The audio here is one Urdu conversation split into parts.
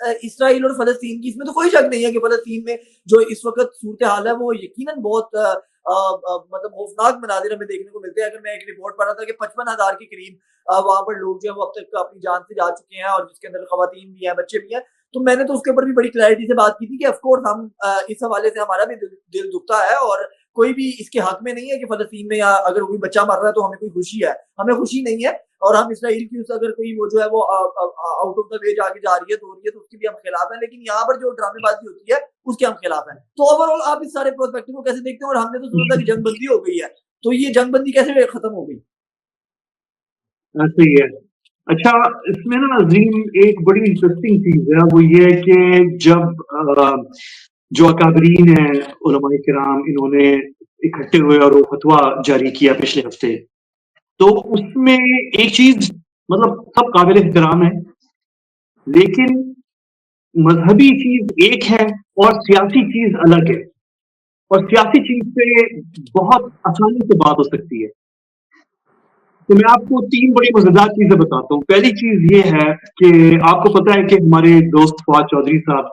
اسرائیل اور فلسطین کی، اس میں تو کوئی شک نہیں ہے کہ فلسطین میں جو اس وقت صورتحال ہے وہ یقیناً بہت مطلب خوفناک مناظر ہمیں دیکھنے کو ملتے ہیں. اگر میں ایک رپورٹ پڑھا تھا کہ 55,000 کے قریب وہاں پر لوگ جو ہیں وہ اب تک اپنی جان سے جا چکے ہیں، اور جس کے اندر خواتین بھی ہیں، بچے بھی ہیں. تو میں نے تو اس کے اوپر بھی بڑی کلیئرٹی سے بات کی تھی کہ آف کورس ہم اس حوالے سے ہمارا بھی دل دکھتا ہے، اور کوئی بھی اس کے حق میں نہیں ہے کہ فلسطین میں یا اگر کوئی بچہ مر رہا ہے تو ہمیں کوئی خوشی ہے، ہمیں خوشی نہیں ہے. اور ہم اسرائیل کی اس اگر کوئی وہ جو ہے وہ آؤٹ آف دا وے جا کے جا رہی ہے تو ہو رہی ہے تو اس کے بھی ہم خلاف ہیں، لیکن یہاں پر جو ڈرامے بازی ہوتی ہے اس کے ہم خلاف ہیں. تو اوور آل آپ اس سارے پروسپیکٹو کو کیسے دیکھتے ہیں؟ اور ہم نے تو سنا تھا کہ جنگ بندی ہو گئی ہے، تو یہ جنگ بندی کیسے ختم ہو گئی؟ صحیح ہے. اچھا اس میں نا عظیم ایک بڑی انٹرسٹنگ چیز ہے، وہ یہ ہے کہ جب جو اکابرین ہیں علماء کرام انہوں نے اکٹھے ہوئے اور وہ فتویٰ جاری کیا پچھلے ہفتے، تو اس میں ایک چیز مطلب سب قابل احترام ہے، لیکن مذہبی چیز ایک ہے اور سیاسی چیز الگ ہے، اور سیاسی چیز پہ بہت آسانی سے بات ہو سکتی ہے. تو میں آپ کو 3 بڑی مزیدار چیزیں بتاتا ہوں. پہلی چیز یہ ہے کہ آپ کو پتا ہے کہ ہمارے دوست فواد چودھری صاحب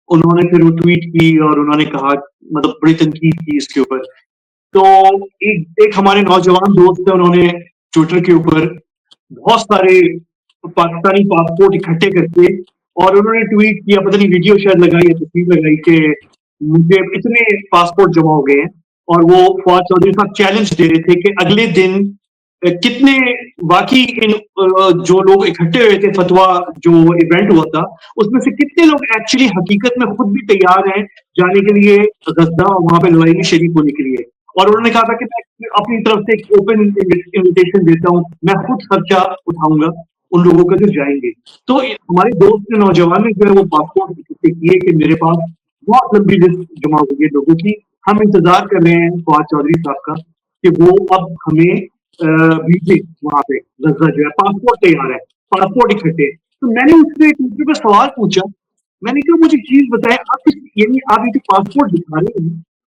انہوں نے پھر وہ ٹویٹ کی اور انہوں نے کہا مطلب بڑی تنقید کی اس کے اوپر. تو ایک ہمارے نوجوان دوست ہیں، انہوں نے ٹویٹر کے اوپر بہت سارے پاکستانی پاسپورٹ اکٹھے کر کے اور انہوں نے ٹویٹ کیا، پتہ نہیں ویڈیو شاید لگائی یا تصویر لگائی کہ مجھے اتنے پاسپورٹ جمع ہو گئے ہیں، اور وہ فواد چودھری صاحب چیلنج دے رہے تھے کہ اگلے دن کتنے واقعی جو لوگ اکٹھے ہوئے تھے فتویٰ جو ایونٹ ہوا تھا اس میں سے کتنے لوگ ایکچولی حقیقت میں خود بھی تیار ہیں جانے کے لیے غزہ اور وہاں پہ لڑائی میں شریک ہونے کے لیے. اور انہوں نے کہا تھا کہ میں اپنی طرف سے ایک اوپن انویٹیشن دیتا ہوں، میں خود خرچہ اٹھاؤں گا ان لوگوں کا جو جائیں گے. تو ہمارے دوست کے نوجوان نے جو ہے وہ پاسپورٹ اکٹھے کیے کہ میرے پاس بہت لمبی لسٹ جمع ہوئی ہے لوگوں کی، ہم انتظار کر رہے ہیں فواد چودھری صاحب کا کہ وہ اب ہمیں بھیجے وہاں پہ غزہ جو ہے. پاسپورٹ تیار ہے، پاسپورٹ اکٹھے. تو میں نے اس سے ٹویٹر پہ سوال پوچھا، میں نے کہا مجھے چیز بتائیں آپ یعنی آپ یہ پاسپورٹ دکھا رہے ہیں،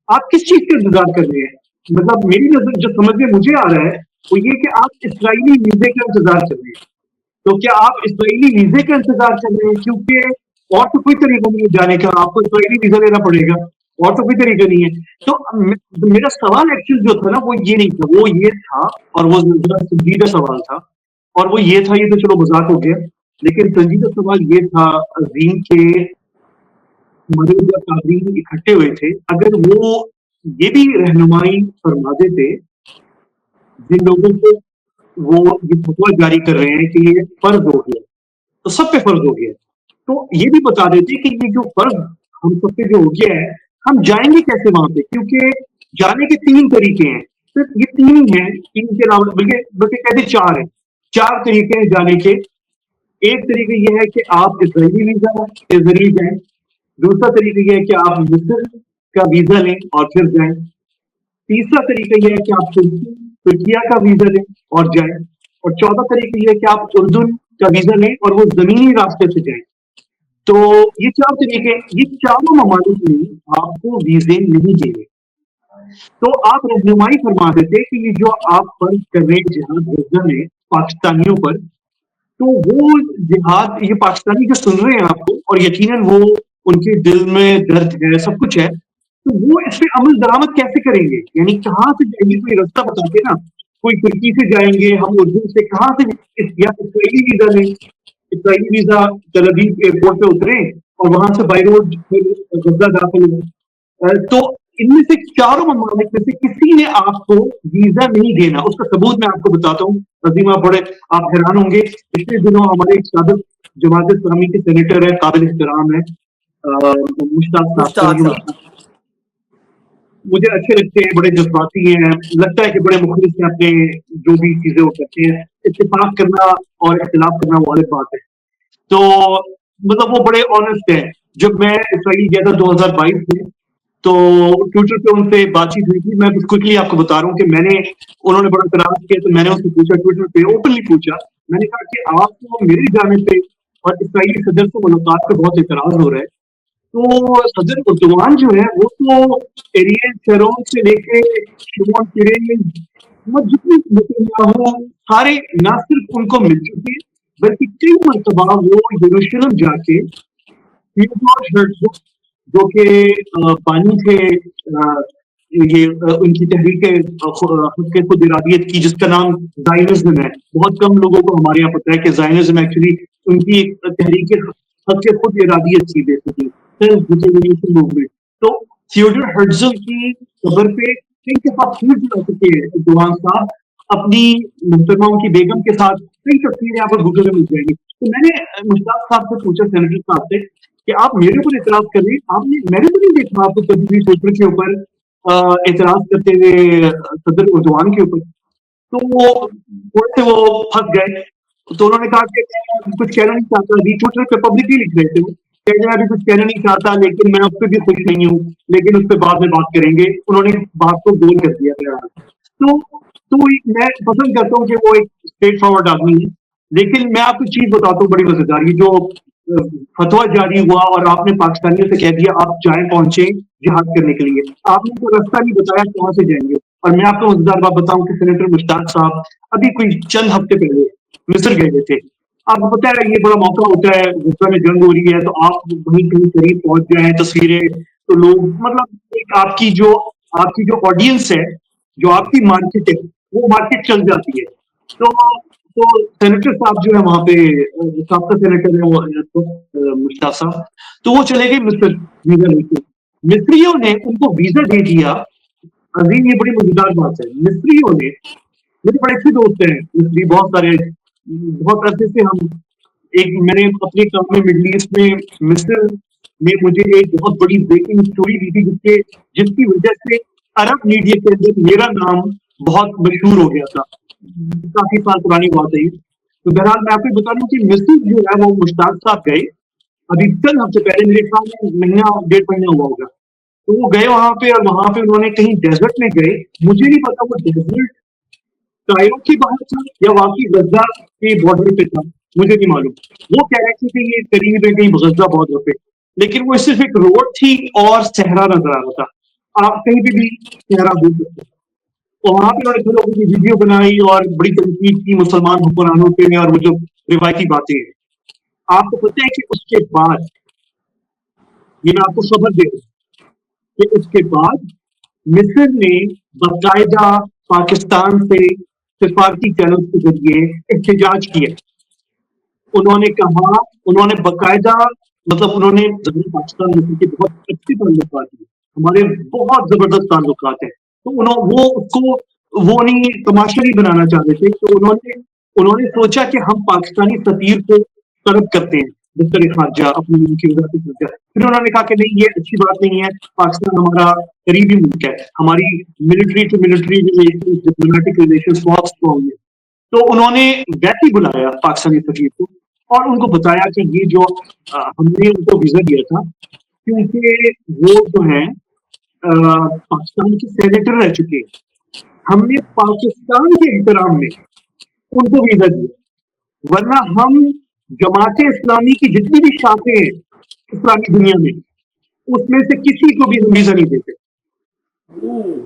آپ کس چیز کا انتظار کر رہے ہیں؟ مطلب میری نظر جو سمجھ میں مجھے آ رہا ہے وہ یہ کہ آپ اسرائیلی ویزے کا انتظار کر رہے ہیں. تو کیا آپ اسرائیلی ویزے کا انتظار کر رہے ہیں؟ کیونکہ اور تو کوئی طریقہ نہیں ہے جانے کا، آپ کو اسرائیلی ویزا لینا پڑے گا، اور تو کوئی طریقہ نہیں ہے. تو میرا سوال ایکچوئل جو تھا نا وہ یہ نہیں تھا، وہ یہ تھا اور وہ سنجیدہ سوال تھا، اور وہ یہ تھا، یہ تو چلو مذاق ہو گیا، لیکن سنجیدہ سوال یہ تھا عظیم کے ہمارے جو قابلین اکٹھے ہوئے تھے اگر وہ یہ بھی رہنمائی فرما دیتے جن لوگوں کو وہ یہ فتویٰ جاری کر رہے ہیں کہ یہ فرض ہو گیا تو سب پہ فرض ہو گیا، تو یہ بھی بتا دیتے کہ یہ جو فرض ہم سب پہ جو ہو گیا ہے ہم جائیں گے کیسے وہاں پہ، کیونکہ جانے کے 3 طریقے ہیں، صرف یہ 3 ہی ہیں، 3 کے علاوہ بلکہ کہتے 4 ہیں، 4 طریقے ہیں جانے کے. ایک طریقہ یہ ہے کہ آپ اسرائیلی ویزا کے ذریعے جائیں، دوسرا طریقہ یہ ہے کہ آپ مصر کا ویزا لیں اور پھر جائیں، تیسرا طریقہ یہ ہے کہ آپ ترکیہ کا ویزا لیں اور جائیں، اور چوتھا طریقہ یہ ہے کہ آپ اردن کا ویزا لیں اور وہ زمینی راستے سے جائیں. تو یہ 4 طریقے، یہ چاروں ممالک میں آپ کو ویزے نہیں دیں گے. تو آپ رہنمائی فرما دیتے کہ یہ جو آپ فرض کر رہے ہیں جہاد غزہ میں پاکستانیوں پر، تو وہ جہاد یہ پاکستانی جو سن رہے ہیں آپ کو اور یقیناً وہ ان کے دل میں درد ہے سب کچھ ہے، تو وہ اس پہ عمل درآمد کیسے کریں گے؟ یعنی کہاں سے جائیں گے؟ کوئی راستہ بتا کے نا، کوئی ترکی سے جائیں گے، ہم اردن سے کہاں سے یا اسرائیلی ویزا لیں، اسرائیلی ویزا تل ابیب ایئرپورٹ پہ اترے اور وہاں سے بائی روڈ غزہ داخل ہوئے. تو ان میں سے چاروں ممالک میں سے کسی نے آپ کو ویزا نہیں دینا. اس کا ثبوت میں آپ کو بتاتا ہوں عظیم، آپ حیران ہوں گے. پچھلے دنوں ہمارے ایک سابق جماعت اسلامی کے سینیٹر ہے، قابل احترام ہے، مشتاق صاحب، مجھے اچھے لگتے ہیں، بڑے جذباتی ہیں، لگتا ہے کہ بڑے مخلص ہیں اپنے جو بھی چیزیں وہ کرتے ہیں. اتفاق کرنا اور اختلاف کرنا وہ الگ بات ہے. تو مطلب وہ بڑے آنےسٹ ہیں. جب میں اسرائیل گیا تھا 2022 میں تو ٹویٹر پہ ان سے بات چیت ہوئی تھی. میں کوئکلی آپ کو بتا رہا ہوں کہ میں نے انہوں نے بڑا اعتراض کیا تو میں نے ان سے پوچھا، ٹویٹر پہ اوپنلی پوچھا، میں نے کہا کہ آپ کو میری جانب پہ اور اسرائیلی صدر سے ملاقات کا بہت اعتراض ہو رہا ہے. تو صدر اردوان جو ہے وہ تو ایریل شیرون سے لے کے شمون پیرز جتنے نتنیاہو سارے نہ صرف ان کو مل چکے بلکہ کئی مرتبہ وہ یروشلم جا کے جو کہ بانی تھے یہ ان کی تحریک خود ارادیت کی، جس کا نام زائنزم ہے. بہت کم لوگوں کو ہمارے یہاں پتہ ہے کہ زائنزم ایکچولی ان کی تحریک خود ارادیت تھی بیسیکلی سیلف ڈٹرمنیشن موومنٹ. تو تھیوڈر ہرٹزل کی قبر پہ کئی دفعہ پھول چڑھا چکے ہیں جوان صاحب اپنی محترمہ کی بیگم کے ساتھ. کئی تصویریں آپ کو گوگل میں مل جائیں گی. تو میں نے مشتاق صاحب سے پوچھا، سینیٹر صاحب سے، کہ آپ میرے اوپر اعتراض کر رہے ہیں، آپ نے میں نے تو نہیں دیکھا آپ کو کبھی بھی ٹویٹر کے اوپر اعتراض کرتے ہوئے صدر اردوان کے اوپر. تو وہ تھوڑے سے وہ پھنس گئے. تو انہوں نے کہا کہ میں کچھ کہنا نہیں چاہتا. ابھی ٹویٹر پہ پبلکلی لکھ رہے تھے کہ میں ابھی کچھ کہنا نہیں چاہتا، لیکن میں اس پہ بھی خوش نہیں ہوں، لیکن اس پہ بعد میں بات کریں گے. انہوں نے بات کو گول کر دیا. تو میں پسند کرتا ہوں کہ وہ ایک اسٹریٹ فارورڈ آدمی ہے. لیکن میں آپ کو چیز بتاتا ہوں بڑی مزیدار، یہ جو فتویٰ جاری ہوا اور آپ نے پاکستانیوں سے کہہ دیا آپ جائیں پہنچے جہاد کرنے کے لیے، آپ نے کوئی راستہ نہیں بتایا کہاں سے جائیں گے. اور میں آپ کو مزیدار بات بتاؤں کہ سینیٹر مشتاق صاحب ابھی کوئی چند ہفتے پہلے مصر گئے ہوئے تھے. آپ کو پتا ہے یہ بڑا موقع ہوتا ہے، غصہ میں جنگ ہو رہی ہے تو آپ وہیں کہیں قریب پہنچ جائیں، تصویریں تو لوگ مطلب ایک آپ کی جو آڈینس ہے، جو آپ کی مارکیٹ ہے، وہ مارکیٹ چل جاتی ہے. تو سینیٹر صاحب جو ہے وہاں پہ سابقہ سینیٹر ہے وہ مشتاق صاحب، تو وہ چلے گئے مصر ویزا لے کے. مصریوں نے ان کو ویزا دے دیا. عظیم یہ بڑی مزیدار بات ہے، مصریوں نے، میرے بڑے اچھے دوست ہیں مصری بہت سارے، بہت عرصے سے ہم میں نے اپنے کام میں مڈل ایسٹ میں مصر میں مجھے ایک بہت بڑی بریکنگ اسٹوری دی تھی جس کی وجہ سے عرب میڈیا کے اندر میرا نام بہت مشہور ہو گیا تھا. کافی سال پرانی بات ہے. تو بہرحال میں آپ کو بتا دوں کہ مصر جو ہے وہ مشتاق صاحب گئے ابھی چند ہفتے پہلے، میرے خیال میں مہینہ ڈیڑھ مہینہ ہوا ہوگا. تو وہ گئے وہاں پہ، اور وہاں پہ انہوں نے کہیں ڈیزرٹ میں گئے. مجھے نہیں پتا وہ ڈیزرٹ کائرو کی باہر تھا یا واقعی غزہ کے بارڈر پہ تھا، مجھے نہیں معلوم. وہ کہہ رہے تھے کہ یہ قریب ہے کہیں غزہ بارڈر پہ، لیکن وہ صرف ایک روڈ تھی اور صحرا نظر آ رہا تھا. آپ کہیں پہ بھی صحرا دیکھ سکتے. اور وہاں پہ انہوں نے لوگوں کی ویڈیو بنائی اور بڑی تنقید کی مسلمان حکمرانوں پہ، اور وہ جو روایتی باتیں ہیں. آپ کو پتہ ہے کہ اس کے بعد، یہ میں آپ کو خبر دے دوں کہ اس کے بعد مصر نے باقاعدہ پاکستان سے سفارتی چینل کے ذریعے احتجاج کیا. انہوں نے کہا، انہوں نے باقاعدہ مطلب انہوں نے پاکستان مصر کے بہت اچھے تعلقات ہیں، ہمارے بہت زبردست تعلقات ہیں. تو وہ اس کو وہ نہیں تماشا نہیں بنانا چاہتے تھے. تو انہوں نے سوچا کہ ہم پاکستانی سفیر کو طلب کرتے ہیں مستر خارجہ اپنی ملک کی وزارت خارجہ. پھر انہوں نے کہا کہ نہیں یہ اچھی بات نہیں ہے، پاکستان ہمارا قریبی ملک ہے، ہماری military to military diplomatic relations بہت اسٹرانگ ہے. تو انہوں نے ویسے بلایا پاکستانی سفیر کو اور ان کو بتایا کہ یہ جو ہم نے ان کو ویزا دیا تھا کیونکہ وہ جو ہیں پاکستان کے سینیٹر رہ چکے، ہم نے پاکستان کے احترام میں ان کو ویزا دیا، ورنہ ہم جماعت اسلامی کی جتنی بھی شاخیں ہیں اسلامی دنیا میں اس میں سے کسی کو بھی ہم ویزا نہیں دیتے.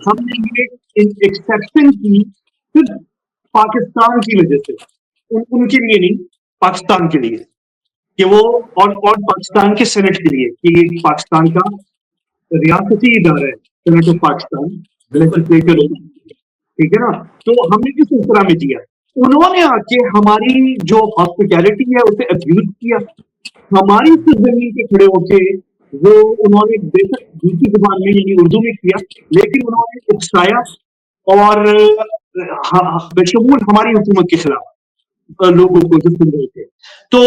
ہم نے یہ ایکسیپشن کی صرف پاکستان کی وجہ سے، ان کے لیے نہیں، پاکستان کے لیے کہ وہ اور پاکستان کے سینٹ کے لیے کہ یہ پاکستان کا ریاستی ادارہ ہے، سینٹ آف پاکستان لیجسلیچر، ٹھیک ہے نا. تو ہم نے کس طرح میں دیا، انہوں نے آ کے ہماری جو ہاسپٹیلٹی ہے اسے ابیوز کیا. ہماری اس زمین پہ کھڑے ہو کے وہ انہوں نے بے شک دوسری زبان میں یعنی اردو میں کیا، لیکن انہوں نے اکسایا اور بشمول ہماری حکومت کے خلاف لوگوں کو جو سن رہے تھے. تو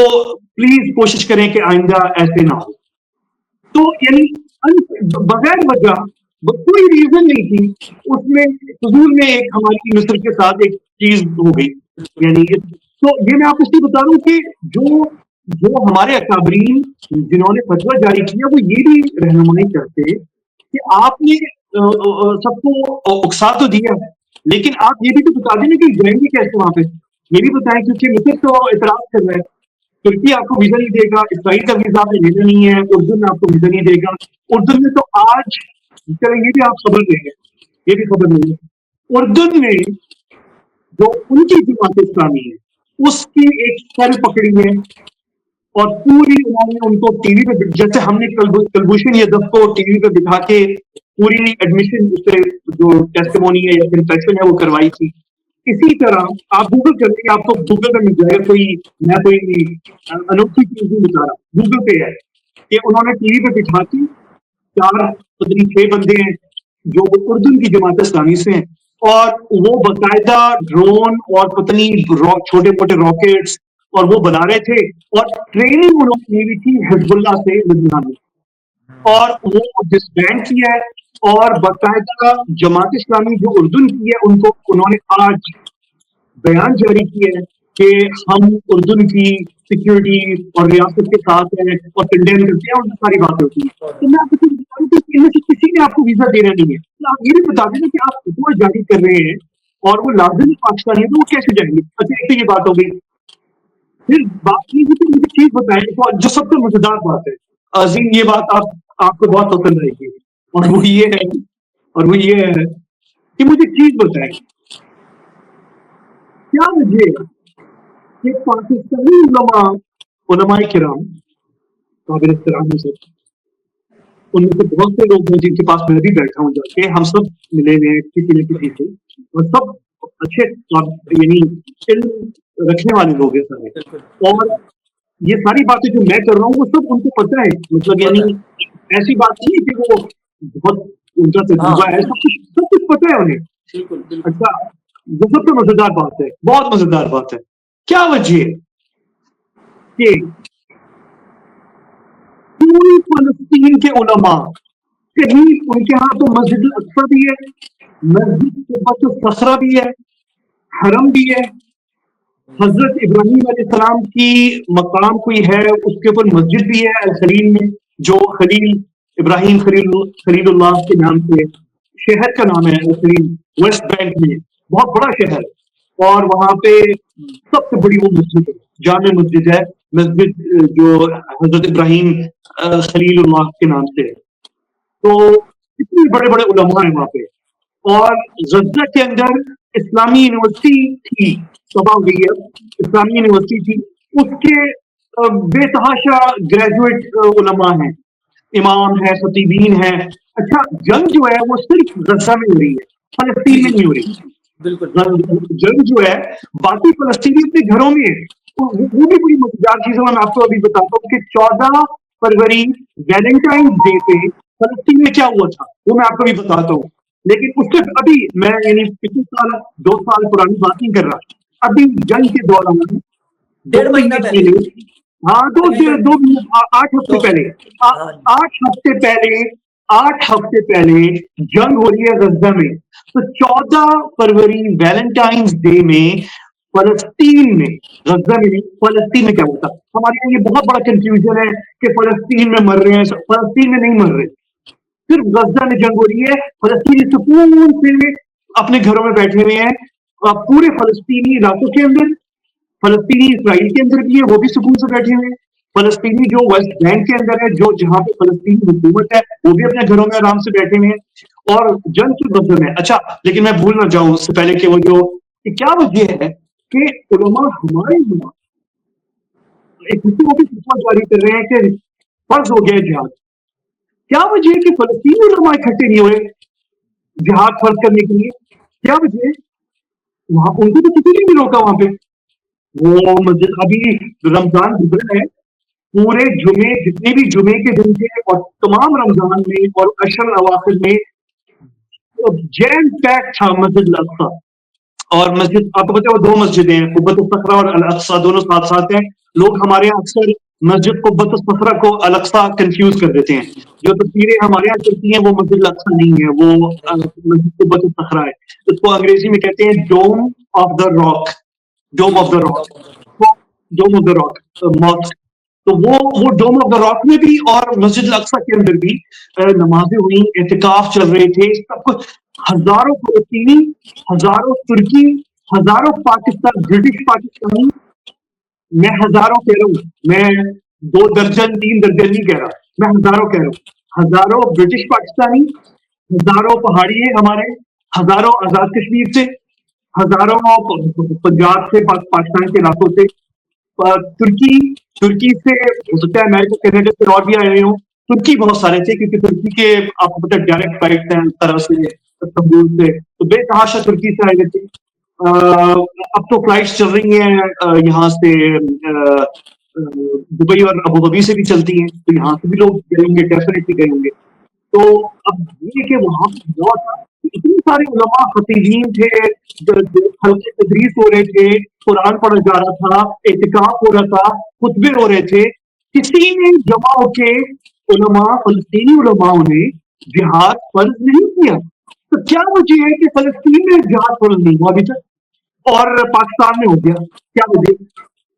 پلیز کوشش کریں کہ آئندہ ایسے نہ ہو. تو یعنی بغیر وجہ کوئی ریزن نہیں تھی اس میں، حضور میں ایک ہماری مصر کے ساتھ ایک چیز ہو گئی. یعنی تو یہ میں آپ کو بتا رہا ہوں کہ جو ہمارے اکابرین جنہوں نے فتویٰ جاری کیا وہ یہ بھی رہنمائی کرتے کہ آپ نے سب کو اکسا تو دیا ہے، لیکن آپ یہ بھی تو بتا دیں کہ جائیں گے کیسے وہاں پہ، یہ بھی بتائیں. کیونکہ مصر تو اعتراض کر رہا ہے، ترکی آپ کو ویزا نہیں دے گا، اسرائیل کا ویزا آپ نے لینا نہیں ہے، اردن میں آپ کو ویزا نہیں دے گا. اردن میں تو آج چلیں یہ بھی آپ خبر دیں گے، یہ بھی خبر نہیں ہے، اردن میں جو ان کی جماعت اسلامی ہے اس کی ایک سیل پکڑی ہے اور پوری انہوں نے ان کو ٹی وی پہ، جیسے ہم نے کلبھوشن یادو کو ٹی وی پہ بٹھا کے پوری ایڈمیشن جو ٹیسٹیمونی ہے یا کنفیشن ہے وہ کروائی تھی. اسی طرح آپ گوگل کر لیں، آپ کو گوگل پہ مل جائے گا. میں کوئی انوکھی چیز نہیں بتا رہا، گوگل پہ ہے کہ انہوں نے ٹی وی پہ بٹھا کے 4 بندے ہیں جو اردن کی جماعت اسلامی سے ہیں، اور وہ باقاعدہ ڈرون اور پتنی چھوٹے موٹے راکٹس اور وہ بنا رہے تھے، اور ٹریننگ انہوں نے لی تھی حزب اللہ سے لبنان میں، اور وہ ڈسبینڈ کیا ہے. اور باقاعدہ جماعت اسلامی جو اردن کی ہے ان کو انہوں نے آج بیان جاری کیا ہے کہ ہم اردن کی سیکورٹی اور ریاست کے ساتھ ہیں اور کنڈیم کرتے ہیں، اور ساری باتیں ہوتی ہیں. تو میں آپ کو بتا دوں کہ ان میں سے کسی نے آپ کو ویزا دینا نہیں ہے. تو آپ یہ بھی بتا دیں کہ آپ فتویٰ جاری کر رہے ہیں اور وہ لازمی پاکستانی ہے، تو وہ کیسے جائیں گے؟ اچھا، ایک تو یہ بات ہو گئی. پھر بات یہ ہے کہ مجھے چیز بتائیں جو سب سے مزیدار بات ہے عظیم، یہ بات آپ کو بہت پسند آئے گی، اور وہ یہ ہے کہ مجھے چیز بتائیں کیا وجہ ہے کہ پاکستانی علماء کرام قابل احترام ہیں سب، ان میں سے بہت سے لوگ ہیں جن کے پاس میں بھی بیٹھا ہوں جا کے، ہم سب ملے ہوئے ہیں کسی نہ کسی سے، اور سب اچھے یعنی علم رکھنے والے لوگ ہیں سارے. اور یہ ساری باتیں جو میں کر رہا ہوں وہ سب ان کو پتہ ہے، مطلب یعنی ایسی بات نہیں کہ وہ بہت ان کا تجربہ ہے، سب کچھ پتہ ہے انہیں. اچھا، یہ سب سے مزیدار بات ہے، بہت مزیدار بات ہے. کیا وجہ ہے کہ پوری فلسطین کے علماء کہیں ان کے ہاں تو مسجد الاقصی بھی ہے، مسجد قبۃ الصخرہ بھی ہے، حرم بھی ہے، حضرت ابراہیم علیہ السلام کی مقام کوئی ہے اس کے اوپر مسجد بھی ہے الخلیل میں، جو خلیل ابراہیم خلیل اللہ کے نام سے شہر کا نام ہے الخلیل، ویسٹ بینک میں بہت بڑا شہر، اور وہاں پہ سب سے بڑی وہ مسجد ہے، جامع مسجد ہے، مسجد جو حضرت ابراہیم خلیل اللہ کے نام سے ہے. تو اتنے بڑے بڑے علماء ہیں وہاں پہ. اور غزہ کے اندر اسلامی یونیورسٹی تھی، تباہ ہو گئی ہے، اسلامی یونیورسٹی تھی، اس کے بے تحاشا گریجویٹ علماء ہیں، امام ہیں، خطیبین ہیں. اچھا، جنگ جو ہے وہ صرف غزہ میں ہو رہی ہے، فلسطین میں نہیں ہو رہی. جنگ جو ہے باقی فلسطینی اپنے گھروں میں ہے. وہ بھی بڑی مزیدار چیز ہے. میں آپ کو ابھی بتاتا ہوں کہ 14 فروری ویلنٹائن ڈے پہ فلسطین میں کیا ہوا تھا، وہ میں آپ کو بھی بتاتا ہوں. لیکن اس سے ابھی میں یعنی پچھلے سال 2 سال پرانی بات نہیں کر رہا، ابھی جنگ کے دوران 1.5 مہینہ پہلے، ہاں 8 ہفتے پہلے، 8 ہفتے پہلے جنگ ہو رہی ہے غزہ میں. تو 14 فروری ویلنٹائنس ڈے میں فلسطین میں، غزہ میں نہیں، فلسطین میں کیا ہوتا؟ ہمارے یہاں یہ بہت بڑا کنفیوژن ہے کہ فلسطین میں مر رہے ہیں، فلسطین میں نہیں مر رہے، صرف غزہ میں جنگ ہو رہی ہے. فلسطینی سکون سے اپنے گھروں میں بیٹھے ہوئے ہیں، پورے فلسطینی علاقوں کے اندر، فلسطینی اسرائیل کے اندر بھی ہے، وہ بھی سکون سے بیٹھے ہوئے ہیں. فلسطینی جو ویسٹ بینک کے اندر ہے، جو جہاں پہ فلسطینی حکومت ہے، وہ بھی اپنے گھروں میں آرام سے بیٹھے ہوئے ہیں، اور جنگ کی وجہ میں. اچھا، لیکن میں بھول نہ جاؤں اس سے پہلے کہ وہ جو کیا وجہ ہے کہ علماء ہمارے علماء ایک دوسرے کو بھی فتویٰ جاری کر رہے ہیں کہ فرض ہو گیا جہاد. کیا وجہ ہے کہ فلسطینی علماء اکٹھے نہیں ہوئے جہاد فرض کرنے کے لیے؟ کیا وجہ ہے؟ وہاں ان کو تو کسی نے بھی روکا. وہاں پہ وہ مسجد ابھی رمضان گزرا ہے، پورے جمعے جتنے بھی جمعے کے دن تھے اور تمام رمضان میں اور عشر اواخر میں جیم پیک تھا مسجد الاقصی. اور مسجد آپ کو پتا ہے وہ 2 مسجدیں ہیں، قبۃ الصخرہ اور الاقصی، دونوں ساتھ ساتھ ہیں. لوگ ہمارے یہاں اکثر مسجد قبۃ الصخرہ کو الاقصی کنفیوز کر دیتے ہیں. جو تصویریں ہمارے یہاں چلتی ہیں وہ مسجد الاقصی نہیں ہے، وہ مسجد قبۃ الصخرہ ہے. اس کو انگریزی میں کہتے ہیں dome of the rock, dome of the rock, dome of the rock mosque. تو وہ ڈوم آف دا راک میں بھی اور مسجد الاقصی کے اندر بھی نمازیں ہوئی، اعتکاف چل رہے تھے، سب کچھ. ہزاروں فلسطینی، ہزاروں ترکی، ہزاروں پاکستان برٹش پاکستانی، میں ہزاروں کہہ رہا ہوں، میں 2 درجن 3 درجن نہیں کہہ رہا، میں ہزاروں کہہ رہا ہوں. ہزاروں برٹش پاکستانی، ہزاروں پہاڑی ہیں ہمارے، ہزاروں آزاد کشمیر سے، ہزاروں پنجاب سے، پاکستان کے علاقوں سے، ترکی سے ہو سکتا ہے امریکہ کینیڈا سے اور بھی آئے ہوئے ہوں. ترکی بہت سارے تھے کیونکہ ترکی کے آپ کو پتا ڈائریکٹ فلائٹ ہیں اس طرح سے استنبول سے, تو بے تحاشا ترکی سے آئے ہوئے تھے. اب تو فلائٹس چل رہی ہیں یہاں سے دبئی اور ابوظبی سے بھی چلتی ہیں, تو یہاں سے بھی لوگ گئے ہوں گے, ڈیفینیٹلی گئے ہوں گے. تو اب یہ کہ وہاں بہت اتنے سارے علماء خطیبین تھے, ہلکے تدریس ہو رہے تھے, قرآن پڑھا جا رہا تھا, اعتکاف ہو رہا تھا, خطبے ہو رہے تھے. کسی نے جمع ہو کے علماء فلسطینی علماء نے جہاد فرض نہیں کیا. تو کیا وجہ ہے کہ فلسطین میں جہاد فرض نہیں ہوا ابھی تک اور پاکستان میں ہو گیا؟ کیا وجہ؟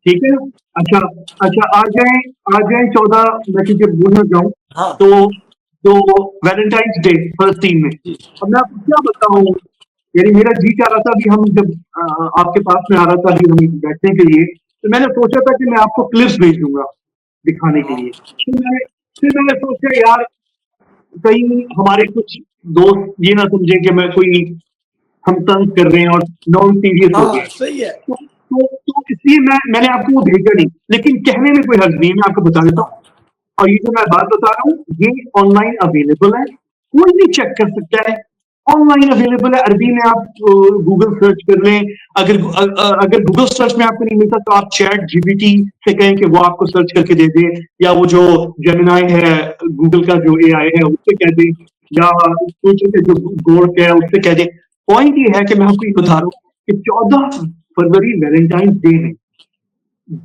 ٹھیک ہے نا. اچھا آ جائیں 14 میں کیونکہ بھولنا جاؤں ہاں تو ویلنٹائنس ڈے فلسطین میں. جی اب میں آپ کو کیا بتاؤں, یعنی میرا جی چاہ رہا تھا ابھی ہم جب آپ کے پاس میں آ رہا تھا ابھی ہم بیٹھنے کے لیے, تو میں نے سوچا تھا کہ میں آپ کو کلپس بھیج دوں گا دکھانے کے لیے. پھر میں نے سوچا یار کہیں ہمارے کچھ دوست یہ نہ سمجھے کہ میں کوئی ہم تنگ کر رہے ہیں اور نان سیریس ہو گئے. ہاں صحیح ہے. تو اس لیے میں نے آپ کو وہ بھیجا نہیں, لیکن کہنے میں کوئی حرج نہیں ہے, میں آپ کو بتا دیتا ہوں. اور یہ جو میں بات بتا رہا ہوں یہ آن لائن اویلیبل ہے, کوئی بھی چیک کر سکتا ہے. آن لائن اویلیبل ہے, عربی میں آپ گوگل سرچ کر لیں. اگر گوگل سرچ میں آپ کو نہیں ملتا تو آپ چیٹ جی پی ٹی سے کہیں کہ وہ آپ کو سرچ کر کے دے دے, یا وہ جو جیمنائی ہے گوگل کا جو اے آئی ہے اس سے کہہ دیں, یا جو گورک ہے اس سے کہہ دیں. پوائنٹ یہ ہے کہ میں آپ کو یہ بتا رہا ہوں کہ 14 فروری ویلنٹائنس ڈے ہے.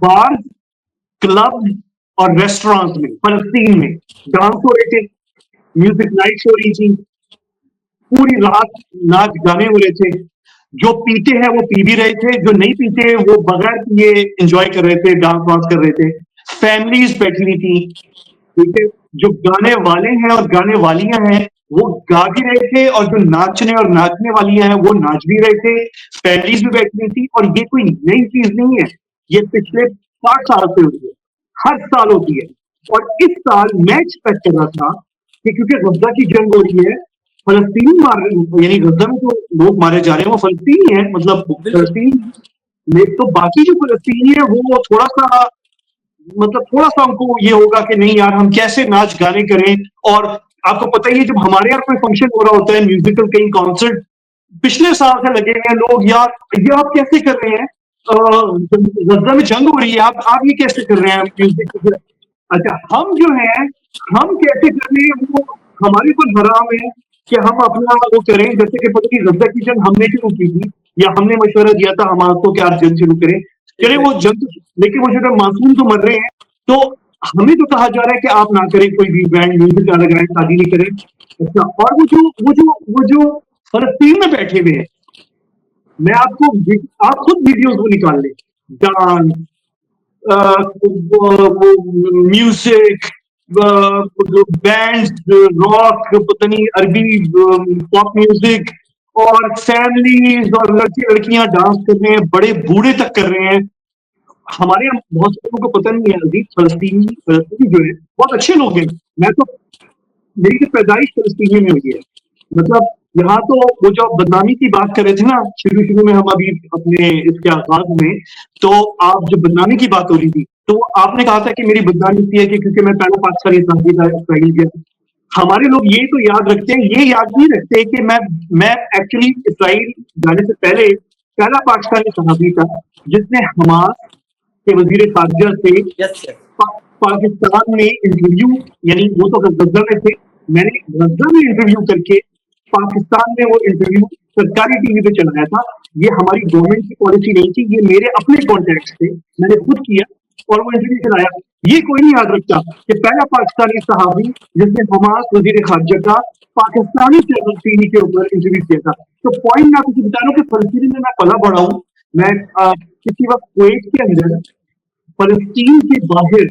بار, کلب اور ریسٹورانٹ میں فلسطین میں ڈانس ہو رہے تھے, میوزک نائٹس ہو رہی تھی, پوری رات ناچ گانے ہو رہے تھے. جو پیتے ہیں وہ پی بھی رہے تھے, جو نہیں پیتے وہ بغیر پیے انجوائے کر رہے تھے, ڈانس وانس کر رہے تھے. فیملیز بیٹھی ہوئی تھی, ٹھیک ہے. جو گانے والے ہیں اور گانے والیاں ہیں وہ گا بھی رہے تھے, اور جو ناچنے اور ناچنے والیاں ہیں وہ ناچ بھی رہے تھے. فیملیز بھی بیٹھی ہوئی تھی. اور یہ کوئی نئی چیز نہیں ہے, یہ پچھلے 60 سال سے ہوتی ہے, ہر سال ہوتی ہے. اور اس سال میں ایکسپیکٹ کر رہا تھا کہ کیونکہ غزہ کی جنگ ہو رہی ہے, فلسطینی مار رہے ہیں, یعنی غزہ میں جو لوگ مارے جا رہے ہیں وہ فلسطینی ہیں, مطلب بالکل فلسطین میں. تو باقی جو فلسطینی ہے وہ تھوڑا سا ان کو یہ ہوگا کہ نہیں یار ہم کیسے ناچ گانے کریں. اور آپ کو پتہ ہی ہے جب ہمارے یہاں کوئی فنکشن ہو رہا ہوتا ہے میوزیکل, کہیں کانسرٹ پچھلے سال سے لگے ہوئے ہیں لوگ, یار یہ آپ کیسے کر رہے ہیں, غزہ میں جنگ ہو رہی ہے, آپ یہ کیسے کر رہے ہیں میوزک. اچھا ہم جو ہیں ہم کیسے کر رہے ہیں وہ ہمارے اوپر حرام ہے کہ ہم اپنا وہ کریں. جیسے کہ پتہ نہیں غزہ کی جنگ ہم نے شروع کی تھی, یا ہم نے مشورہ دیا تھا ہمارا کو کہ آپ جنگ شروع کریں, چلے وہ جنگ, لیکن وہ جو معصوم تو مر رہے ہیں. تو ہمیں تو کہا جا رہا ہے کہ آپ نہ کریں, کوئی بھی بینڈ میوزک نہ لگائیں, شادی نہیں کریں. اچھا, اور وہ جو فلسطین میں بیٹھے ہوئے ہیں, میں آپ خود ویڈیوز وہ نکال لیں, ڈانس, میوزک, بینڈ راک, پتہ نہیں عربی پاپ میوزک, اور فیملیز اور لڑکیاں ڈانس کر رہے ہیں, بڑے بوڑھے تک کر رہے ہیں. ہمارے یہاں بہت سے لوگوں کو پتہ نہیں ہے عزیز, فلسطینی جو ہے بہت اچھے لوگ ہیں. میں تو میری تو پیدائش فلسطینی میں ہوئی ہے. مطلب یہاں تو وہ جو بدنامی کی بات کر رہے تھے نا شروع میں, ہم ابھی اپنے اس کے آغاز میں, تو آپ جو بدنامی کی بات ہو رہی تھی تو آپ نے کہا تھا کہ میری بدنامی تھی ہے کہ کیونکہ میں پہلا پاکستانی تھا اسرائیل گیا. ہمارے لوگ یہ تو یاد رکھتے ہیں, یہ یاد نہیں رکھتے کہ میں ایکچولی اسرائیل جانے سے پہلے پہلا پاکستانی صحافی تھا جس نے حماس کے وزیر خارجہ سے یس یس پاکستان میں انٹرویو, یعنی وہ تو غزہ میں تھے, میں نے غزہ میں انٹرویو کر کے پاکستان میں وہ انٹرویو سرکاری ٹی وی پہ چلایا تھا. یہ ہماری گورنمنٹ کی پالیسی نہیں تھی, یہ میرے اپنے کانٹیکٹس تھے, میں نے خود کیا اور وہ انٹرویو چلایا. یہ کوئی نہیں یاد رکھتا کہ پہلا پاکستانی صحافی جس نے حماس وزیر خارجہ کا پاکستانی چینل ٹی وی کے اوپر انٹرویو کیا تھا. تو پوائنٹ میں آپ کو بتا رہا ہوں کہ فلسطین میں پلا بڑا ہوں. میں کسی وقت کویت کے اندر, فلسطین کے باہر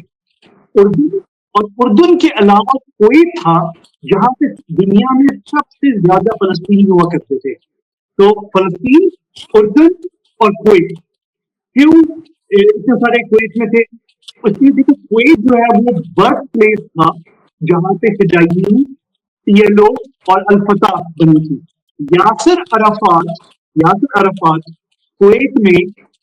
اردن, اور اردن کے علاوہ کویت تھا جہاں سے دنیا میں سب سے زیادہ فلسطینی ہوا کرتے تھے. تو فلسطین, اردن اور کویت, کیوں اتنے سارے کویت میں تھے؟ اس لیے کہ کویت جو ہے وہ برتھ پلیس تھا جہاں پہ فدائیین, PLO اور الفتح بنی تھی. یاسر عرفات کویت میں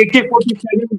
AK-47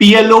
PLO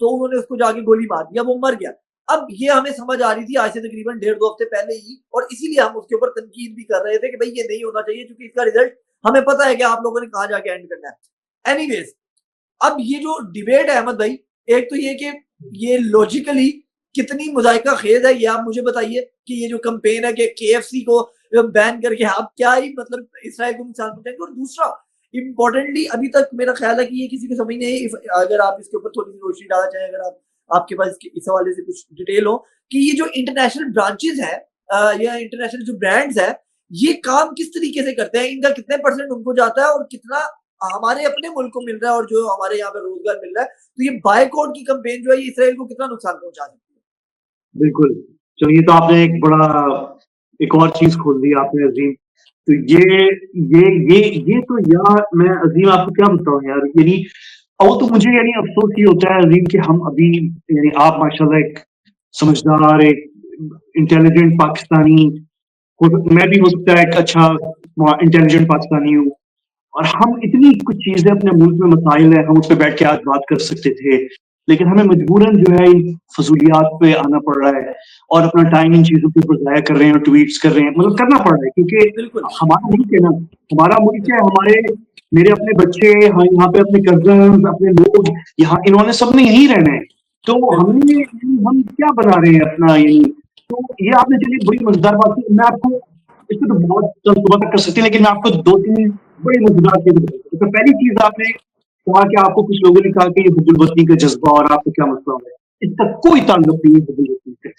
تو انہوں نے اس کو جا کے گولی مار دیا, وہ مر گیا. اب یہ ہمیں سمجھ آ رہی تھی آج سے تقریباً 1.5-2 ہفتے پہلے ہی, اور اسی لیے ہم اس کے اوپر تنقید بھی کر رہے تھے کہ بھائی یہ نہیں ہونا چاہیے, کیونکہ اس کا رزلٹ ہمیں پتا ہے کہ آپ لوگوں نے کہاں جا کے اینڈ کرنا ہے. اینی ویز, اب یہ جو ڈیبیٹ ہے احمد بھائی, ایک تو یہ کہ یہ لاجیکلی کتنی مذائقہ خیز ہے, یہ آپ مجھے بتائیے کہ یہ جو کمپین ہے کہ KFC کو بین کر کے آپ کیا ہی مطلب اسرائیل کو نقصان پہنچائیں گے. اور دوسرا امپورٹنٹلی ابھی تک میرا خیال ہے کہ یہ کسی کو سمجھ نہیں, اگر آپ اس کے اوپر تھوڑی سی روشنی ڈالنا چاہیں, اگر آپ کے پاس اس حوالے سے کچھ ڈیٹیل ہو کہ یہ جو انٹرنیشنل برانچز ہیں یا انٹرنیشنل جو برانڈز ہیں, یہ کام کس طریقے سے کرتے ہیں, ان کا کتنے پرسنٹ ان کو جاتا ہے اور کتنا ہمارے اپنے ملک کو مل رہا ہے, اور جو ہمارے یہاں پہ روزگار مل رہا ہے. تو یہ بائیکاٹ کی کمپین جو ہے یہ اسرائیل کو کتنا نقصان پہنچا سکتی ہے؟ بالکل. چلیے, تو آپ نے ایک بڑا ایک اور چیز کھول دی آپ نے عظیم. تو یہ تو یار میں عظیم آپ کو کیا بتاؤں یار, یعنی وہ تو مجھے یعنی افسوس یہ ہوتا ہے عظیم کہ ہم ابھی یعنی آپ ماشاءاللہ ایک سمجھدار ایک انٹیلیجنٹ پاکستانی, میں بھی ہو سکتا ہے ایک اچھا انٹیلیجنٹ پاکستانی ہوں, اور ہم اتنی کچھ چیزیں اپنے ملک میں مسائل ہیں, ہم اس پہ بیٹھ کے آج بات کر سکتے تھے, لیکن ہمیں مجبوراً جو ہے ان فضولیات پہ آنا پڑ رہا ہے اور اپنا ٹائم ان چیزوں کے اوپر ضائع کر رہے ہیں اور ٹویٹس کر رہے ہیں, مطلب کرنا پڑ رہا ہے کیونکہ بالکل ہمارا ملک ہے نا, ہمارا ملک ہے, ہمارے میرے اپنے بچے یہاں پہ, اپنے کزنز, اپنے لوگ یہاں, انہوں نے سب نے یہیں رہنا ہے, تو ہم کیا بنا رہے ہیں اپنا یعنی. تو یہ آپ نے چلیے بڑی مزیدار بات کی, میں آپ کو اس پہ تو بہت صبح تک کر سکتے ہیں, لیکن میں آپ کو 2-3 بڑی مزیدار چیزیں بتا دوں. تو پہلی چیز آپ نے کہا کہ آپ کو کچھ لوگوں نے کہا کہ یہ حب الوطنی کا جذبہ اور آپ کو کیا مسئلہ ہے, اس کا کوئی تعلق نہیں ہے حب الوطنی سے.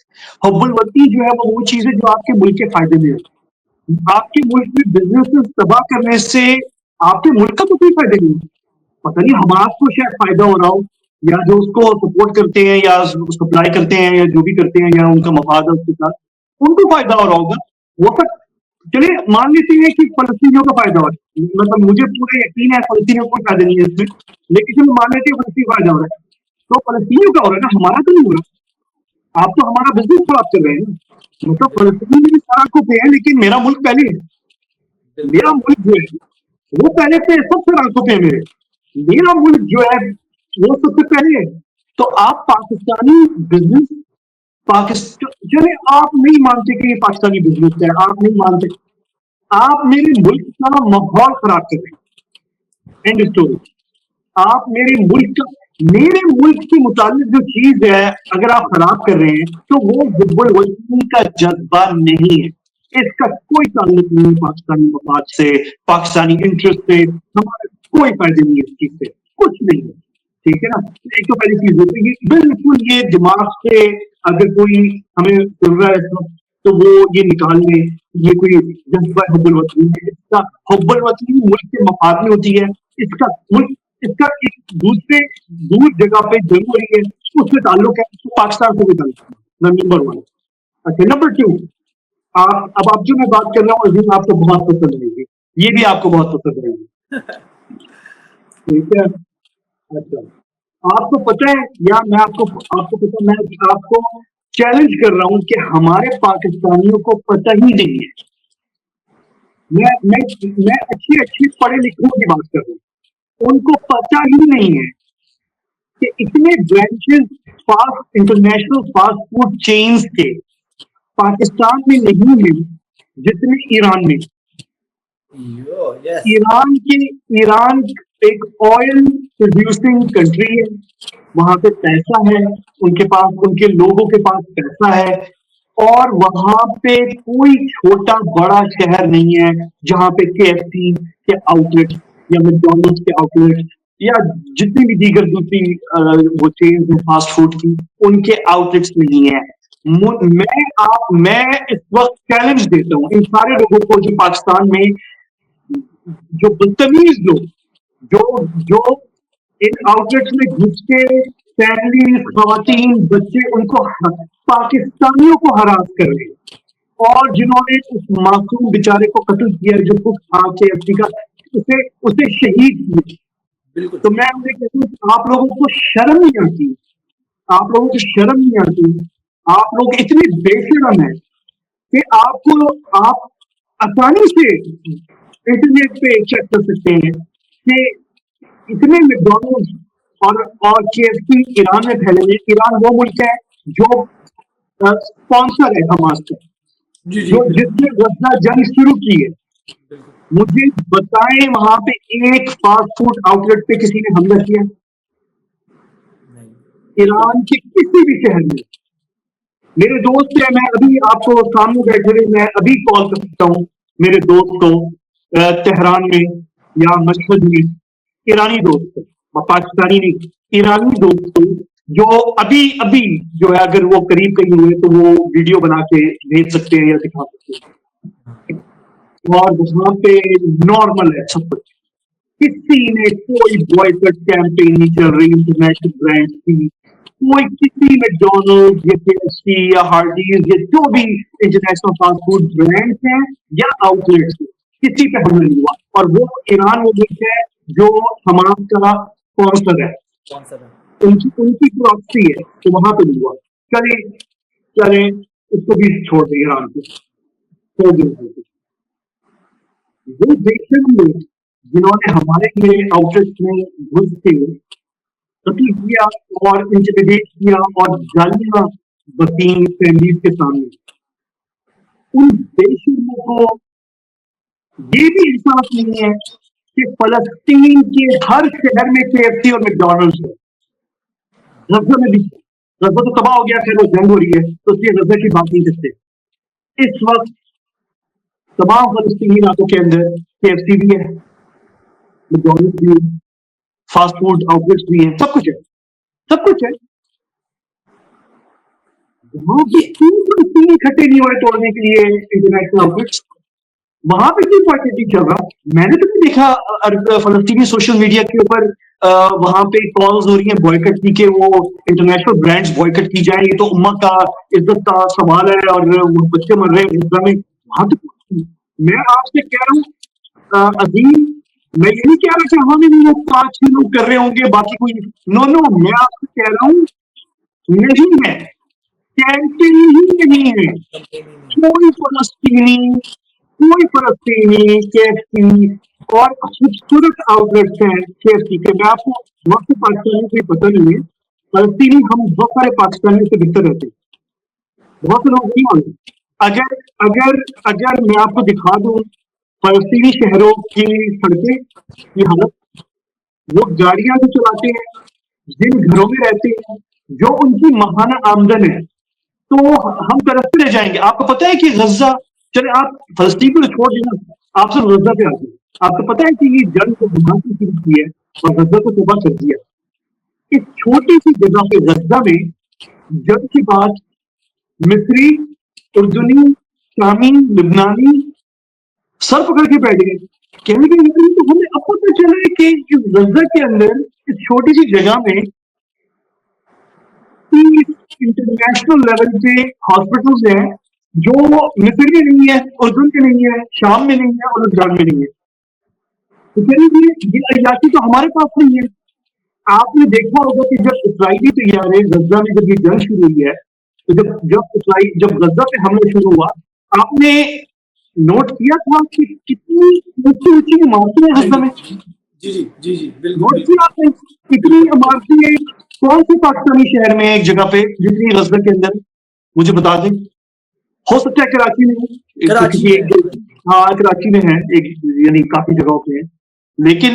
حب الوطنی جو ہے وہ چیز ہے جو آپ کے ملک کے فائدے میں ہے. آپ کے ملک میں بزنس تباہ کرنے سے آپ کے ملک کا تو کوئی فائدہ نہیں. پتہ نہیں ہمارا کو شاید فائدہ ہو رہا ہو, یا جو اس کو سپورٹ کرتے ہیں یا سپلائی کرتے ہیں یا جو بھی کرتے ہیں یا ان کا مفاد ہے اس کے ساتھ, ان کو فائدہ ہو رہا ہوگا. وہ سب چلیے مان لیتے ہیں کہ فلسطینیوں کا فائدہ ہو رہا ہے, مطلب مجھے پورا یقین ہے فلسطینیوں کو فائدہ نہیں ہے اس میں, لیکن چلو مان لیتے ہیں فلسطین فائدہ ہو رہا ہے, تو فلسطینیوں کا ہو رہا ہے نا, ہمارا تو نہیں ہو رہا. آپ تو ہمارا بزنس خراب کر رہے ہیں نا. مطلب فلسطین بھی سارا پہ ہے, لیکن میرا ملک پہلے ہے. میرا ملک جو ہے وہ پہلے پہ سب سے آنکھوں پہ ہے میرے. میرا ملک جو ہے وہ سب سے پہلے ہے. تو آپ پاکستانی بزنس چلے آپ نہیں مانتے کہ یہ پاکستانی بزنس ہے, آپ نہیں مانتے, آپ میرے ملک کا ماحول خراب کر رہے ہیں. And story. آپ میرے ملک کے متعلق جو چیز ہے اگر آپ خراب کر رہے ہیں تو وہ حب الوطنی کا جذبہ نہیں ہے. اس کا کوئی تعلق نہیں ہے پاکستانی مفاد سے, پاکستانی انٹرسٹ سے, ہمارا کوئی فائدہ نہیں ہے اس چیز سے, کچھ نہیں ہے. ٹھیک ہے نا. ایک تو پہلی چیز ہوتی ہے بالکل یہ دماغ سے اگر کوئی ہمیں سن رہا ہے تو وہ یہ نکال لے, یہ کوئی جذبہ حب الوطنی ہے. اس کا حب الوطنی ملک کے مفاد میں ہوتی ہے. اس کا ملک اس کا ایک دوسرے دور جگہ پہ جنگ ہو رہی ہے, اس سے تعلق ہے, پاکستان سے بھی تعلق ہے. نمبر 1. اچھا, نمبر 2, اب آپ جو میں بات کر رہا ہوں آپ کو بہت پسند آئے گی, یہ بھی آپ کو بہت پسند آئے گی. ٹھیک ہے. اچھا, آپ کو پتہ ہے یا میں آپ کو پتہ, میں آپ کو چیلنج کر رہا ہوں کہ ہمارے پاکستانیوں کو پتہ ہی نہیں ہے. میں اچھی پڑھے لکھوں کی بات کر رہا ہوں, ان کو پتہ ہی نہیں ہے کہ اتنے branches international fast food chains کے پاکستان میں نہیں ہیں جتنے ایران میں. ایران ایک آئل پروڈیوسنگ کنٹری ہے, وہاں پہ پیسہ ہے, ان کے پاس, ان کے لوگوں کے پاس پیسہ ہے, اور وہاں پہ کوئی چھوٹا بڑا شہر نہیں ہے جہاں پہ KFC کے آؤٹ لیٹ یا میکڈونلڈس کے آؤٹ لیٹ یا جتنی بھی دیگر دوسری وہ چینز ہیں فاسٹ فوڈ کی, ان کے آؤٹ لیٹس نہیں ہے. میں اس وقت چیلنج دیتا ہوں ان سارے لوگوں کو جو پاکستان میں جو بدتمیز لوگ جو ان آؤٹ لیٹس میں گھس کے فیملی, خواتین, بچے, ان کو پاکستانیوں کو ہراس کر رہے ہیں, اور جنہوں نے اس معصوم بیچارے کو قتل کیا جو کچھ KFC کا اسے شہید کیا. تو میں انہیں کہتا ہوں آپ لوگوں کو شرم نہیں آتی, آپ لوگوں کو شرم نہیں آتی, آپ لوگ اتنے بے شرم ہیں کہ آپ آسانی سے انٹرنیٹ پہ چیک کر سکتے ہیں کہ اتنے میکڈونلڈس اور KFC ایران میں پھیلے ہوئے. ایران وہ ملک ہے جو اسپانسر ہے حماس کا, جی جی جو بالکل جس نے غزہ جنگ شروع کی ہے. بالکل. مجھے بتائیں وہاں پہ ایک فاسٹ فوڈ آؤٹ لیٹ پہ کسی نے حملہ کیا نہیں بالکل. ایران کے کسی بھی شہر میں؟ میرے دوست ہیں, میں ابھی آپ کو سامنے بیٹھے ہوئے میں ابھی کال کر سکتا ہوں میرے دوست کو تہران میں یا مشہد میں, ایرانی دوست, پاکستانی نہیں, ایرانی دوست جو ابھی ابھی جو ہے اگر وہ قریب کہیں ہوئے تو وہ ویڈیو بنا کے بھیج سکتے ہیں یا دکھا سکتے ہیں. اور وہاں پہ نارمل ہے سب کچھ, کسی نے کوئی بوائکٹ کیمپین نہیں چل رہی انٹرنیشنل برانڈ کی, کوئی کسی میکڈونلڈ یا KFC یا ہارڈیز یا جو بھی انٹرنیشنل فاسٹ فوڈ برانڈس ہیں یا آؤٹ لیٹس ہیں, کسی پہ حملہ نہیں ہوا. اور وہ ایران وہ ملک ہے جو حماس کا اسپانسر ہے, کون سا ہے؟ ان کی پراپرٹی ہے, تو وہاں پہ نہیں ہوا. چلیں چلیں اس کو بھی چھوڑ دیں ایران کو, چھوڑ دیں. وہ دیکھتے ہوئے جنہوں نے ہمارے لیے آؤٹ لیٹ میں گھس کے قتل کیا اور انٹیمیڈیٹ کیا اور گالیاں بتیں فیملیز کے سامنے, ان بے شرموں کو یہ بھی احساس نہیں ہے کہ فلسطین کے ہر شہر میں KFC اور میکڈونلڈس ہے. غزہ میں بھی, غزہ تو تباہ ہو گیا, پھر وہ جنگ ہو رہی ہے تو اس لیے غزہ کی بات نہیں کرتے. اس وقت تمام فلسطینی علاقوں کے اندر KFC بھی ہے, میکڈونلڈس بھی ہے, فاسٹ فوڈ آؤٹ لیٹس بھی ہیں, سب کچھ ہے, سب کچھ ہے. وہاں پہ کیوں فلسطینی اکٹھے نہیں ہوئے توڑنے کے لیے انٹرنیشنل آؤٹ لیٹس؟ وہاں پہ کیوں بائیکٹ نہیں چل رہا؟ میں نے تو نہیں دیکھا فلسطینی سوشل میڈیا کے اوپر وہاں پہ کالز ہو رہی ہیں بوائکٹ کی کہ وہ انٹرنیشنل برانڈز بوائکٹ کی جائیں, یہ تو امت کا عزت کا سوال ہے اور وہ بچے مر رہے ہیں غزہ میں. وہاں تو میں آپ سے کہہ رہا ہوں عظیم, میں یہ نہیں کہہ رہا کہ ہمیں لوگ 5 لوگ کر رہے ہوں گے باقی کوئی, نو میں آپ سے کہہ رہا ہوں نہیں ہے, کینٹین ہی نہیں ہے. کوئی فلسطینی KFC اور خوبصورت آؤٹ لیٹس ہیں KFC کے. میں آپ کو وقت پاکستانی کو پتہ نہیں ہے, فلسطینی ہم بہت سارے پاکستانی سے بہتر رہتے ہیں, بہت سے لوگ نہیں ہوتے. اگر اگر اگر میں آپ کو دکھا دوں فلسطینی شہروں کی سڑکیں کی حالت, وہ گاڑیاں جو چلاتے ہیں, جن گھروں میں رہتے ہیں, جو ان کی ماہانہ آمدن ہے, تو ہم ترستے رہ جائیں گے. آپ کو پتہ ہے کہ غزہ, چلے آپ فلسطین کو چھوڑ دینا, آپ سے غزہ پہ آتے ہیں. آپ کو پتہ ہے کہ یہ جنگ کو حماس نے شروع کی ہے اور غزہ کو تباہ کر دیا. اس چھوٹی سی جگہ پہ غزہ میں جنگ کے بعد مصری, اردنی, شامی, لبنانی سر پکڑ کے بیٹھ گئے. کہنے کے لیے تو ہمیں اب پتہ چلا کہ اس غزہ کے اندر اس چھوٹی سی جگہ میں انٹرنیشنل لیول پہ ہاسپٹلز ہیں جو مصر میں نہیں ہے, اردن میں نہیں ہے, شام میں نہیں ہے اور لبنان میں نہیں ہے. تو کہنے یہ عیاشی تو ہمارے پاس نہیں ہے. آپ نے دیکھا ہوگا کہ جب اسرائیلی طیارے غزہ میں جب یہ جنگ شروع ہوئی ہے, تو جب غزہ پہ حملہ شروع ہوا, آپ نے نوٹ کیا تھا کہ کتنی اونچی اونچی عمارتیں ہیں غزہ میں؟ جی جی جی جی بالکل نوٹ بالکل. کیا آپ نے کتنی عمارتیں کون سے پاکستانی شہر میں ایک جگہ پہ جتنی غزہ کے اندر؟ مجھے بتا دیں. ہو سکتا ہے کراچی میں, کراچی میں ہے. ہاں کراچی میں ہے ایک, یعنی کافی جگہوں پہ ہے, لیکن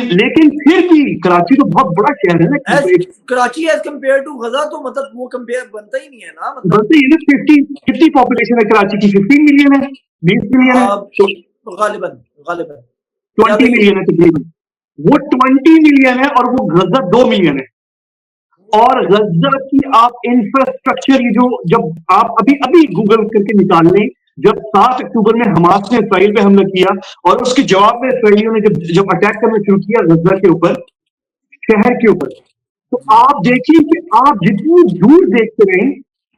پھر بھی کراچی تو بہت بڑا شہر ہے نا. Karachi as compare to Gaza تو مطلب وہ کمپیئر بنتا ہی نہیں ہے نا. مطلب بنتے ہی نا, 50 پاپولیشن ہے کراچی کی, 15 ملین ہے, 20 ملین ہے, غالباً 20 ملین ہے تقریباً. وہ 20 ملین ہے اور وہ غزہ 2 ملین ہے. اور غزہ کی آپ انفراسٹرکچر جو جب آپ ابھی گوگل کر کے نکال لیں, جب 7 اکتوبر میں حماس نے اسرائیل پہ حملہ کیا اور اس کے جواب میں اسرائیلیوں نے جب اٹیک کرنا شروع کیا غزہ کے اوپر, شہر کے اوپر, تو آپ دیکھیے کہ آپ جتنی دور دیکھتے رہیں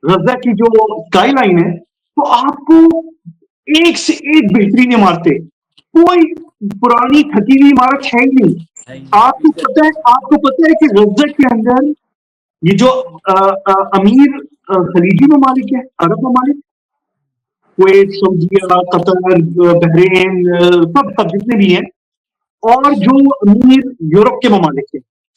غزہ کی جو اسکائی لائن ہے, تو آپ کو ایک سے ایک بہترین عمارتیں, کوئی پرانی تھکی ہوئی عمارت ہے ہی نہیں. آپ کو پتہ ہے کہ غزہ کے اندر یہ جو امیر خلیجی ممالک ہے, عرب ممالک, کویت, سعودیہ, قطر, بحرین, سب جتنے بھی ہیں, اور جو امیر یورپ کے ممالک ہیں,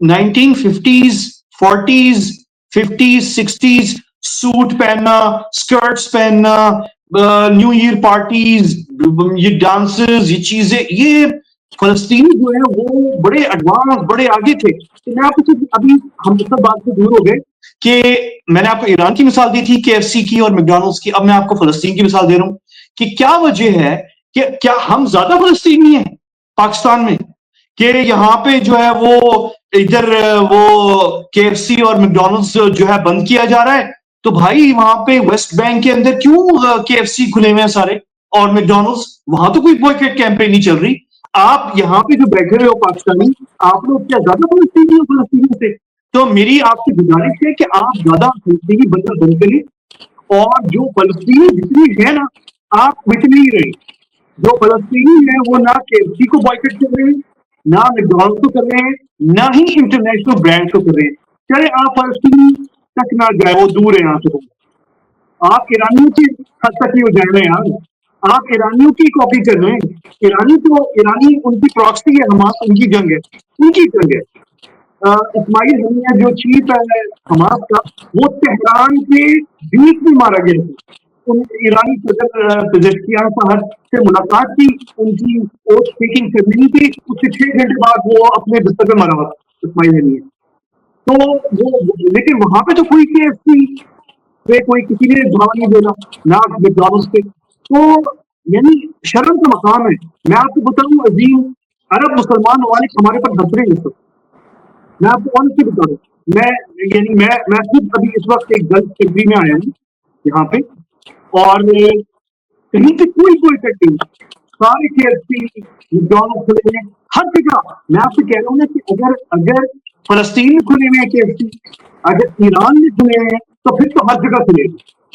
1950s 40s 50s 60s suit پہننا, اسکرٹس پہننا, نیو ایئر پارٹیز, یہ ڈانسز, یہ چیزیں, یہ فلسطینی جو ہے وہ بڑے ایڈوانس, بڑے آگے تھے. تو میں آپ کو ابھی ہم سب بات سے دور ہو گئے کہ میں نے آپ کو ایران کی مثال دی تھی KFC کی اور میکڈونلڈس کی, اب میں آپ کو فلسطین کی مثال دے رہا ہوں کہ کیا وجہ ہے کہ کیا ہم زیادہ فلسطینی ہیں پاکستان میں کہ یہاں پہ جو ہے وہ ادھر وہ KFC اور میکڈونلڈس جو ہے بند کیا جا رہا ہے, تو بھائی وہاں پہ ویسٹ بینک کے اندر کیوں KFC کھلے ہوئے ہیں سارے اور میکڈونلڈس, وہاں تو کوئی بوائکاٹ کیمپین نہیں چل رہی. آپ یہاں پہ جو بیٹھے ہوئے ہو پاکستانی, آپ لوگ کیا زیادہ فلسطینی ہو فلسطینیوں سے؟ تو میری آپ سے گزارش ہے کہ آپ زیادہ فلسطینی بندہ بن کریں, اور جو فلسطینی جتنی ہے نا آپ اتنی ہی رہے. جو فلسطینی ہے وہ نہ KFC کو بوائکاٹ کر رہے ہیں, نہ میکڈونلڈس کو کر رہے ہیں, نہ ہی انٹرنیشنل برانڈ کو کر رہے ہیں. چلے آپ فلسطینی تک نہ جائے, وہ دور ہے یہاں سے, آپ ایرانیوں کی حد تک ہی ہو جائے یار, آپ ایرانیوں کی کاپی کر رہے ہیں. ایرانی ان کی پراکسی ہے, حماس ان کی جنگ ہے, ان کی جنگ ہے. اسماعیل ہنیہ جو چیف ہے حماس کا, وہ تہران کے بیچ میں مارا گیا تھا. ان ایرانی صدر پزشکیان صاحب سے ملاقات کی, ان کی اوتھ ٹیکنگ سیرمنی کی, اس کے 6 گھنٹے بعد وہ اپنے بستر پہ مارا ہوا اسماعیل ہنیہ. تو وہ لیکن وہاں پہ تو کوئی KFC پہ کوئی کسی نے دھاوا نہیں دینا, نہ میکڈونلڈس پہ. تو یعنی شرم کا مقام ہے. میں آپ کو بتاؤں عظیم عرب مسلمان ممالک ہمارے پر ہنس رہے ہیں. میں آپ کو آنسٹلی بتا دوں, میں خود ابھی اس وقت ایک گلف کنٹری میں آیا ہوں یہاں پہ, اور کہیں پہ کوئی کٹ نہیں, سارے KFC میکڈونلڈس کھلے ہیں ہر جگہ. میں آپ سے کہہ رہا ہوں نا کہ اگر فلسطین میں کھلے ہوئے ہیں KFC, اگر ایران میں کھلے ہیں تو پھر تو ہر جگہ کھلے,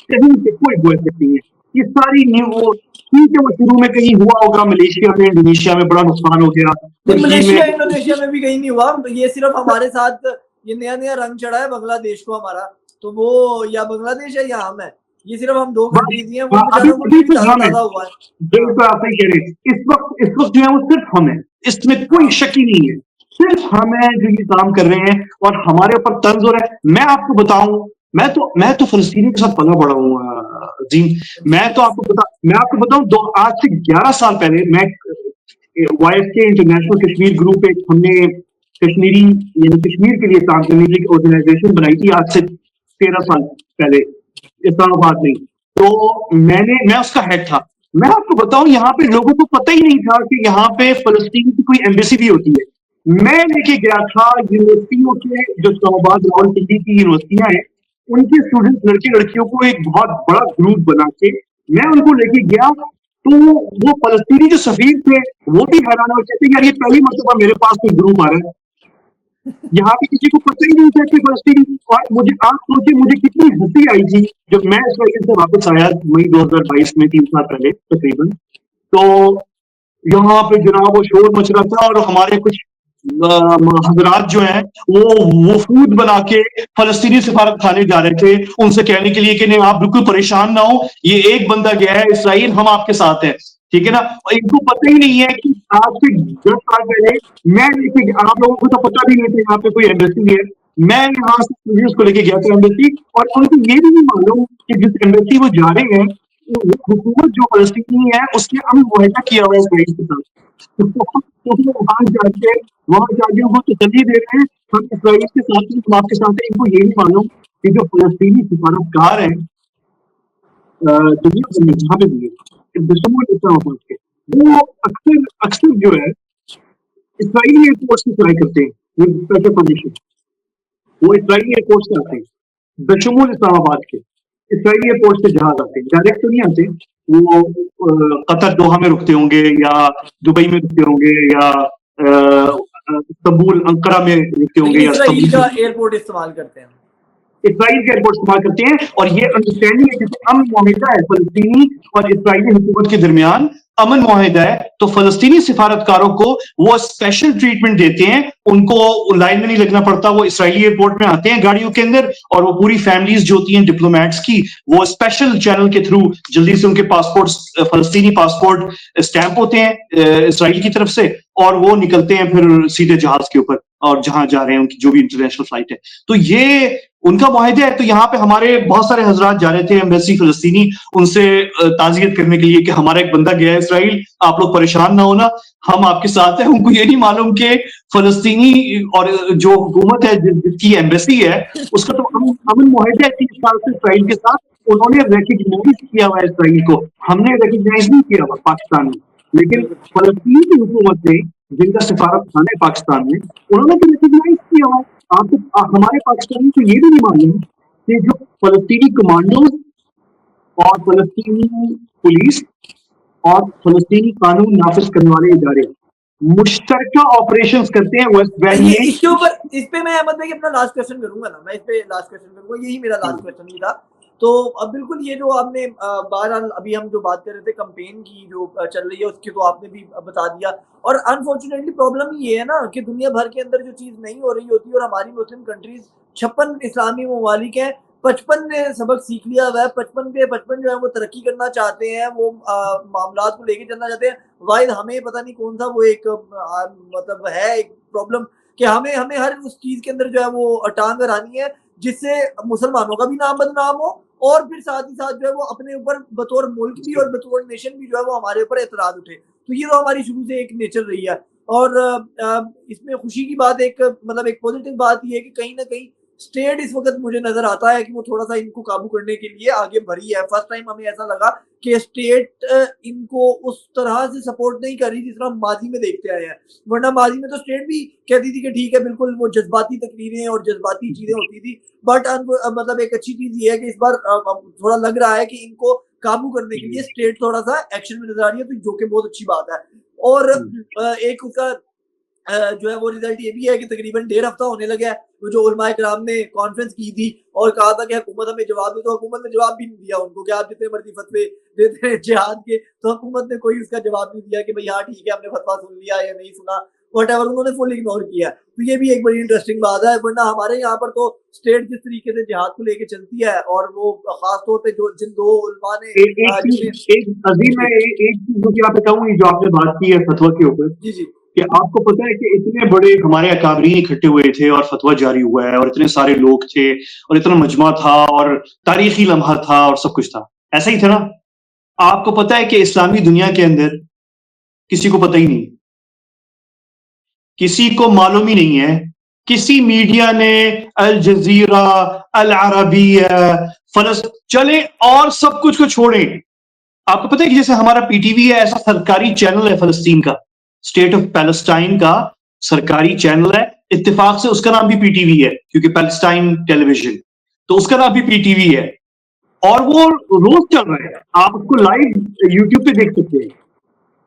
کہیں پہ کوئی بوائکاٹ نہیں ہے. یہ ساری نیو ٹھیک ہے, وہ شروع میں کہیں ہوا ہوگا ملیشیا میں, انڈونیشیا میں بڑا نقصان ہو گیا, ملیشیا انڈونیشیا میں بھی کہیں نہیں ہوا. یہ صرف ہمارے ساتھ یہ نیا رنگ چڑھا ہے بنگلہ دیش کو ہمارا, تو وہ یا بنگلہ دیش ہے یا ہم ہے, یہ صرف ہم 2 کنٹریز ہیں, وہ بیچاروں کو بھی زیادہ ہوا ہے. بالکل آپ صحیح کہہ رہے ہیں. اس وقت جو ہے وہ صرف ہم ہیں, اس میں کوئی شک ہی نہیں ہے, صرف ہم ہیں جو یہ کام کر رہے ہیں اور ہمارے اوپر طنز ہو رہا ہے. میں آپ کو بتاؤں, میں تو فلسطینی کے ساتھ پلا پڑا ہوں عظیم. میں آپ کو بتاؤں آج سے 11 سال پہلے میں YSK انٹرنیشنل کشمیر گروپ, ایک ہم نے کشمیری یعنی کشمیر کے لیے کام کرنے کی ایک آرگنائزیشن بنائی تھی آج سے 13 سال پہلے اسلام آباد میں. تو میں اس کا ہیڈ تھا. میں آپ کو بتاؤں یہاں پہ لوگوں کو پتہ ہی نہیں تھا کہ یہاں پہ فلسطین کی کوئی ایمبیسی بھی ہوتی ہے. میں لے کے گیا تھا یونیورسٹیوں کے, جو اسلام آباد راولپنڈی کی یونیورسٹیاں ہیں, ان کے اسٹوڈنٹ لڑکے لڑکیوں کو ایک بہت بڑا گروپ بنا کے میں ان کو لے کے گیا. تو وہ فلسطینی جو سفیر تھے وہ بھی حیران ہو کہتے یار یہ پہلی مرتبہ میرے پاس کوئی گروپ آ رہا ہے, یہاں پہ کسی کو پتہ ہی نہیں تھا کہ فلسطینی. اور مجھے آپ سوچے مجھے کتنی ہنسی آئی تھی جب میں اسرائیل سے واپس آیا مئی 2022 میں, 3 سال پہلے تقریباً. تو یہاں پہ جناب وہ شور مچ رہا تھا, اور ہمارے کچھ حضرات جو ہیں وہ وفود بنا کے فلسطینی سفارت خانے جا رہے تھے ان سے کہنے کے لیے کہ نہیں آپ بالکل پریشان نہ ہو, یہ ایک بندہ گیا ہے اسرائیل, ہم آپ کے ساتھ ہیں, ٹھیک ہے نا. ان کو پتہ ہی نہیں ہے کہ آج سے 10 سال پہلے میں آپ لوگوں کو تو پتہ بھی نہیں تھا یہاں پہ کوئی ایمبیسی ہے. میں یہاں سے اس کو لے کے گیا تھا ایمبیسی, اور ان کو یہ بھی نہیں معلوم کہ جس ایمبیسی وہ جا رہے ہیں حکومت جو فلسطینی ہے اس نے امن معاہدہ کیا ہوا ہے اسرائیل کے ساتھ. وہاں جا کے ان کو تسلی دے رہے ہیں ہم اسرائیل کے ساتھ ہیں, ہم آپ کے ساتھ ہیں. ان کو یہ نہیں معلوم کہ جو فلسطینی سفارتکار ہیں دنیا میں جہاں پہ بھی ہے, وہ اکثر جو ہے اسرائیلی ایئرپورٹ سے فلائی کرتے ہیں اسپیشل پرمیشن. وہ اسرائیلی ایئرپورٹ سے آتے ہیں بشمول اسلام آباد کے, اسرائیلی ایئرپورٹ سے جہاز آتے ہیں, ڈائریکٹ تو نہیں آتے. وہ قطر دوحہ میں رکتے ہوں گے یا دبئی میں رکتے ہوں گے یا استنبول انقرہ میں رکتے ہوں گے, یا اسرائیل کا ایئرپورٹ استعمال کرتے ہیں, اسرائیل کے ایئرپورٹ استعمال کرتے ہیں. اور یہ انڈرسٹینڈنگ ہے کہ امن معاہدہ ہے فلسطینی اور اسرائیلی حکومت کے درمیان, امن معاہدہ ہے. تو فلسطینی سفارتکاروں کو وہ اسپیشل ٹریٹمنٹ دیتے ہیں, ان کو لائن میں نہیں لگنا پڑتا, وہ اسرائیلی ایئرپورٹ میں آتے ہیں گاڑیوں کے اندر, اور وہ پوری فیملیز جو ہوتی ہیں ڈپلومیٹس کی, وہ اسپیشل چینل کے تھرو جلدی سے ان کے پاسپورٹ فلسطینی پاسپورٹ اسٹیمپ ہوتے ہیں اسرائیل کی طرف سے, اور وہ نکلتے ہیں پھر سیدھے جہاز کے اوپر اور جہاں جا رہے ہیں ان کی جو بھی انٹرنیشنل فلائٹ ہے. تو یہ ان کا معاہدہ ہے. تو یہاں پہ ہمارے بہت سارے حضرات جا رہے تھے ایمبیسی فلسطینی ان سے تعزیت کرنے کے لیے کہ ہمارا ایک بندہ گیا ہے اسرائیل, آپ لوگ پریشان نہ ہونا, ہم آپ کے ساتھ ہیں. ان کو یہ نہیں معلوم کہ فلسطینی اور جو حکومت ہے جس کی ایمبیسی ہے اس کا تو امن معاہدہ ہے 30 سال سے اسرائیل کے ساتھ. انہوں نے ریکگنائز کیا ہوا ہے اسرائیل کو, ہم نے ریکگنائز نہیں کیا ہوا پاکستان میں. لیکن فلسطین کی حکومت نے جن کا سفارت خانہ ہے پاکستان میں انہوں نے تو ریکگنائز کیا ہوا ہے. ہمارے پاکستانی کو یہ بھی نہیں معلوم کہ جو فلسطینی کمانڈوز اور فلسطینی پولیس اور فلسطینی قانون نافذ کرنے والے ادارے مشترکہ آپریشنز کرتے ہیں ویسٹ بینک میں. اس کے اوپر اس پہ میں احمد بھائی اپنا لاسٹ کوسچن کروں گا نا, میں اس پہ لاسٹ کوسچن کروں گا, یہی میرا لاسٹ کوسچن ہی تھا. تو اب بالکل یہ جو آپ نے بہرحال ابھی ہم جو بات کر رہے تھے کمپین کی جو چل رہی ہے اس کی تو آپ نے بھی بتا دیا. اور انفارچونیٹلی پرابلم یہ ہے نا کہ دنیا بھر کے اندر جو چیز نہیں ہو رہی ہوتی, اور ہماری مسلم کنٹریز 56 اسلامی ممالک ہیں, 55 نے سبق سیکھ لیا ہوا ہے, 55 جو ہے وہ ترقی کرنا چاہتے ہیں, وہ معاملات کو لے کے چلنا چاہتے ہیں. واحد ہمیں پتہ نہیں کون سا وہ ایک مطلب ہے ایک پرابلم کہ ہمیں ہر اس چیز کے اندر جو ہے وہ ٹانگ رانی ہے جس سے مسلمانوں کا بھی نام بدنام ہو, اور پھر ساتھ ہی ساتھ جو ہے وہ اپنے اوپر بطور ملک بھی اور بطور نیشن بھی جو ہے وہ ہمارے اوپر اعتراض اٹھے. تو یہ تو ہماری شروع سے ایک نیچر رہی ہے. اور اس میں خوشی کی بات ایک مطلب ایک پوزیٹو بات یہ ہے کہ کہیں نہ کہیں اسٹیٹ اس وقت مجھے نظر آتا ہے کہ وہ تھوڑا سا ان کو قابو کرنے کے لیے آگے بڑھی ہے. فرسٹ ٹائم ہمیں ایسا لگا کہ اسٹیٹ ان کو اس طرح سے سپورٹ نہیں کر رہی جس طرح ہم ماضی میں دیکھتے آئے ہیں. ورنہ ماضی میں تو اسٹیٹ بھی کہتی تھی کہ ٹھیک ہے بالکل وہ جذباتی تقریریں اور جذباتی چیزیں ہوتی تھی, بٹ مطلب ایک اچھی چیز یہ ہے کہ اس بار تھوڑا لگ رہا ہے کہ ان کو قابو کرنے کے لیے اسٹیٹ تھوڑا سا ایکشن میں نظر آ رہی ہے, جو کہ بہت اچھی بات ہے. اور ایک اس کا جو ہے وہ ریزلٹ یہ بھی ہے کہ تقریباً 1.5 ہفتہ ہونے لگا ہے تو جو علماء کرام نے کانفرنس کی تھی اور کہا تھا کہ حکومت ہمیں جواب دے, تو حکومت نے جواب بھی نہیں دیا ان کو کہ آپ جتنے مرضی فتوے دیتے ہیں جہاد کے, تو حکومت نے کوئی اس کا جواب نہیں دیا کہ بھائی ہاں ٹھیک ہے ہم نے فتویٰ سن لیا یا نہیں سنا, واٹ ایور, انہوں نے فل اگنور کیا. تو یہ بھی ایک بڑی انٹرسٹنگ بات ہے. ورنہ ہمارے یہاں پر تو اسٹیٹ جس طریقے سے جہاد کو لے کے چلتی ہے, اور وہ خاص طور پہ جو جن 2 علماء نے ایک عظیم ہے ایک چیز جو کہ آپ بتاؤں جو آپ نے بات کی ہے فتویٰ کے اوپر, جی کہ آپ کو پتا ہے کہ اتنے بڑے ہمارے اکابرین اکٹھے ہوئے تھے اور فتویٰ جاری ہوا ہے اور اتنے سارے لوگ تھے اور اتنا مجمع تھا اور تاریخی لمحہ تھا اور سب کچھ تھا, ایسا ہی تھا نا. آپ کو پتا ہے کہ اسلامی دنیا کے اندر کسی کو پتہ ہی نہیں, کسی کو معلوم ہی نہیں ہے. کسی میڈیا نے الجزیرہ, العربیہ, چلے اور سب کچھ کو چھوڑیں. آپ کو پتہ ہے کہ جیسے ہمارا پی ٹی وی ہے, ایسا سرکاری چینل ہے فلسطین کا, اسٹیٹ آف پیلسٹائن کا سرکاری چینل ہے, اتفاق سے اس کا نام بھی پی ٹی وی ہے کیونکہ پیلسٹائن ٹیلی ویژن, تو اس کا نام بھی پی ٹی وی ہے اور وہ روز چل رہا ہے. آپ اس کو لائیو یوٹیوب پہ دیکھ سکتے ہیں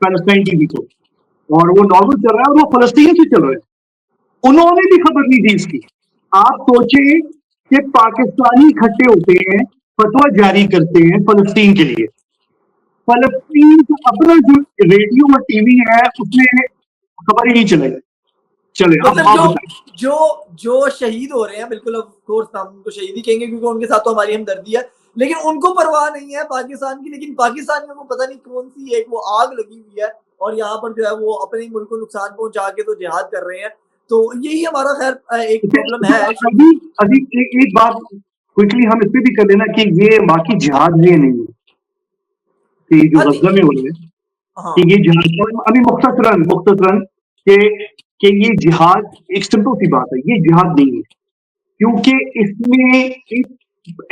پیلسٹائن ٹی وی کو, اور وہ نارمل چل رہا ہے اور وہ فلسطین سے چل رہا ہے. انہوں نے بھی خبر نہیں دی اس کی. آپ سوچیں کہ پاکستانی اکٹھے ہوتے ہیں, فتویٰ جاری کرتے ہیں فلسطین کے لیے, فلسطین کا اپنا جو ریڈیو اور ٹی وی ہے اس میں خبر ہی نہیں چلے. مطلب جو شہید ہو رہے ہیں, بالکل آف کورس ہم ان کو شہید ہی کہیں گے کیونکہ ان کے ساتھ تو ہماری ہمدردی ہے, لیکن ان کو پرواہ نہیں ہے پاکستان کی. لیکن پاکستانیوں کو پتہ نہیں کون سی ایک وہ آگ لگی ہوئی ہے اور یہاں پر جو ہے وہ اپنے ملک کو نقصان پہنچا کے تو جہاد کر رہے ہیں. تو یہی ہمارا خیر ایک پرابلم ہے. ابھی ایک بات کوئکلی ہم اس پہ بھی کر لینا کہ یہ باقی جہاد یہ نہیں ہے کہ جو غزہ میں ہو رہے ہیں کہ یہ جہاد, ابھی مختصراً کہ یہ جہاد ایک سمپل سی بات ہے, یہ جہاد نہیں ہے. کیونکہ اس میں ایک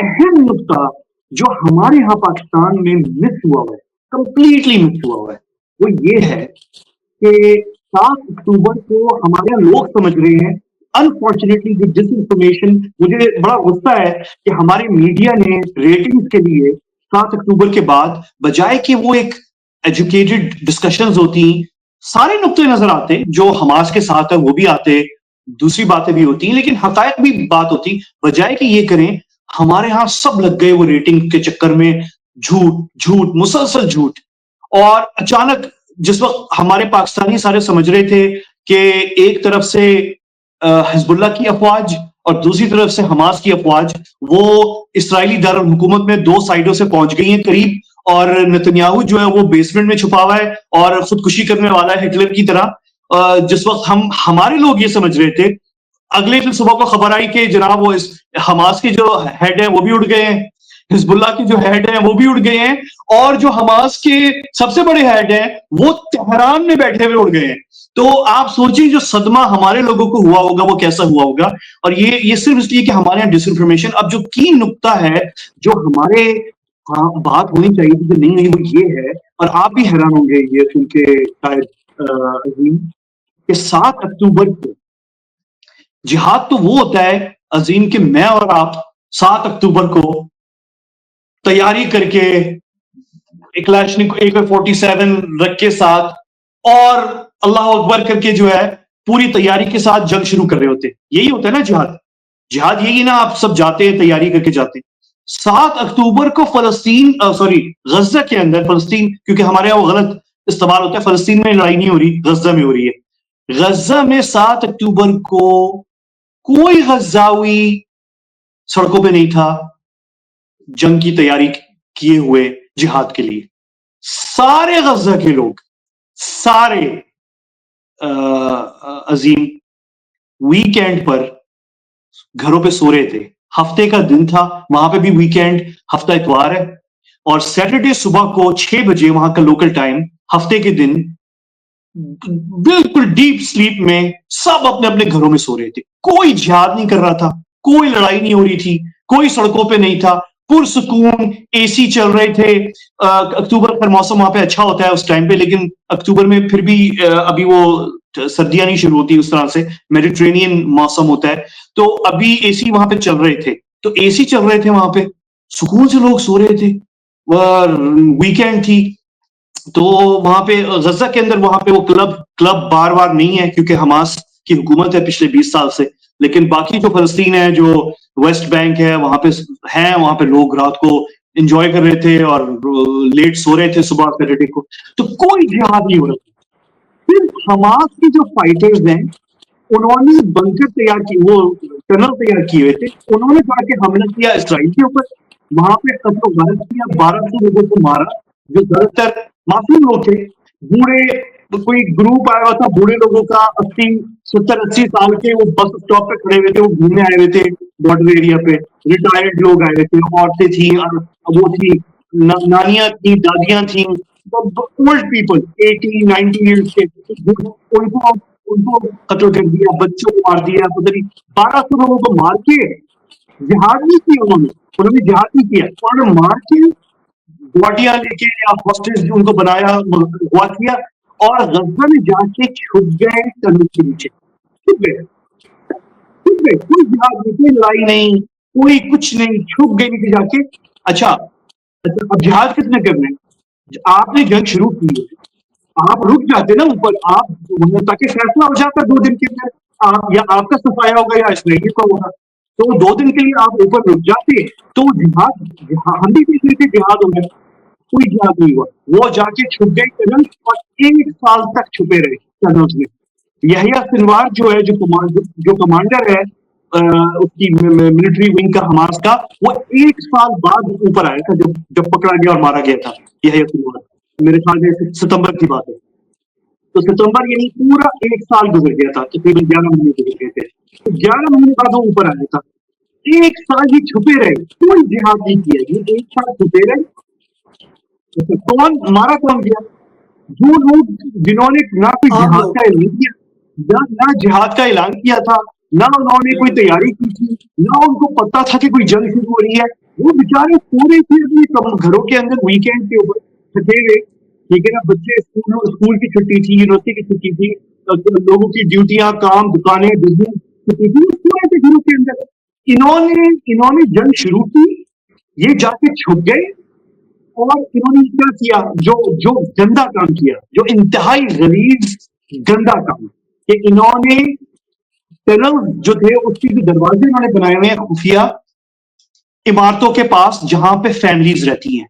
اہم نقطہ جو ہمارے یہاں پاکستان میں مس ہوا ہوا ہے, کمپلیٹلی مس ہوا ہوا ہے, وہ یہ ہے کہ 7 اکتوبر کو ہمارے یہاں لوگ سمجھ رہے ہیں, انفارچونیٹلی ڈس انفارمیشن, مجھے بڑا غصہ ہے کہ ہمارے میڈیا نے ریٹنگز کے لیے 7 اکتوبر کے بعد بجائے کہ وہ ایک ایجوکیٹڈ ڈسکشنز ہوتی, سارے نقطے نظر آتے, جو حماس کے ساتھ ہے وہ بھی آتے, دوسری باتیں بھی ہوتی ہیں, لیکن حقائق بھی بات ہوتی, بجائے کہ یہ کریں ہمارے ہاں سب لگ گئے وہ ریٹنگ کے چکر میں, جھوٹ مسلسل جھوٹ. اور اچانک جس وقت ہمارے پاکستانی سارے سمجھ رہے تھے کہ ایک طرف سے حزب اللہ کی افواج اور دوسری طرف سے حماس کی افواج وہ اسرائیلی دارالحکومت میں 2 سائڈوں سے پہنچ گئی ہیں قریب, اور نتنیاہو جو ہے وہ بیسمنٹ میں چھپا ہوا ہے اور خودکشی کرنے والا ہے ہٹلر کی طرح, جس وقت ہمارے لوگ یہ سمجھ رہے تھے، اگلے دن صبح کو خبر آئی کہ جناب وہ حماس کے جو ہیڈ ہیں وہ بھی اڑ گئے ہیں، حزب اللہ کے جو ہیڈ ہیں وہ بھی اڑ گئے ہیں، اور جو حماس کے سب سے بڑے ہیڈ ہیں وہ تہران میں بیٹھے ہوئے اڑ گئے ہیں. تو آپ سوچیں جو صدمہ ہمارے لوگوں کو ہوا ہوگا وہ کیسا ہوا ہوگا. اور یہ صرف اس لیے کہ ہمارے یہاں ڈس انفارمیشن. اب جو کی نقطہ ہے جو ہمارے بات ہونی چاہیے تھی کہ نہیں وہ یہ ہے، اور آپ بھی حیران ہوں گے یہ سن کے شاید عظیم، کہ 7 اکتوبر کو جہاد تو وہ ہوتا ہے عظیم کہ میں اور آپ 7 اکتوبر کو تیاری کر کے AK-47 رکھ کے ساتھ اور اللہ اکبر کر کے جو ہے پوری تیاری کے ساتھ جنگ شروع کر رہے ہوتے. یہی ہوتا ہے نا جہاد یہی نا، آپ سب جاتے ہیں تیاری کر کے جاتے ہیں. 7 اکتوبر کو فلسطین غزہ کے اندر، فلسطین کیونکہ ہمارے یہاں وہ غلط استعمال ہوتا ہے، فلسطین میں لڑائی نہیں ہو رہی، غزہ میں ہو رہی ہے. غزہ میں 7 اکتوبر کو کوئی غزاوی سڑکوں پہ نہیں تھا جنگ کی تیاری کیے ہوئے جہاد کے لیے. سارے غزہ کے لوگ، سارے عظیم ویکینڈ پر گھروں پہ سو رہے تھے. ہفتے کا دن تھا وہاں پہ بھی، ویکینڈ، ہفتہ اتوار ہے، اور سیٹرڈے صبح کو 6 بجے وہاں کا لوکل ٹائم، ہفتے کے دن بالکل ڈیپ سلیپ میں سب اپنے اپنے گھروں میں سو رہے تھے. کوئی جہاد نہیں کر رہا تھا، کوئی لڑائی نہیں ہو رہی تھی، کوئی سڑکوں پہ نہیں تھا، پرسکون اے سی چل رہے تھے. اکتوبر کا موسم وہاں پہ اچھا ہوتا ہے اس ٹائم پہ، لیکن اکتوبر میں پھر بھی ابھی وہ سردیاں نہیں شروع ہوتی اس طرح سے، میڈیٹرینین موسم ہوتا ہے. تو ابھی اے سی وہاں پہ چل رہے تھے، تو اے سی چل رہے تھے وہاں پہ، سکون سے لوگ سو رہے تھے، ویکینڈ تھی. تو وہاں پہ غزہ کے اندر وہاں پہ وہ کلب بار بار نہیں ہے کیونکہ حماس کی حکومت ہے پچھلے 20 سال سے، لیکن باقی جو فلسطین ہے، جو ویسٹ بینک ہے، وہاں پہ ہیں، وہاں پہ لوگ رات کو انجوائے کر رہے تھے اور لیٹ سو رہے تھے صبح سیٹرڈے کو. تو کوئی جہاد نہیں ہو رہا تھا. صرف حماس کی جو فائٹرز ہیں انہوں نے بنکر تیار کی، وہ ٹنل تیار کیے ہوئے تھے، انہوں نے جا کے حملہ کیا اسرائیل کے اوپر، وہاں پہ قتل و غارت کیا، 1200 لوگوں کو مارا جو زیادہ تر معصوم لوگ تھے. بوڑھے، کوئی گروپ آیا ہوا تھا بوڑھے لوگوں کا، 70-80 سال کے، وہ بس اسٹاپ پہ کھڑے ہوئے تھے، وہ گھومنے آئے ہوئے تھے بارڈر ایریا پہ. ریٹائرڈ لوگ آئے ہوئے تھے، عورتیں تھیں، وہ تھی، نانیاں تھیں، دادیاں تھیں، اولڈ پیپل 80-90 ایئرس کے، ان کو قتل کر دیا، بچوں کو مار دیا. 1200 لوگوں کو مار کے جہاد نہیں کیا، انہوں نے جہاد نہیں کیا، اور مار کے باڈیاں لے کے یا ہاسٹیج ان کو بنایا ہوا کیا، اور غزہ میں جا کے چھپ گئے ٹنل کے نیچے، چھپ گئے، کوئی جہاد نہیں، کوئی لڑائی نہیں، کوئی کچھ نہیں، چھپ گئے نیچے جا کے. اچھا اب جہاد کس نے کرنا ہے؟ آپ نے جنگ شروع کی ہے، آپ رک جاتے نا اوپر، آپ تاکہ فیصلہ ہو جاتا 2 دن کے اندر، آپ یا آپ کا صفایا ہوگا یا اسرائیلی کا ہوگا، تو 2 دن کے لیے آپ اوپر رک جاتے. تو جہاد ہم بھی دیکھ لیتے جہاد ہو گیا، کوئی جہاد نہیں ہوا. وہ جا کے چھپ گئے ٹنل، اور 1 سال تک چھپے رہے ٹنل میں. یحییٰ سنوار جو ہے، جو کمانڈر ہے اس کی ملٹری ونگ کا حماس کا، وہ 1 سال بعد اوپر آیا تھا جب پکڑا گیا اور مارا گیا تھا یحییٰ سنوار. میرے خیال میں ستمبر کی بات ہے، تو ستمبر یعنی پورا 1 سال گزر گیا تھا، تقریباً 11 مہینے گزر گئے تھے. تو 11 مہینے بعد وہ اوپر آیا تھا. 1 سال یہ چھپے رہے، کوئی جہاد نہیں کیا، یہ 1 سال چھپے رہے. کون مارا، کون کیا؟ جو لوگ جنہوں نے نہ کوئی جہاد کا اعلان کیا، نہ جہاد کا اعلان کیا تھا، نہ انہوں نے کوئی تیاری کی تھی، نہ ان کو پتا تھا کہ کوئی جنگ شروع ہو رہی ہے، وہ بیچارے پورے تھے اپنے گھروں کے اندر ویکینڈ کے اوپر تھکے ہوئے. ٹھیک ہے نا، بچے اسکول کی چھٹی تھی، یونیورسٹی کی چھٹی تھی، لوگوں کی ڈیوٹیاں، کام، دکانیں، بزنس چھٹی تھی، پورے تھے گھروں کے اندر. انہوں نے جنگ شروع کی، یہ جا کے چھپ گئے، اور انہوں نے کیا کیا، جو گندا کام کیا، جو انتہائی غلیظ گندا کام، کہ انہوں نے ٹنل جو تھے اس کے دروازے انہوں نے بنائے ہوئے ہیں خفیہ عمارتوں کے پاس جہاں پہ فیملیز رہتی ہیں،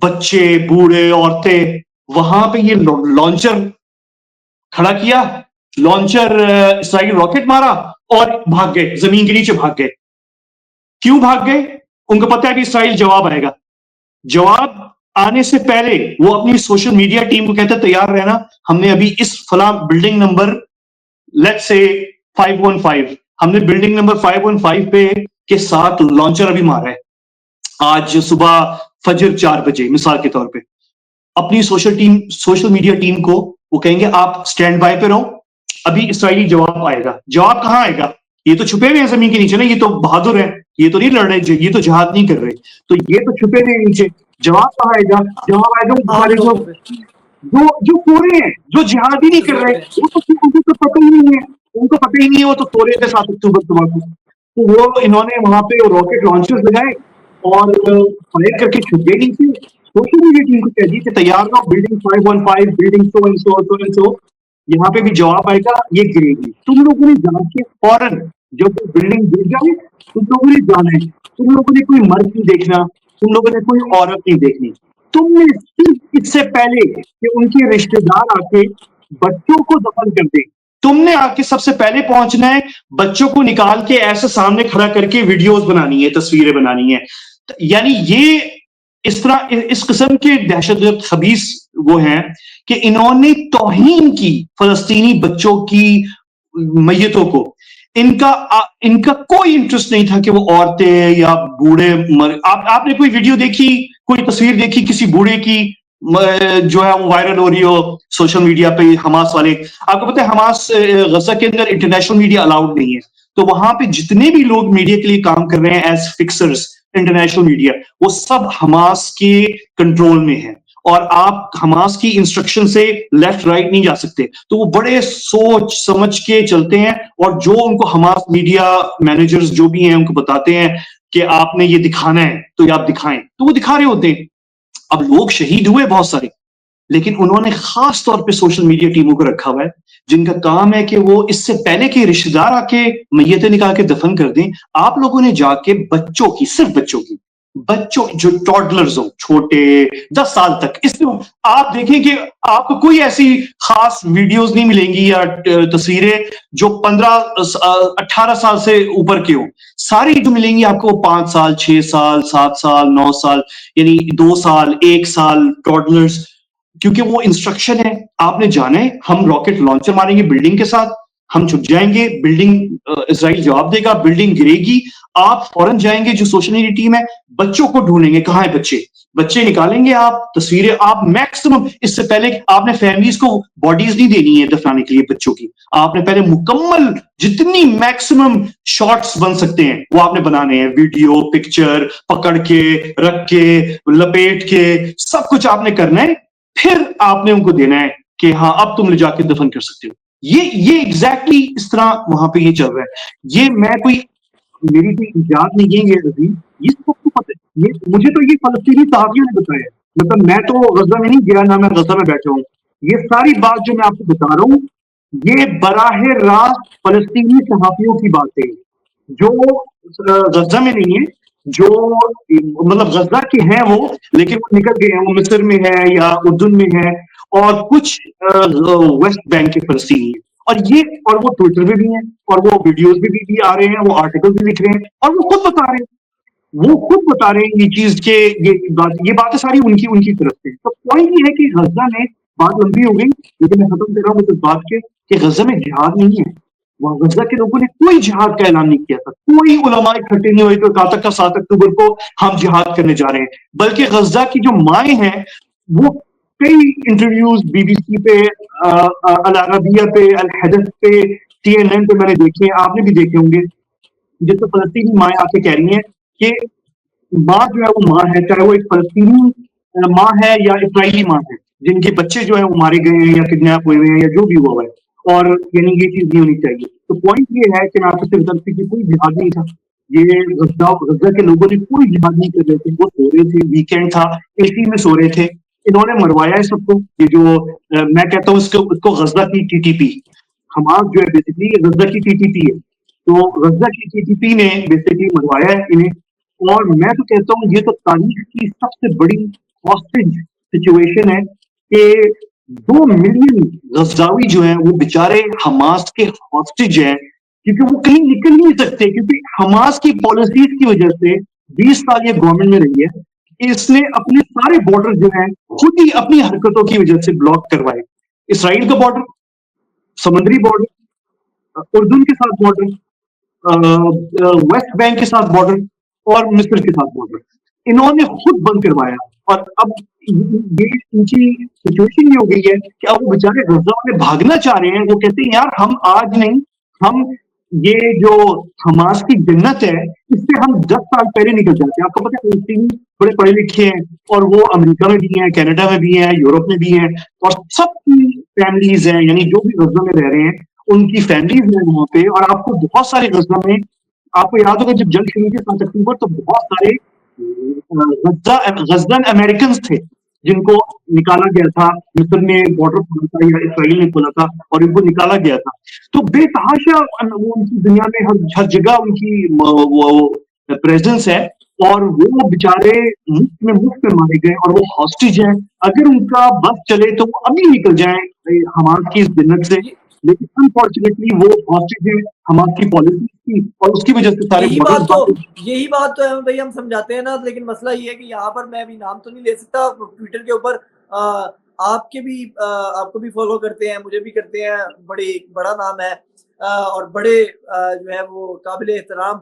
بچے، بوڑھے، عورتیں، وہاں پہ یہ لانچر کھڑا کیا، لانچر اسرائیل راکٹ مارا اور بھاگ گئے، زمین کے نیچے بھاگ گئے. کیوں بھاگ گئے؟ ان کو پتا ہے کہ اسرائیل جواب آئے گا. جواب آنے سے پہلے وہ اپنی سوشل میڈیا ٹیم کو کہتے تیار رہنا, ہم نے ابھی اس فلاں بلڈنگ نمبر لیٹس سے 515 ہم نے بلڈنگ نمبر 515 پہ کے ساتھ لانچر ابھی مارا ہے آج صبح فجر 4 بجے مثال کے طور پہ. اپنی سوشل میڈیا ٹیم کو وہ کہیں گے آپ سٹینڈ بائی پہ رہو, ابھی اسرائیلی جواب آئے گا. جواب کہاں آئے گا؟ یہ تو چھپے ہوئے ہیں زمین کے نیچے نا, یہ تو بہادر ہیں, یہ تو نہیں لڑ رہے, یہ تو جہاد نہیں کر رہے, تو یہ تو چھپے ہوئے ہیں نیچے. جواب کہاں آئے گا؟ جواب آئے گا عام بیچارے لوگوں پہ جو سورے ہیں, جو جہاد ہی نہیں کر رہے, وہ تو ان کو تو پتہ ہی نہیں ہے, ان کو پتہ ہی نہیں ہے, وہ تو سورے تھے 7 اکتوبر صبح کو. تو وہ انہوں نے وہاں پہ راکٹ لانچر لگائے اور فائر کر کے چھپ گئے نیچے. سوشل میڈیا ٹیم کو کہہ دی کہ تیار رہو, building 515 building so and so so and so, یہاں پہ بھی جواب آئے گا, یہ گرے گی. تم لوگوں نے جان کے فوراً جب وہ بلڈنگ گر جائے تم لوگوں نے جانا ہے, تم لوگوں نے کوئی مرد نہیں دیکھنا, تم لوگوں نے کوئی عورت نہیں دیکھنی. تم نے صرف اس سے پہلے کہ ان کے رشتے دار آ کے بچوں کو دفن کر دیں, تم نے آ کے سب سے پہلے پہنچنا ہے, بچوں کو نکال کے ایسے سامنے کھڑا کر کے ویڈیوز بنانی ہے, تصویریں بنانی ہے. یعنی یہ اس طرح اس قسم کے دہشت گرد خبیث وہ ہیں کہ انہوں نے توہین کی فلسطینی بچوں کی میتوں کو. ان کا کوئی انٹرسٹ نہیں تھا کہ وہ عورتیں یا بوڑھے آپ نے کوئی ویڈیو دیکھی, کوئی تصویر دیکھی کسی بوڑھے کی جو ہے وہ وائرل ہو رہی ہو سوشل میڈیا پہ؟ حماس والے, آپ کو پتہ ہے حماس غزہ کے اندر انٹرنیشنل میڈیا الاؤڈ نہیں ہے, تو وہاں پہ جتنے بھی لوگ میڈیا کے لیے کام کر رہے ہیں ایز فکسرز انٹرنیشنل میڈیا, وہ سب حماس کے کنٹرول میں ہیں, اور آپ حماس کی انسٹرکشن سے لیفٹ رائٹ نہیں جا سکتے. تو وہ بڑے سوچ سمجھ کے چلتے ہیں, اور جو ان کو حماس میڈیا مینیجرز جو بھی ہیں ان کو بتاتے ہیں کہ آپ نے یہ دکھانا ہے تو یہ آپ دکھائیں, تو وہ دکھا رہے ہوتے ہیں. اب لوگ شہید ہوئے بہت سارے, لیکن انہوں نے خاص طور پہ سوشل میڈیا ٹیموں کو رکھا ہوا ہے جن کا کام ہے کہ وہ اس سے پہلے کہ رشتہ دار آ کے میتیں نکال کے دفن کر دیں, آپ لوگوں نے جا کے بچوں کی, صرف بچوں جو ٹوڈلرز ہوں, چھوٹے 10 سال تک, اس میں آپ دیکھیں کہ آپ کو کوئی ایسی خاص ویڈیوز نہیں ملیں گی یا تصویریں جو 15-18 سال سے اوپر کے ہوں. ساری جو ملیں گی آپ کو 5 سال 6 سال 7 سال 9 سال یعنی 2 سال 1 سال ٹوڈلرز, کیونکہ وہ انسٹرکشن ہے. آپ نے جانا ہے, ہم راکٹ لانچر ماریں گے بلڈنگ کے ساتھ, ہم چھپ جائیں گے, بلڈنگ اسرائیل جواب دے گا, بلڈنگ گرے گی, آپ فوراً جائیں گے, جو سوشل میڈیا ٹیم ہے بچوں کو ڈھونڈیں گے, کہاں ہے بچے نکالیں گے, آپ تصویریں, آپ میکسیمم اس سے پہلے آپ نے فیملیز کو باڈیز نہیں دینی ہے دفنانے کے لیے بچوں کی, آپ نے پہلے مکمل جتنی میکسیمم شارٹس بن سکتے ہیں وہ آپ نے بنانے ہیں, ویڈیو پکچر پکڑ کے رکھ کے لپیٹ کے سب کچھ آپ نے کرنا ہے. پھر آپ نے ان کو دینا ہے کہ ہاں اب تم لے جا کے دفن کر سکتے ہو. یہ ایگزیکٹلی اس طرح وہاں پہ یہ چل رہا ہے. یہ میں کوئی میری کوئی ایجاد نہیں ہے, یہ عظیم یہ سب کو پتہ ہے. مجھے تو یہ فلسطینی صحافیوں نے بتایا, مطلب میں تو غزہ میں نہیں گیا, نہ میں غزہ میں بیٹھا ہوں. یہ ساری بات جو میں آپ کو بتا رہا ہوں یہ براہ راست فلسطینی صحافیوں کی باتیں جو غزہ میں نہیں ہے, جو مطلب غزہ کے ہیں وہ, لیکن وہ نکل گئے ہیں, وہ مصر میں ہے یا اردن میں ہے, اور کچھ ویسٹ بینک کے فلسطینی ہیں. اور وہ ٹویٹر پہ بھی ہیں, اور وہ ویڈیوز بھی آ رہے ہیں, وہ آرٹیکل بھی لکھ رہے ہیں, اور وہ خود بتا رہے ہیں یہ چیز کہ یہ باتیں ساری ان کی طرف سے. تو پوائنٹ یہ ہے کہ غزہ میں بات لمبی ہو گئی, لیکن میں ختم کر رہا ہوں اس بات کے کہ غزہ میں جہاد نہیں ہے. وہاں غزہ کے لوگوں نے کوئی جہاد کا اعلان نہیں کیا تھا, کوئی علماء اکٹھے نہیں ہوئے کہ کہا تھا 7 اکتوبر کو ہم جہاد کرنے جا رہے ہیں. بلکہ غزہ کی جو مائیں ہیں وہ کئی انٹرویوز بی بی سی پہ, العربیہ پہ, الحدث پہ, CNN پہ میں نے دیکھے ہیں, آپ نے بھی دیکھے ہوں گے, جس میں فلسطینی مائیں آ کے کہہ رہی ہیں کہ ماں جو ہے وہ ماں ہے, چاہے وہ ایک فلسطینی ماں ہے یا اسرائیلی ماں ہے, جن کے بچے جو ہیں وہ مارے گئے ہیں یا کڈنیپ ہوئے ہیں یا جو بھی ہوا ہے, اور یعنی یہ چیز نہیں ہونی چاہیے. تو پوائنٹ یہ ہے کہ آپ سے غلطی کی کوئی جہاد نہیں تھا, یہ غزہ کے لوگوں نے کوئی جہاد نہیں کر رہے تھے, وہ سو رہے تھے, ویکینڈ تھا, AC میں سو رہے تھے. انہوں نے مروایا ہے سب کو. یہ جو میں کہتا ہوں اس کو غزہ کی TTP, حماس جو ہے بیسکلی یہ غزہ کی TTP ہے, تو غزہ کی TTP نے بیسکلی مروایا ہے انہیں. اور میں تو کہتا ہوں یہ تو تاریخ کی سب سے بڑی ہاسٹیج سچویشن ہے کہ 2 ملین غزاوی جو ہیں وہ بیچارے حماس کے ہاسٹیج ہیں, کیونکہ وہ کہیں نکل نہیں سکتے, کیونکہ حماس کی پالیسیز کی وجہ سے 20 سال یہ گورنمنٹ میں رہی ہے. اس نے اپنے سارے بارڈر جو ہیں خود ہی اپنی حرکتوں کی وجہ سے بلاک کروائے. اسرائیل کا بارڈر, سمندری بارڈر, اردن کے ساتھ بارڈر, ویسٹ بینک کے ساتھ بارڈر اور مصر کے ساتھ بارڈر, انہوں نے خود بند کروایا. اور اب یہ ان کی سچویشن یہ ہو گئی ہے کہ اب وہ بیچارے غزہ والے بھاگنا چاہ رہے ہیں. وہ کہتے ہیں یار ہم آج نہیں, ہم یہ جو حماس کی جنت ہے اس سے ہم 10 سال پہلے نکل جاتے ہیں. آپ کو پتہ ہے فلسطینی بڑے پڑھے لکھے ہیں اور وہ امریکہ میں بھی ہیں, کینیڈا میں بھی ہیں, یورپ میں بھی ہیں, اور سب کی فیملیز ہیں, یعنی جو بھی غزہ میں رہ رہے ہیں ان کی فیملیز ہیں وہاں پہ. اور آپ کو بہت سارے غزہ میں, آپ کو یاد ہوگا جب جنگ شروع کی 7 اکتوبر تو بہت سارے غزن امریکنز تھے جن کو نکالا گیا تھا. مصر نے بارڈر کھولا تھا یا اسرائیل نے کھولا تھا اور ان کو نکالا گیا تھا. تو بے تحاشا وہ ان کی دنیا میں ہر جگہ ان کی پریزنس ہے, اور وہ بیچارے مفت میں مارے گئے اور وہ ہاسٹیج ہیں. اگر ان کا بس چلے تو وہ ابھی نکل جائیں حماس کی اس جنت سے, لیکن انفارچونیٹلی وہ ہاسٹیج ہے حماس کی پالیسی کی, اور اس کی وجہ سے سارے یہی بات تو ہے بھائی, ہم سمجھاتے ہیں نا, لیکن مسئلہ یہ ہے کہ یہاں پر میں ابھی نام تو نہیں لے سکتا. ٹویٹر کے اوپر آپ کو بھی فالو کرتے ہیں, مجھے بھی کرتے ہیں, بڑا نام ہے اور بڑے جو ہے وہ قابل احترام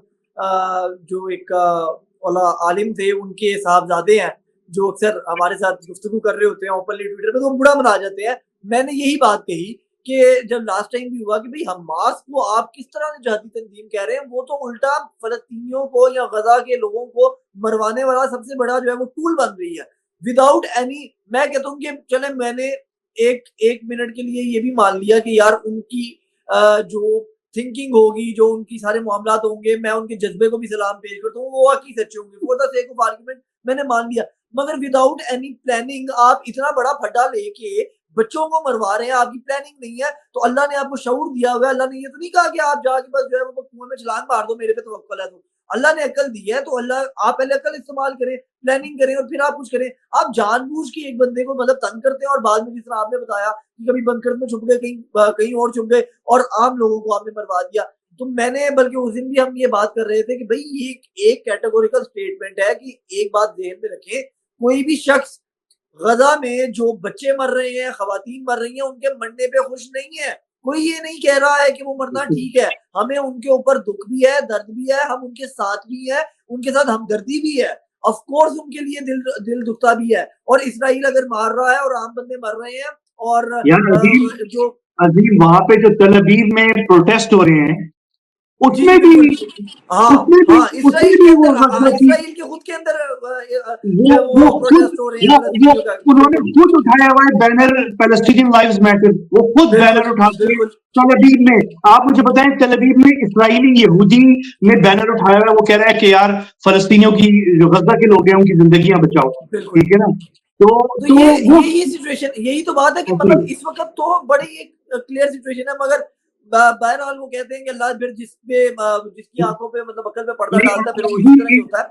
جو ایک عالم تھے, ان کے صاحبزادے ہیں جو اکثر ہمارے ساتھ گفتگو کر رہے ہوتے ہیں اوپنلی ٹویٹر پہ, تو وہ بڑا منا جاتے ہیں. میں نے یہی بات کہی کہ جب لاسٹ ٹائم بھی ہوا کہ بھئی حماس کو آپ کس طرح جہادی تنظیم کہہ رہے ہیں, وہ تو الٹا فلسطینیوں کو یا غزہ کے لوگوں کو مروانے والا سب سے بڑا جو ہے وہ ٹول بن رہی ہے وداؤٹ اینی. میں کہتا ہوں کہ چلے میں نے ایک منٹ کے لیے یہ بھی مان لیا کہ یار ان کی جو تھنکنگ ہوگی, جو ان کی سارے معاملات ہوں گے, میں ان کے جذبے کو بھی سلام پیش کرتا ہوں, وہ واقعی سچے ہوں گے, for the sake of argument میں نے مان لیا. مگر وداؤٹ اینی پلاننگ آپ اتنا بڑا پھڈا لے کے بچوں کو مروا رہے ہیں, آپ کی پلاننگ نہیں ہے. تو اللہ نے آپ کو شعور دیا ہوا ہے, اللہ نے یہ تو نہیں کہا کہ آپ جا کے بس جو ہے وہ کنویں میں چھلانگ مار دو, میرے پہ توکل ہے. تو اللہ نے عقل دی ہے, تو اللہ آپ پہلے عقل استعمال کریں, پلاننگ کریں, اور پھر آپ کچھ کریں. آپ جان بوجھ کے ایک بندے کو مطلب تنگ کرتے ہیں, اور بعد میں جس طرح آپ نے بتایا کہ کبھی بنکر میں چھپ گئے, کہیں اور چھپ گئے, اور عام لوگوں کو آپ نے مروا دیا. تو میں نے بلکہ اس دن بھی ہم یہ بات کر رہے تھے کہ بھائی یہ ایک کیٹیگوریکل سٹیٹمنٹ ہے کہ ایک بات ذہن میں رکھیں, کوئی بھی شخص غزہ میں جو بچے مر رہے ہیں, خواتین مر رہی ہیں, ان کے مرنے پہ خوش نہیں ہے. کوئی یہ نہیں کہہ رہا ہے کہ وہ مرنا ٹھیک ہے. ہمیں ان کے اوپر دکھ بھی ہے, درد بھی ہے, ہم ان کے ساتھ بھی ہیں, ان کے ساتھ ہمدردی بھی ہے. آف کورس ان کے لیے دل دکھتا بھی ہے. اور اسرائیل اگر مار رہا ہے اور عام بندے مر رہے ہیں, اور جو عظیم وہاں پہ جو تل ابیب میں پروٹیسٹ ہو رہے ہیں اس میں بھی اسرائیل کے خود کے اندر انہوں نے خود اٹھایا ہوا ہے بینر پیلسٹینین لائیوز میٹر, وہ خود بینر اٹھا کے تل ابیب میں. آپ مجھے بتائیں تل ابیب میں اسرائیلی یہودی نے بینر اٹھایا ہوا ہے, وہ کہہ رہا ہے کہ یار فلسطینیوں کی جو غزہ کے لوگ ہیں ان کی زندگیاں بچاؤ, ٹھیک ہے نا. تو یہی سچویشن, یہی تو بات ہے کہ مطلب اس وقت تو بڑی ایک کلیئر سچویشن ہے. مگر بہرحال وہ کہتے ہیں کہ اللہ پھر جس کی آنکھوں پہ مطلب عقل پہ پردہ ڈالتا ہے, پھر وہ اسی طرح ہی ہوتا ہے.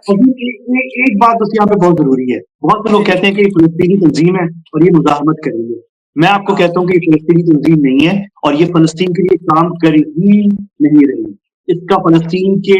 ایک بات بس یہاں پہ بہت ضروری ہے. بہت سے لوگ کہتے ہیں کہ یہ فلسطینی تنظیم ہے اور یہ مزاحمت کر رہی ہے. میں آپ کو کہتا ہوں کہ یہ فلسطینی تنظیم نہیں ہے, اور یہ فلسطین کے لیے کام کر ہی نہیں رہی. اس کا فلسطین کے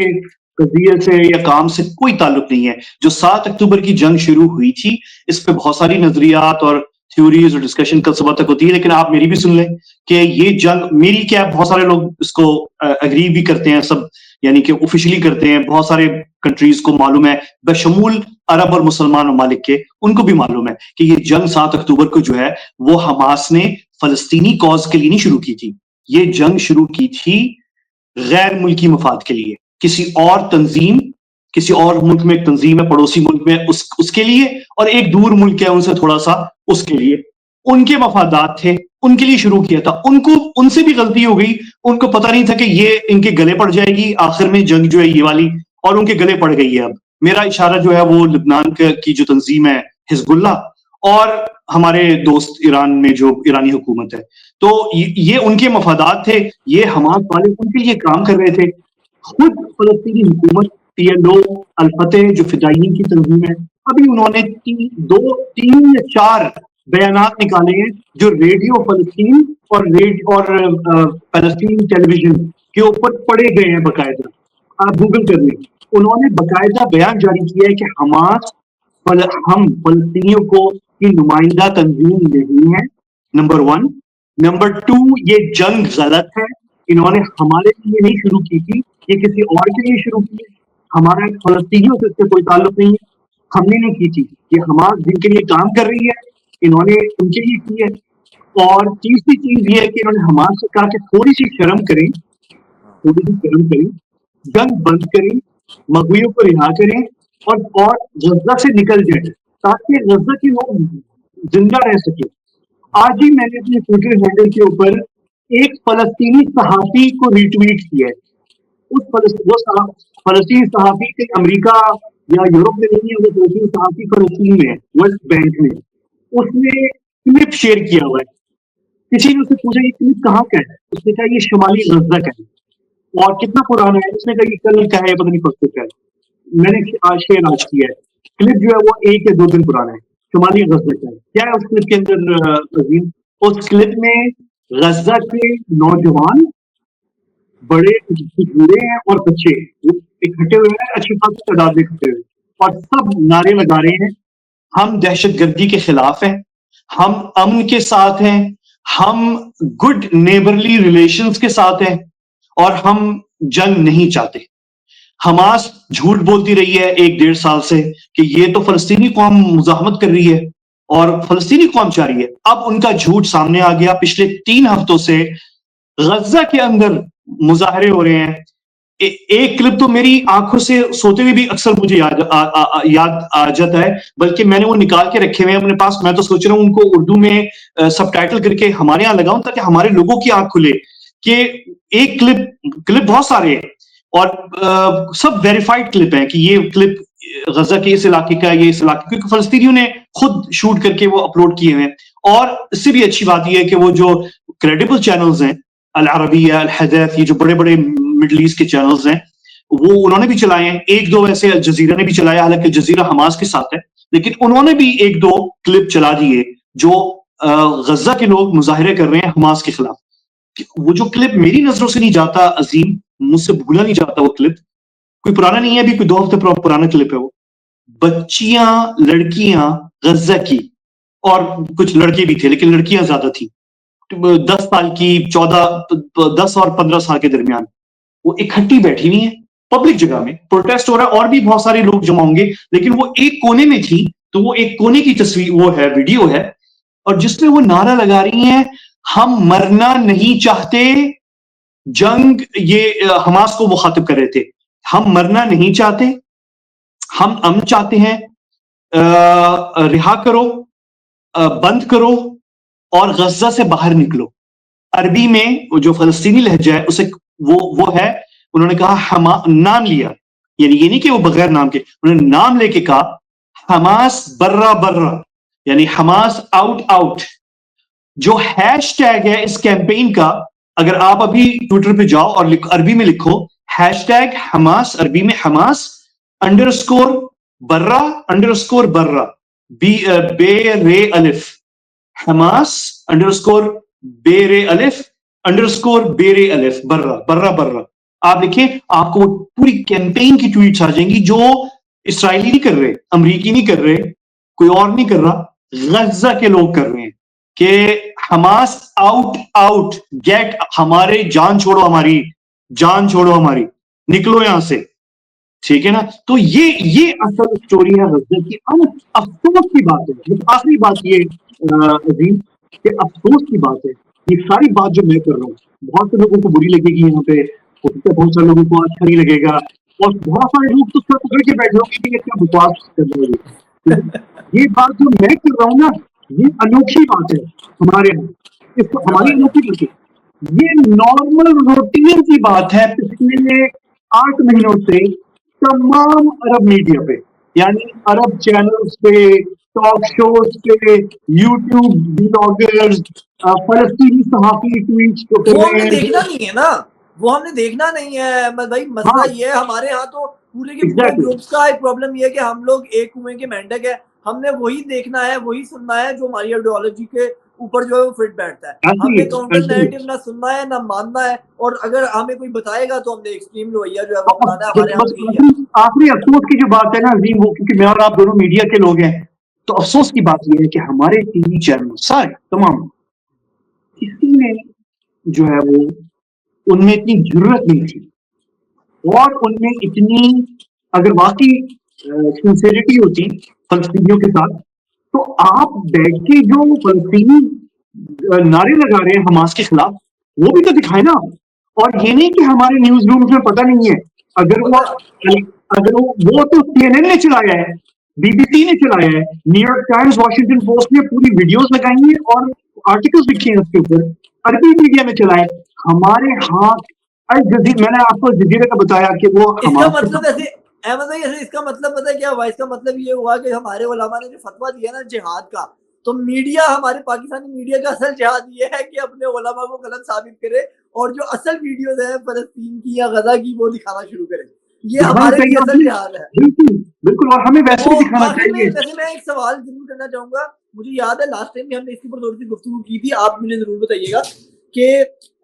قضیے سے یا کام سے کوئی تعلق نہیں ہے. جو 7 اکتوبر کی جنگ شروع ہوئی تھی, اس پہ بہت ساری نظریات اور تھیوریز اور ڈسکشن کل صبح تک ہوتی ہے, لیکن آپ میری بھی سن لیں کہ یہ جنگ میری کیا, بہت سارے لوگ اس کو اگری بھی کرتے ہیں, سب یعنی کہ آفیشلی کرتے ہیں. بہت سارے کنٹریز کو معلوم ہے, بشمول عرب اور مسلمان ممالک کے, ان کو بھی معلوم ہے کہ یہ جنگ 7 اکتوبر کو جو ہے وہ حماس نے فلسطینی کاز کے لیے نہیں شروع کی تھی. یہ جنگ شروع کی تھی غیر ملکی مفاد کے لیے, کسی اور تنظیم, کسی اور ملک میں ایک تنظیم ہے پڑوسی ملک میں اس کے لیے, اور ایک دور ملک ہے ان سے تھوڑا سا اس کے لیے. ان کے مفادات تھے, ان کے لیے شروع کیا تھا. ان سے بھی غلطی ہو گئی, ان کو پتہ نہیں تھا کہ یہ ان کے گلے پڑ جائے گی آخر میں جنگ جو ہے یہ والی, اور ان کے گلے پڑ گئی ہے. اب میرا اشارہ جو ہے وہ لبنان کی جو تنظیم ہے حزب اللہ, اور ہمارے دوست ایران میں جو ایرانی حکومت ہے, تو یہ ان کے مفادات تھے. یہ حماس والے ان کے لیے کام کر رہے تھے. خود فلسطینی حکومت PLO الفتح جو فدائیین کی تنظیم ہے, ابھی انہوں نے 3 یا 4 بیانات نکالے ہیں جو ریڈیو فلسطین اور فلسطین ٹیلی ویژن کے اوپر پڑے گئے ہیں باقاعدہ. آپ گوگل کر لیں, انہوں نے باقاعدہ بیان جاری کیا ہے کہ حماس ہم فلسطینیوں کو کی نمائندہ تنظیم نہیں ہے، نمبر 1. نمبر 2، یہ جنگ غلط ہے، انہوں نے ہمارے لیے نہیں شروع کی تھی، یہ کسی اور کے لیے شروع کی ہے، ہمارا فلسطینیوں سے اس سے کوئی تعلق نہیں ہے، ہم نے نہیں کی تھی، یہ حماس جن کے لیے کام کر رہی ہے انہوں نے ان کے لیے کی ہے. اور تیسری چیز یہ ہے کہ انہوں نے حماس سے کہا کہ تھوڑی سی شرم کریں، تھوڑی سی شرم کریں، جنگ بند کریں، مغویوں کو رہا کریں اور غزہ سے نکل جائیں تاکہ غزہ کے لوگ زندہ رہ سکیں. آج ہی میں نے اپنے ٹویٹر ہینڈل کے اوپر ایک فلسطینی صحافی کو ریٹویٹ کیا ہے. وہ فلسطینی صحافی کے امریکہ یا یورپ میں نہیں ہے، وہ فلسطینی صحافی فلسطین میں ہے، ویسٹ بینک میں. اس نے کلپ شیئر کیا ہوا ہے. کسی نے اس سے پوچھا یہ کلپ کہاں کا ہے، اس نے کہا یہ شمالی غزہ کا ہے. اور کتنا پرانا ہے، اس نے کہا یہ کل کا ہے، پتہ نہیں کب کا ہے. میں نے شیئر آج کیا ہے. کلپ جو ہے وہ 1 یا 2 دن پرانا ہے، شمالی غزہ کا ہے. کیا ہے اس کلپ کے اندر عظیم؟ اس کلپ میں غزہ کے نوجوان، بڑے بوڑھے ہیں اور بچے اکٹھے ہوئے ہیں، اچھی خاصی تعداد میں اکٹھے ہوئے، اور سب نعرے لگا رہے ہیں ہم دہشت گردی کے خلاف ہیں، ہم امن کے ساتھ ہیں، ہم گڈ نیبرلی ریلیشنز کے ساتھ ہیں، اور ہم جنگ نہیں چاہتے. حماس جھوٹ بولتی رہی ہے 1-1.5 سال سے کہ یہ تو فلسطینی قوم مزاحمت کر رہی ہے اور فلسطینی قوم چاہ رہی ہے. اب ان کا جھوٹ سامنے آ گیا. پچھلے 3 ہفتوں سے غزہ کے اندر مظاہرے ہو رہے ہیں. ایک کلپ تو میری آنکھوں سے سوتے ہوئے بھی اکثر مجھے یاد آ جاتا ہے، بلکہ میں نے وہ نکال کے رکھے ہوئے ہیں اپنے پاس. میں تو سوچ رہا ہوں ان کو اردو میں سب ٹائٹل کر کے ہمارے یہاں لگاؤں تاکہ ہمارے لوگوں کی آنکھ کھلے کہ ایک کلپ بہت سارے ہیں اور سب ویریفائڈ کلپ ہیں کہ یہ کلپ غزہ کے اس علاقے کا، یہ اس علاقے، کیونکہ فلسطینیوں نے خود شوٹ کر کے وہ اپلوڈ کیے ہوئے ہیں. اور اس سے بھی اچھی بات یہ ہے کہ وہ جو کریڈیبل چینلز ہیں، العربیہ، الحدیث، یہ جو بڑے بڑے مڈل ایسٹ کے چینلز ہیں، وہ انہوں نے بھی چلائے ہیں. 1-2 ویسے الجزیرہ نے بھی چلایا، حالانکہ الجزیرہ حماس کے ساتھ ہے، لیکن انہوں نے بھی 1-2 کلپ چلا دیے جو غزہ کے لوگ مظاہرے کر رہے ہیں حماس کے خلاف. وہ جو کلپ میری نظروں سے نہیں جاتا عظیم، مجھ سے بھولا نہیں جاتا. وہ کلپ کوئی پرانا نہیں ہے، ابھی کوئی 2 ہفتے پرانا کلپ ہے. وہ بچیاں، لڑکیاں غزہ کی، اور کچھ لڑکے بھی تھے لیکن لڑکیاں زیادہ تھیں، 10 سال کی، 10 اور 15 سال کے درمیان، وہ اکٹھی بیٹھی ہوئی ہیں پبلک جگہ میں. پروٹیسٹ ہو رہا ہے اور بھی بہت سارے لوگ جمع ہوں گے، لیکن وہ ایک کونے میں تھی. تو وہ ایک کونے کی تصویر، وہ ہے ویڈیو ہے، اور جس میں وہ نعرہ لگا رہی ہیں ہم مرنا نہیں چاہتے. جنگ، یہ حماس کو مخاطب کر رہے تھے، ہم مرنا نہیں چاہتے، ہم امن چاہتے ہیں، رہا کرو، بند کرو اور غزہ سے باہر نکلو. عربی میں وہ جو فلسطینی لہجہ ہے اسے وہ ہے، انہوں نے کہا نام لیا، یعنی یہ نہیں کہ وہ بغیر نام کے، انہوں نے نام لے کے کہا حماس برا برا، یعنی حماس آؤٹ آؤٹ. جو ہیش ٹیگ ہے اس کیمپین کا، اگر آپ ابھی ٹویٹر پہ جاؤ اور عربی میں لکھو ہیش ٹیگ حماس، عربی میں حماس انڈرسکور برا انڈرسکور برا، بے رے الف، حماس انڈرسکور بے رے الف انڈرسکور بے رے الف برا برا برا. آپ دیکھیں، آپ کو پوری کیمپین کی ٹویٹس آ جائیں گی جو اسرائیلی نہیں کر رہے، امریکی نہیں کر رہے، کوئی اور نہیں کر رہا، غزہ کے لوگ کر رہے ہیں کہ حماس آؤٹ آؤٹ، گیٹ، ہمارے جان چھوڑو، ہماری جان چھوڑو، ہماری نکلو یہاں سے. ٹھیک ہے نا؟ تو یہ اصل اسٹوری ہے غزہ کی. افسوس کی بات ہے، آخری بات یہ عظیم، کہ افسوس کی بات ہے یہ ساری بات جو میں کر رہا ہوں بہت سے لوگوں کو بری لگے گی، یہاں پہ بہت سارے لوگوں کو اچھا نہیں لگے گا، اور بہت سارے لوگ تو پکڑ کے بیٹھ جاؤ گے کہ کیا بکواس کر رہے ہیں. یہ بات جو میں کر رہا ہوں نا، یہ انوکھی بات ہے ہمارے یہاں، اس کو ہماری انوکھی بات ہے. یہ نارمل روٹین کی بات ہے پچھلے 8 مہینوں سے تمام عرب میڈیا پہ، یعنی عرب چینلز پہ، ٹاک شوز پہ، یوٹیوب بلاگرز، فلسطینی صحافی ٹویٹس جو کر وہ ہم رہے نے ہیں. دیکھنا نہیں ہے نا، وہ ہم نے دیکھنا نہیں ہے احمد بھائی. ہاں، مسئلہ یہ ہے ہمارے ہاں تو پورے کے پورے ایگزیکٹلی. گروپس کا ایک پرابلم یہ ہے کہ ہم لوگ ایک کنویں کے مینڈک ہے، ہم نے وہی دیکھنا ہے، وہی سننا ہے جو ہماری آئیڈیالوجی کے اوپر جو ہے وہ فٹ بیٹھتا ہے. ہمیں کاؤنٹر نیریٹو نہ سننا ہے نہ ماننا ہے, اور اگر ہمیں کوئی بتائے گا تو ہم نے ایکسٹریم رویہ جو ہے وہ اپنانا ہے. ہمارے یہاں یہی ہے. آخری افسوس کی جو بات ہے نا عظیم, وہ کیونکہ میں اور آپ دونوں میڈیا کے لوگ ہیں, تو افسوس کی بات یہ ہے کہ ہمارے ٹی وی چینل سارے تمام کسی نے جو ہے وہ ان میں اتنی ضرورت نہیں تھی, اور ان میں اتنی اگر واقعی سنسیریٹی ہوتی فلسطینیوں کے ساتھ, تو آپ بیٹھ کے جو فلسطینی نعرے لگا رہے ہیں حماس کے خلاف وہ بھی تو دکھائے نا. اور یہ نہیں کہ ہمارے نیوز روم میں پتہ نہیں ہے, اگر وہ تو سی این این نے چلایا ہے, بی بی سی نے چلایا ہے, new York Times, Washington post نے پوری ویڈیوز لگائی ہیں اور آرٹیکلز لکھے ہیں اس کے اوپر, عربی میڈیا میں چلائے. ہمارے ہاتھ میں نے آپ کو جزیرے کا بتایا کہ وہ اس کا مطلب ایسے احمد بھائی, ایسے اس کا مطلب پتہ ہے کیا ہوا؟ اس کا مطلب یہ ہوا کہ ہمارے علماء نے جو فتویٰ دیا نا جہاد کا, تو میڈیا, ہمارے پاکستانی میڈیا کا اصل جہاد یہ ہے کہ اپنے علماء کو غلط ثابت کرے اور جو اصل ویڈیوز ہیں فلسطین کی یا غزہ کی وہ دکھانا شروع کرے. یہ ہمارے لیے اصل جہاد ہے. بالکل, اور ہمیں ویسے بھی دکھانا چاہیے. ویسے میں ایک سوال ضرور کرنا چاہوں گا, مجھے یاد ہے لاسٹ ٹائم بھی ہم نے اس کے اوپر تھوڑی سی گفتگو کی تھی, آپ مجھے ضرور بتائیے گا کہ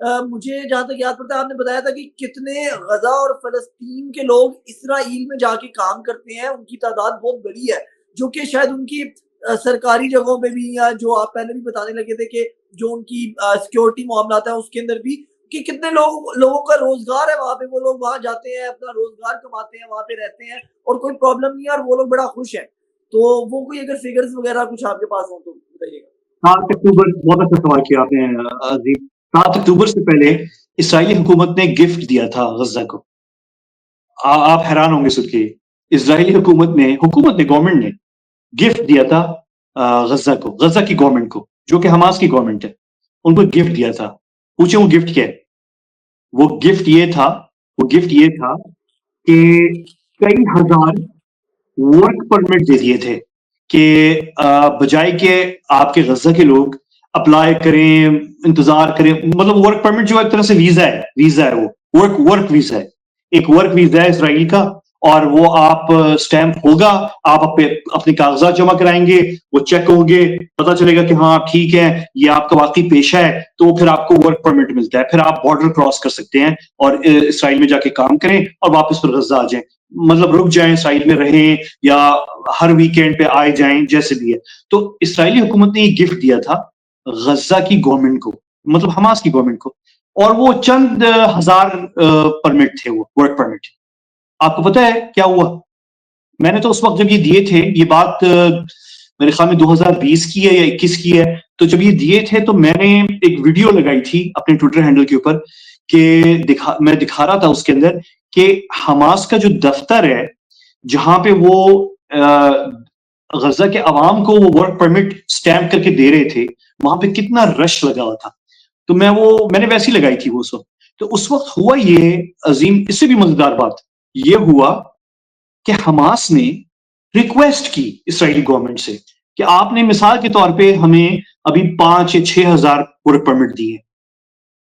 مجھے جہاں تک یاد پڑتا ہے آپ نے بتایا تھا کہ کتنے غزہ اور فلسطین کے لوگ اسرائیل میں جا کے کام کرتے ہیں, ان کی تعداد بہت بڑی ہے, جو کہ شاید ان کی سرکاری جگہوں پہ بھی, یا جو آپ پہلے بھی بتانے لگے تھے کہ جو ان کی سیکورٹی معاملات ہیں اس کے اندر بھی, کہ کتنے لوگوں کا روزگار ہے وہاں پہ, وہ لوگ وہاں جاتے ہیں, اپنا روزگار کماتے ہیں, وہاں پہ رہتے ہیں اور کوئی پرابلم نہیں ہے, اور وہ لوگ بڑا خوش ہیں. تو وہ کوئی اگر فگرز وغیرہ کچھ آپ کے پاس ہوں تو بتائیے گا. 7 اکتوبر, بہت اچھا سوال کیا آپ نے عظیم. 7 اکتوبر سے پہلے اسرائیلی حکومت نے گفٹ دیا تھا غزہ کو. آپ حیران ہوں گے سن کے, اسرائیلی حکومت نے گورنمنٹ نے گفٹ دیا تھا غزہ کو, غزہ کی گورنمنٹ کو, جو کہ حماس کی گورنمنٹ ہے, ان کو گفٹ دیا تھا. پوچھیں وہ گفٹ کیا ہے؟ وہ گفٹ یہ تھا کہ کئی ہزار ورک پرمٹ دے دیے تھے کہ بجائے کہ آپ کے غزہ کے لوگ اپلائی کریں, انتظار کریں, مطلب ورک پرمٹ جو ایک طرح سے ویزا ہے, وہ ورک ویزا ہے, ایک ورک ویزا ہے اسرائیل کا, اور وہ آپ سٹیمپ ہوگا, آپ اپنے کاغذات جمع کرائیں گے, وہ چیک ہوں گے, پتہ چلے گا کہ ہاں ٹھیک ہے یہ آپ کا واقعی پیشہ ہے, تو پھر آپ کو ورک پرمٹ ملتا ہے, پھر آپ بارڈر کراس کر سکتے ہیں اور اسرائیل میں جا کے کام کریں اور واپس پھر غزہ آ جائیں, مطلب رک جائیں اسرائیل میں رہیں یا ہر ویکینڈ پہ آئے جائیں جیسے بھی ہے. تو اسرائیلی حکومت نے یہ گفٹ دیا تھا غزہ کی گورنمنٹ کو, مطلب حماس کی گورنمنٹ کو, اور وہ چند ہزار پرمٹ تھے, وہ ورک پرمٹ. آپ کو پتہ ہے کیا ہوا؟ میں نے تو اس وقت جب یہ دیے تھے, یہ بات میرے خیال میں 2020 کی ہے یا 21 کی ہے, تو جب یہ دیے تھے تو میں نے ایک ویڈیو لگائی تھی اپنے ٹویٹر ہینڈل کے اوپر کہ میں دکھا رہا تھا اس کے اندر کہ حماس کا جو دفتر ہے جہاں پہ وہ غزہ کے عوام کو وہ ورک پرمٹ سٹیمپ کر کے دے رہے تھے, وہاں پہ کتنا رش لگا ہوا تھا. تو میں نے ویسی لگائی تھی وہ اس وقت. تو اس وقت ہوا یہ عظیم, اس سے بھی مزیدار بات یہ ہوا کہ حماس نے ریکویسٹ کی اسرائیلی گورنمنٹ سے کہ آپ نے مثال کے طور پہ ہمیں ابھی 5 یا 6 ہزار ورک پرمٹ دیے,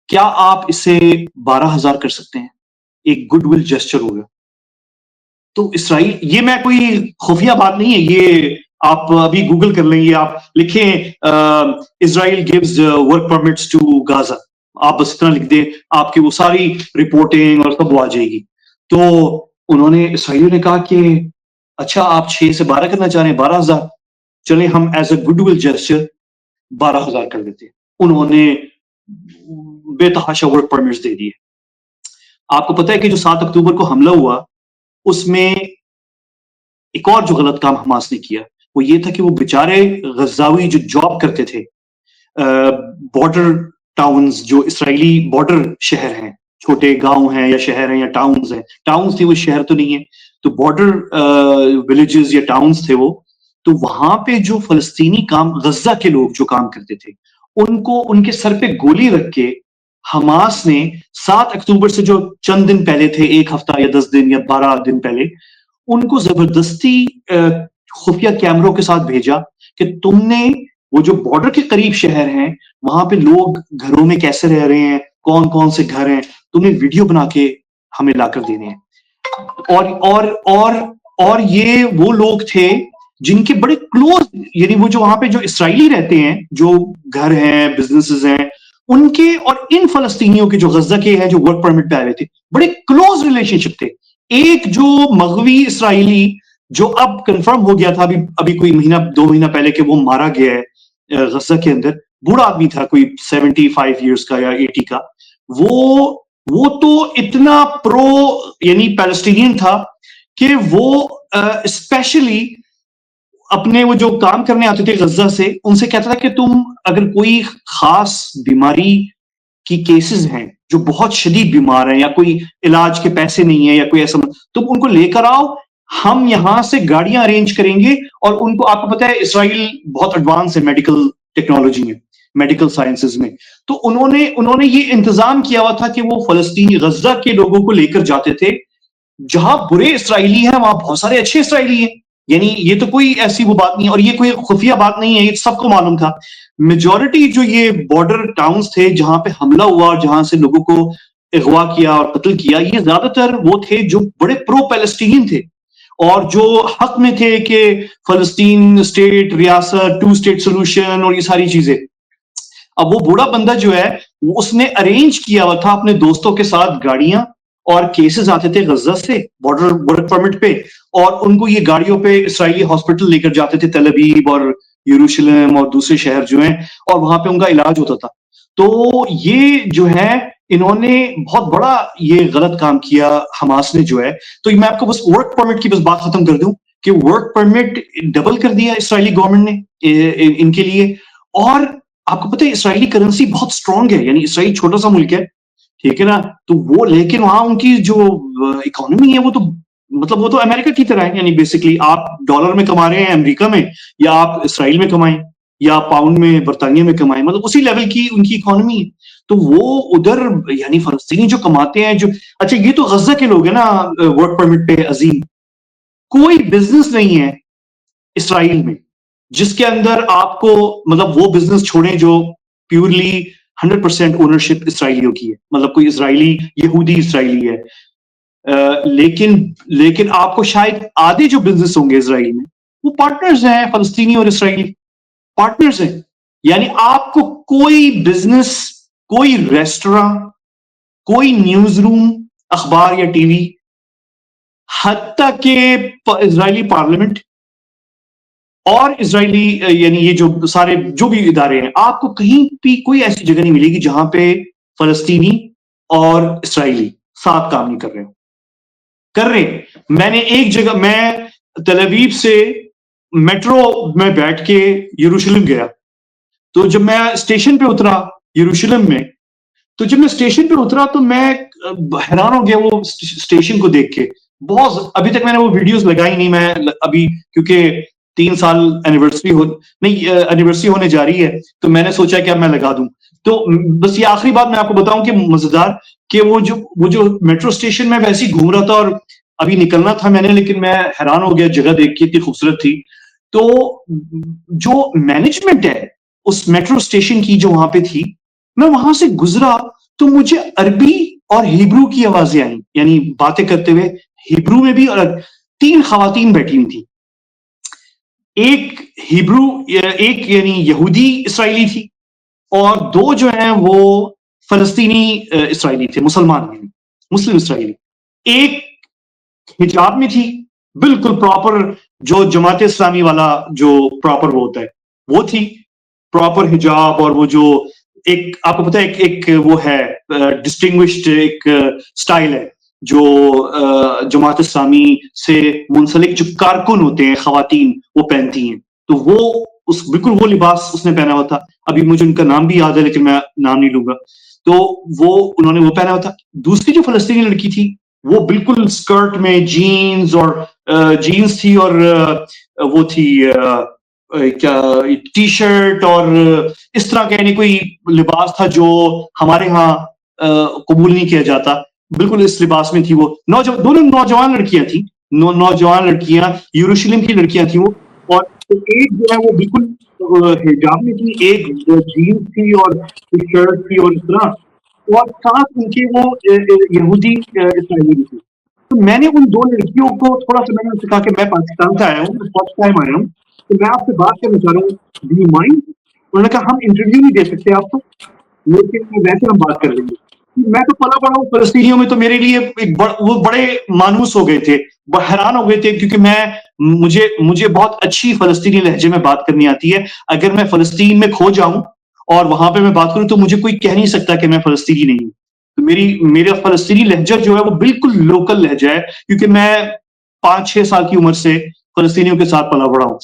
کیا آپ اسے 12,000 کر سکتے ہیں؟ ایک گڈ ول جسچر ہوگا. تو اسرائیل, یہ میں کوئی خفیہ بات نہیں ہے, یہ آپ ابھی گوگل کر لیں گے, آپ لکھیں Israel gives work permits to Gaza, آپ بس اتنا لکھ دیں, آپ کی وہ ساری رپورٹنگ اور سب وہ آ جائے گی. تو انہوں نے, اسرائیلیوں نے کہا کہ اچھا آپ 6 سے 12 کرنا چاہ رہے ہیں, 12,000, چلیں ہم as a good will gesture 12,000 کر دیتے. انہوں نے بے تحاشا ورک پرمٹس دے دیے. آپ کو پتہ ہے کہ جو 7 اکتوبر کو حملہ ہوا اس میں ایک اور جو غلط کام حماس نے کیا وہ یہ تھا کہ وہ بیچارے غزاوی جو جاب کرتے تھے بارڈر ٹاؤنز, جو اسرائیلی بارڈر شہر ہیں, چھوٹے گاؤں ہیں یا شہر ہیں یا ٹاؤنز ہیں, ٹاؤنز تھے وہ, شہر تو نہیں ہے, تو بارڈر ولیجز یا ٹاؤنز تھے وہ, تو وہاں پہ جو فلسطینی کام, غزہ کے لوگ جو کام کرتے تھے, ان کو ان کے سر پہ گولی رکھ کے حماس نے 7 اکتوبر سے جو چند دن پہلے تھے, 1 ہفتہ یا 10 دن یا 12 دن پہلے, ان کو زبردستی خفیہ کیمروں کے ساتھ بھیجا کہ تم نے وہ جو بارڈر کے قریب شہر ہیں وہاں پہ لوگ گھروں میں کیسے رہ رہے ہیں, کون کون سے گھر ہیں, تم نے ویڈیو بنا کے ہمیں لا کر دینے ہیں. اور یہ وہ لوگ تھے جن کے بڑے کلوز, یعنی وہ جو وہاں پہ جو اسرائیلی رہتے ہیں, جو گھر ہیں, بزنسز ہیں ان کے, اور ان فلسطینیوں کے جو غزہ کے ہیں جو ورک پرمٹ پہ آئے تھے, بڑے کلوز ریلیشن شپ تھے. ایک جو مغوی اسرائیلی جو اب کنفرم ہو گیا تھا ابھی کوئی مہینہ 2 مہینہ پہلے کہ وہ مارا گیا ہے غزہ کے اندر, بوڑھا آدمی تھا, کوئی 75 ایئرس کا یا 80 کا, وہ تو اتنا پرو یعنی پیلسٹینین تھا کہ وہ اسپیشلی اپنے وہ جو کام کرنے آتے تھے غزہ سے, ان سے کہتا تھا کہ تم اگر کوئی خاص بیماری کی کیسز ہیں جو بہت شدید بیمار ہیں یا کوئی علاج کے پیسے نہیں ہیں یا کوئی ایسا, تم ان کو لے کر آؤ, ہم یہاں سے گاڑیاں ارینج کریں گے. اور ان کو, آپ کو پتا ہے اسرائیل بہت ایڈوانس ہے میڈیکل ٹیکنالوجی میں, میڈیکل سائنسز میں, تو انہوں نے یہ انتظام کیا ہوا تھا کہ وہ فلسطینی غزہ کے لوگوں کو لے کر جاتے تھے. جہاں برے اسرائیلی ہیں وہاں بہت سارے اچھے اسرائیلی ہیں, یعنی یہ تو کوئی ایسی وہ بات نہیں ہے, اور یہ کوئی خفیہ بات نہیں ہے, یہ سب کو معلوم تھا. میجورٹی جو یہ بارڈر ٹاؤنز تھے جہاں پہ حملہ ہوا اور جہاں سے لوگوں کو اغوا کیا اور قتل کیا, یہ زیادہ تر وہ تھے جو بڑے پرو پیلسٹینین تھے اور جو حق میں تھے کہ فلسطین اسٹیٹ, ریاست, 2 اسٹیٹ سولوشن اور یہ ساری چیزیں. اب وہ بوڑھا بندہ جو ہے اس نے ارینج کیا ہوا تھا اپنے دوستوں کے ساتھ گاڑیاں, اور کیسز آتے تھے غزہ سے بارڈر ورک پرمٹ پہ, اور ان کو یہ گاڑیوں پہ اسرائیلی ہاسپٹل لے کر جاتے تھے, تل ابیب اور یروشلم اور دوسرے شہر جو ہیں, اور وہاں پہ ان کا علاج ہوتا تھا. تو یہ جو ہے انہوں نے بہت بڑا یہ غلط کام کیا حماس نے جو ہے. تو میں آپ کو بس ورک پرمٹ کی بس بات ختم کر دوں کہ ورک پرمٹ ڈبل کر دیا اسرائیلی گورنمنٹ نے ان کے لیے. اور آپ کو پتہ ہے اسرائیلی کرنسی بہت اسٹرانگ ہے, یعنی اسرائیل چھوٹا سا ملک ہے, ٹھیک ہے نا, تو وہ لیکن وہاں ان کی جو اکانومی ہے وہ تو مطلب وہ تو امریکہ کی طرح ہے, یعنی بیسکلی آپ ڈالر میں کما رہے ہیں امریکہ میں, یا آپ اسرائیل میں کمائیں, یا پاؤنڈ میں برطانیہ میں کمائیں, مطلب اسی لیول کی ان کی اکانومی ہے. تو وہ ادھر یعنی فلسطینی جو کماتے ہیں, جو اچھا یہ تو غزہ کے لوگ ہیں نا ورک پرمٹ پہ, عظیم کوئی بزنس نہیں ہے اسرائیل میں جس کے اندر آپ کو مطلب وہ بزنس چھوڑیں جو پیورلی 100% اونرشپ اسرائیلیوں کی ہے, مطلب کوئی اسرائیلی یہودی اسرائیلی ہے. لیکن آپ کو شاید آدھے جو بزنس ہوں گے اسرائیل میں وہ پارٹنرز ہیں, فلسطینی اور اسرائیلی پارٹنرز ہیں. یعنی آپ کو کوئی بزنس, کوئی ریسٹوراں, کوئی نیوز روم, اخبار یا ٹی وی, حتیٰ کہ اسرائیلی پارلیمنٹ اور اسرائیلی یعنی یہ جو سارے جو بھی ادارے ہیں, آپ کو کہیں بھی کوئی ایسی جگہ نہیں ملے گی جہاں پہ فلسطینی اور اسرائیلی ساتھ کام نہیں کر رہے. میں نے ایک جگہ, میں تل ابیب سے میٹرو میں بیٹھ کے یروشلم گیا, تو جب میں اسٹیشن پہ اترا یروشلم میں, تو جب میں اسٹیشن پہ اترا تو میں حیران ہو گیا وہ اسٹیشن کو دیکھ کے. بہت, ابھی تک میں نے وہ ویڈیوز لگائی نہیں, میں ابھی کیونکہ 3 سال اینیورسری ہونے جا رہی ہے, تو میں نے سوچا کہ اب میں لگا دوں. تو بس یہ آخری بات میں آپ کو بتاؤں کہ مزیدار کہ وہ جو میٹرو اسٹیشن میں ویسے ہی گھوم رہا تھا اور ابھی نکلنا تھا میں نے, لیکن میں حیران ہو گیا, جگہ دیکھ کے اتنی خوبصورت تھی. تو جو مینجمنٹ ہے اس میٹرو اسٹیشن کی جو وہاں پہ تھی, میں وہاں سے گزرا تو مجھے عربی اور ہیبرو کی آوازیں آئیں, یعنی باتیں کرتے ہوئے ہیبرو میں بھی, اور 3 خواتین بیٹھی ہوئی تھی, ایک ہیبرو, ایک یعنی یہودی اسرائیلی تھی, اور 2 جو ہیں وہ فلسطینی اسرائیلی تھے, مسلم اسرائیلی. ایک حجاب میں تھی بالکل پراپر, جو جماعت اسلامی والا جو پراپر وہ ہوتا ہے وہ تھی, پراپر حجاب, اور وہ جو ایک آپ کو پتا ہے ایک وہ ہے ڈسٹنگوشڈ ایک سٹائل ہے جو جماعت اسلامی سے منسلک جو کارکن ہوتے ہیں خواتین وہ پہنتی ہیں, تو وہ بالکل وہ لباس اس نے پہنا ہوا تھا. ابھی مجھے ان کا نام بھی یاد ہے لیکن میں نام نہیں لوں گا. تو انہوں نے وہ پہنا ہوا تھا. دوسری جو فلسطینی لڑکی تھی وہ بالکل اسکرٹ میں جینز, اور جینز تھی, اور وہ تھی کیا ٹی شرٹ, اور اس طرح کا یعنی کوئی لباس تھا جو ہمارے ہاں قبول نہیں کیا جاتا, بالکل اس لباس میں تھی وہ. دونوں نوجوان لڑکیاں تھیں, نوجوان لڑکیاں, یروشلم کی لڑکیاں تھیں وہ, اور ایک جو ہے وہ بالکل حجاب میں تھی, ایک جینز تھی اور شرٹ تھی, اور اس طرح, اور ساتھ ان کے وہ یہودی اسرائیلی تھی. تو میں نے ان 2 لڑکیوں کو تھوڑا سا میں نے ان سے کہا کہ میں پاکستان سے آیا ہوں, میں فرسٹ ٹائم آیا ہوں, تو میں آپ سے بات کرنا چاہ رہا ہوں, ڈو یو مائنڈ؟ انہوں نے کہا ہم انٹرویو نہیں دے سکتے آپ کو, لیکن ویسے ہم بات کر لیں گے. میں تو پلا پڑا ہوں فلسطینیوں میں, تو میرے لیے وہ بڑے مانوس ہو گئے تھے, حیران ہو گئے تھے, کیونکہ مجھے بہت اچھی فلسطینی لہجے میں بات کرنی آتی ہے. اگر میں فلسطین میں کھو جاؤں اور وہاں پہ میں بات کروں تو مجھے کوئی کہہ نہیں سکتا کہ میں فلسطینی نہیں ہوں. تو میرا فلسطینی لہجہ جو ہے وہ بالکل لوکل لہجہ ہے, کیونکہ میں 5-6 سال کی عمر سے فلسطینیوں کے ساتھ پلا بڑا ہوں.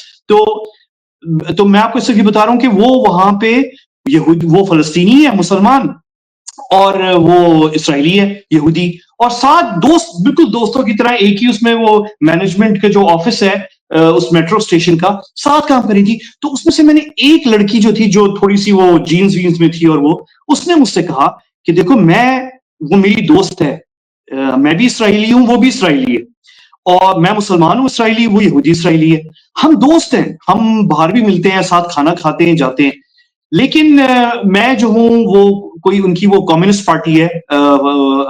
تو میں آپ کو اس سے یہ بتا رہا ہوں کہ وہ وہاں پہ وہ فلسطینی ہے مسلمان, اور وہ اسرائیلی ہے یہودی, اور ساتھ دوست, بالکل دوستوں کی طرح ایک ہی اس میں وہ مینجمنٹ کا جو آفس ہے اس میٹرو اسٹیشن کا, ساتھ کام کری تھی. تو اس میں سے میں نے ایک لڑکی جو تھی, جو تھوڑی سی وہ جینز وینز میں تھی, اور اس نے مجھ سے کہا کہ دیکھو وہ میری دوست ہے, میں بھی اسرائیلی ہوں, وہ بھی اسرائیلی ہے, اور میں مسلمان ہوں اسرائیلی, وہ یہودی اسرائیلی ہے, ہم دوست ہیں, ہم باہر بھی ملتے ہیں, ساتھ کھانا کھاتے ہیں, جاتے ہیں. لیکن میں جو ہوں وہ کوئی ان کی وہ کمیونسٹ پارٹی ہے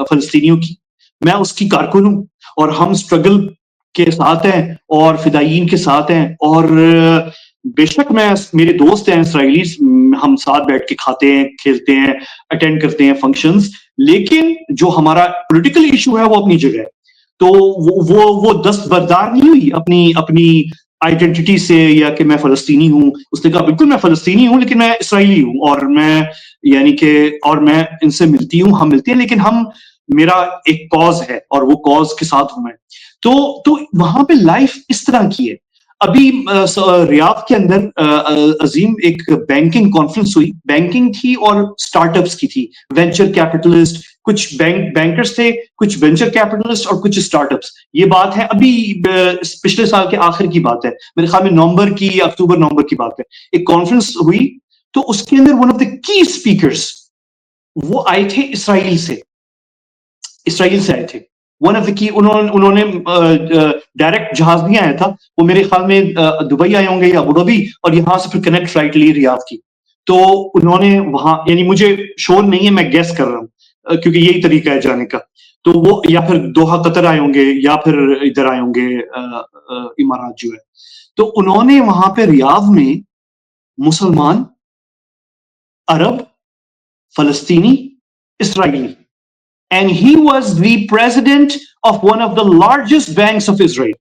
فلسطینیوں کی, میں اس کی کارکن ہوں, اور ہم اسٹرگل کے ساتھ ہیں اور فدائیین کے ساتھ ہیں, اور بے شک میرے دوست ہیں اسرائیلیز, ہم ساتھ بیٹھ کے کھاتے ہیں, کھیلتے ہیں, اٹینڈ کرتے ہیں فنکشنز, لیکن جو ہمارا پولیٹیکل ایشو ہے وہ اپنی جگہ ہے. تو وہ دستبردار نہیں ہوئی اپنی آئیڈینٹی سے, یا کہ میں فلسطینی ہوں. اس نے کہا بالکل میں فلسطینی ہوں, لیکن میں اسرائیلی ہوں, اور میں ان سے ملتی ہوں, ہم ملتے ہیں, لیکن میرا ایک کاز ہے, اور وہ کاز کے ساتھ ہوں میں. تو وہاں پہ لائف اس طرح کی ہے. ابھی ریاض کے اندر عظیم ایک بینکنگ کانفرنس ہوئی, بینکنگ تھی اور اسٹارٹ اپس کی تھی, وینچر کیپٹلسٹ, کچھ بینکرز تھے, کچھ وینچر کیپٹلسٹ, اور کچھ اسٹارٹ اپس. یہ بات ہے ابھی پچھلے سال کے آخر کی بات ہے, میرے خیال میں اکتوبر نومبر کی بات ہے. ایک کانفرنس ہوئی, تو اس کے اندر ون آف دا کی اسپیکرز وہ آئے تھے اسرائیل سے آئے تھے. ون آف دا کی, انہوں نے ڈائریکٹ جہاز نہیں آیا تھا, وہ میرے خیال میں دبئی آئے ہوں گے یا ابوظہبی, اور یہاں سے پھر کنیکٹ فلائٹ لی ریاض کی. تو انہوں نے وہاں, یعنی مجھے شور نہیں ہے, میں گیس کر رہا ہوں کیونکہ یہی طریقہ ہے جانے کا, تو وہ یا پھر دوحہ قطر آئے ہوں گے, یا پھر ادھر آئے ہوں گے امارات جو ہے. تو انہوں نے وہاں پہ ریاض میں مسلمان, عرب, فلسطینی, اسرائیلی, and he was the president of one of the largest banks of Israel.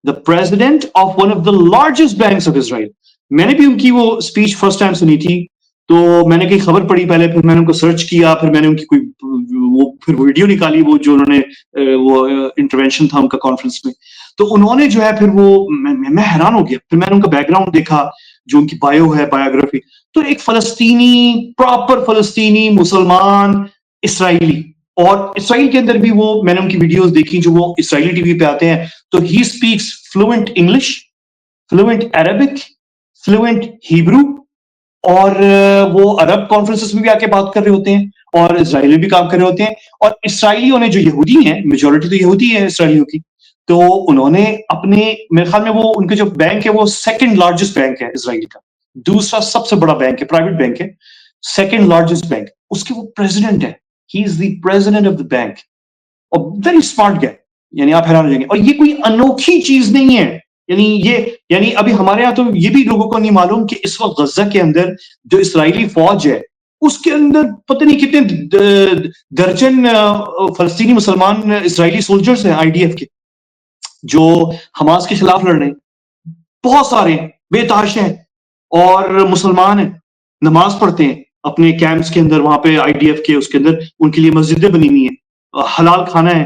The president of one of the largest banks of Israel. میں نے بھی ان کی وہ اسپیچ فرسٹ ٹائم سنی تھی, تو میں نے کئی خبر پڑھی پہلے, پھر میں نے ان کو سرچ کیا, پھر میں نے ان کی پھر ویڈیو نکالی, وہ جو انہوں نے وہ انٹروینشن تھا ان کا کانفرنس میں. تو انہوں نے جو ہے پھر میں حیران ہو گیا, پھر میں نے ان کا بیک گراؤنڈ دیکھا, جو ان کی بایو ہے, بایوگرافی. تو ایک فلسطینی, پراپر فلسطینی, مسلمان, اسرائیلی, اور اسرائیل کے اندر بھی وہ میں نے ان کی ویڈیوز دیکھی جو وہ اسرائیلی ٹی وی پہ آتے ہیں, تو he speaks fluent English, fluent Arabic, fluent Hebrew, اور وہ عرب کانفرنسز میں بھی آ کے بات کر رہے ہوتے ہیں, اور اسرائیل میں بھی کام کر رہے ہوتے ہیں. اور اسرائیلیوں نے, جو یہودی ہیں, میجورٹی تو یہودی ہے اسرائیلیوں کی, تو انہوں نے اپنے, میرے خیال میں وہ ان کے جو بینک ہے وہ سیکنڈ لارجسٹ بینک ہے اسرائیل کا, دوسرا سب سے بڑا بینک ہے, پرائیویٹ بینک ہے, سیکنڈ لارجسٹ بینک, اس کے وہ پریزیڈنٹ ہے. He is the president of the bank. A very smart guy. یعنی آپ حیران ہو جائیں گے, اور یہ کوئی انوکھی چیز نہیں ہے. یعنی ابھی ہمارے یہاں تو یہ بھی لوگوں کو نہیں معلوم کہ اس وقت غزہ کے اندر جو اسرائیلی فوج ہے, اس کے اندر پتہ نہیں کتنے درجن فلسطینی مسلمان اسرائیلی سولجرز ہیں آئی ڈی ایف کے, جو حماس کے خلاف لڑ رہے ہیں. بہت سارے ہیں, بے تحاشا ہیں, اور مسلمان ہیں, نماز پڑھتے ہیں اپنے کیمپس کے اندر, وہاں پہ آئی ڈی ایف کے اس کے اندر ان کے لیے مسجدیں بنی ہوئی ہیں, حلال کھانا ہے,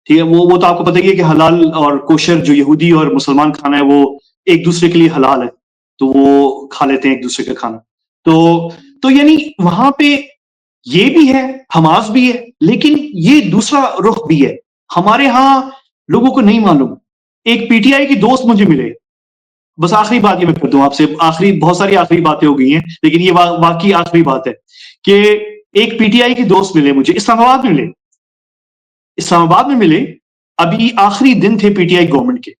ٹھیک ہے, وہ تو آپ کو پتہ ہی ہے کہ حلال اور کوشر جو یہودی اور مسلمان کھانا ہے وہ ایک دوسرے کے لیے حلال ہے, تو وہ کھا لیتے ہیں ایک دوسرے کا کھانا. تو یعنی وہاں پہ یہ بھی ہے, حماس بھی ہے, لیکن یہ دوسرا رخ بھی ہے. ہمارے ہاں لوگوں کو نہیں معلوم. ایک پی ٹی آئی کی دوست مجھے ملے, بس آخری بات یہ میں کر دوں آپ سے, بہت ساری آخری باتیں ہو گئی ہیں, لیکن یہ واقعی آخری بات ہے کہ ایک پی ٹی آئی کی دوست ملے مجھے, اسلام آباد میں ملے. ابھی آخری دن تھے پی ٹی آئی گورنمنٹ کے,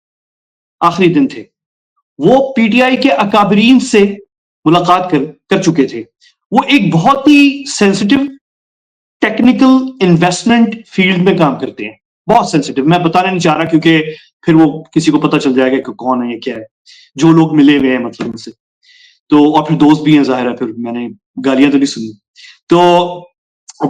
آخری دن تھے. وہ پی ٹی آئی کے اکابرین سے ملاقات کر چکے تھے. وہ ایک بہت ہی سینسٹیو ٹیکنیکل انویسٹمنٹ فیلڈ میں کام کرتے ہیں, بہت سینسیٹیو. میں بتانا نہیں چاہ رہا کیونکہ پھر وہ کسی کو پتہ چل جائے گا کہ کون ہے یہ کیا ہے, جو لوگ ملے ہوئے ہیں مطلب ان سے. تو اور پھر دوست بھی ہیں ظاہر ہے, پھر میں نے گالیاں تو نہیں سنی. تو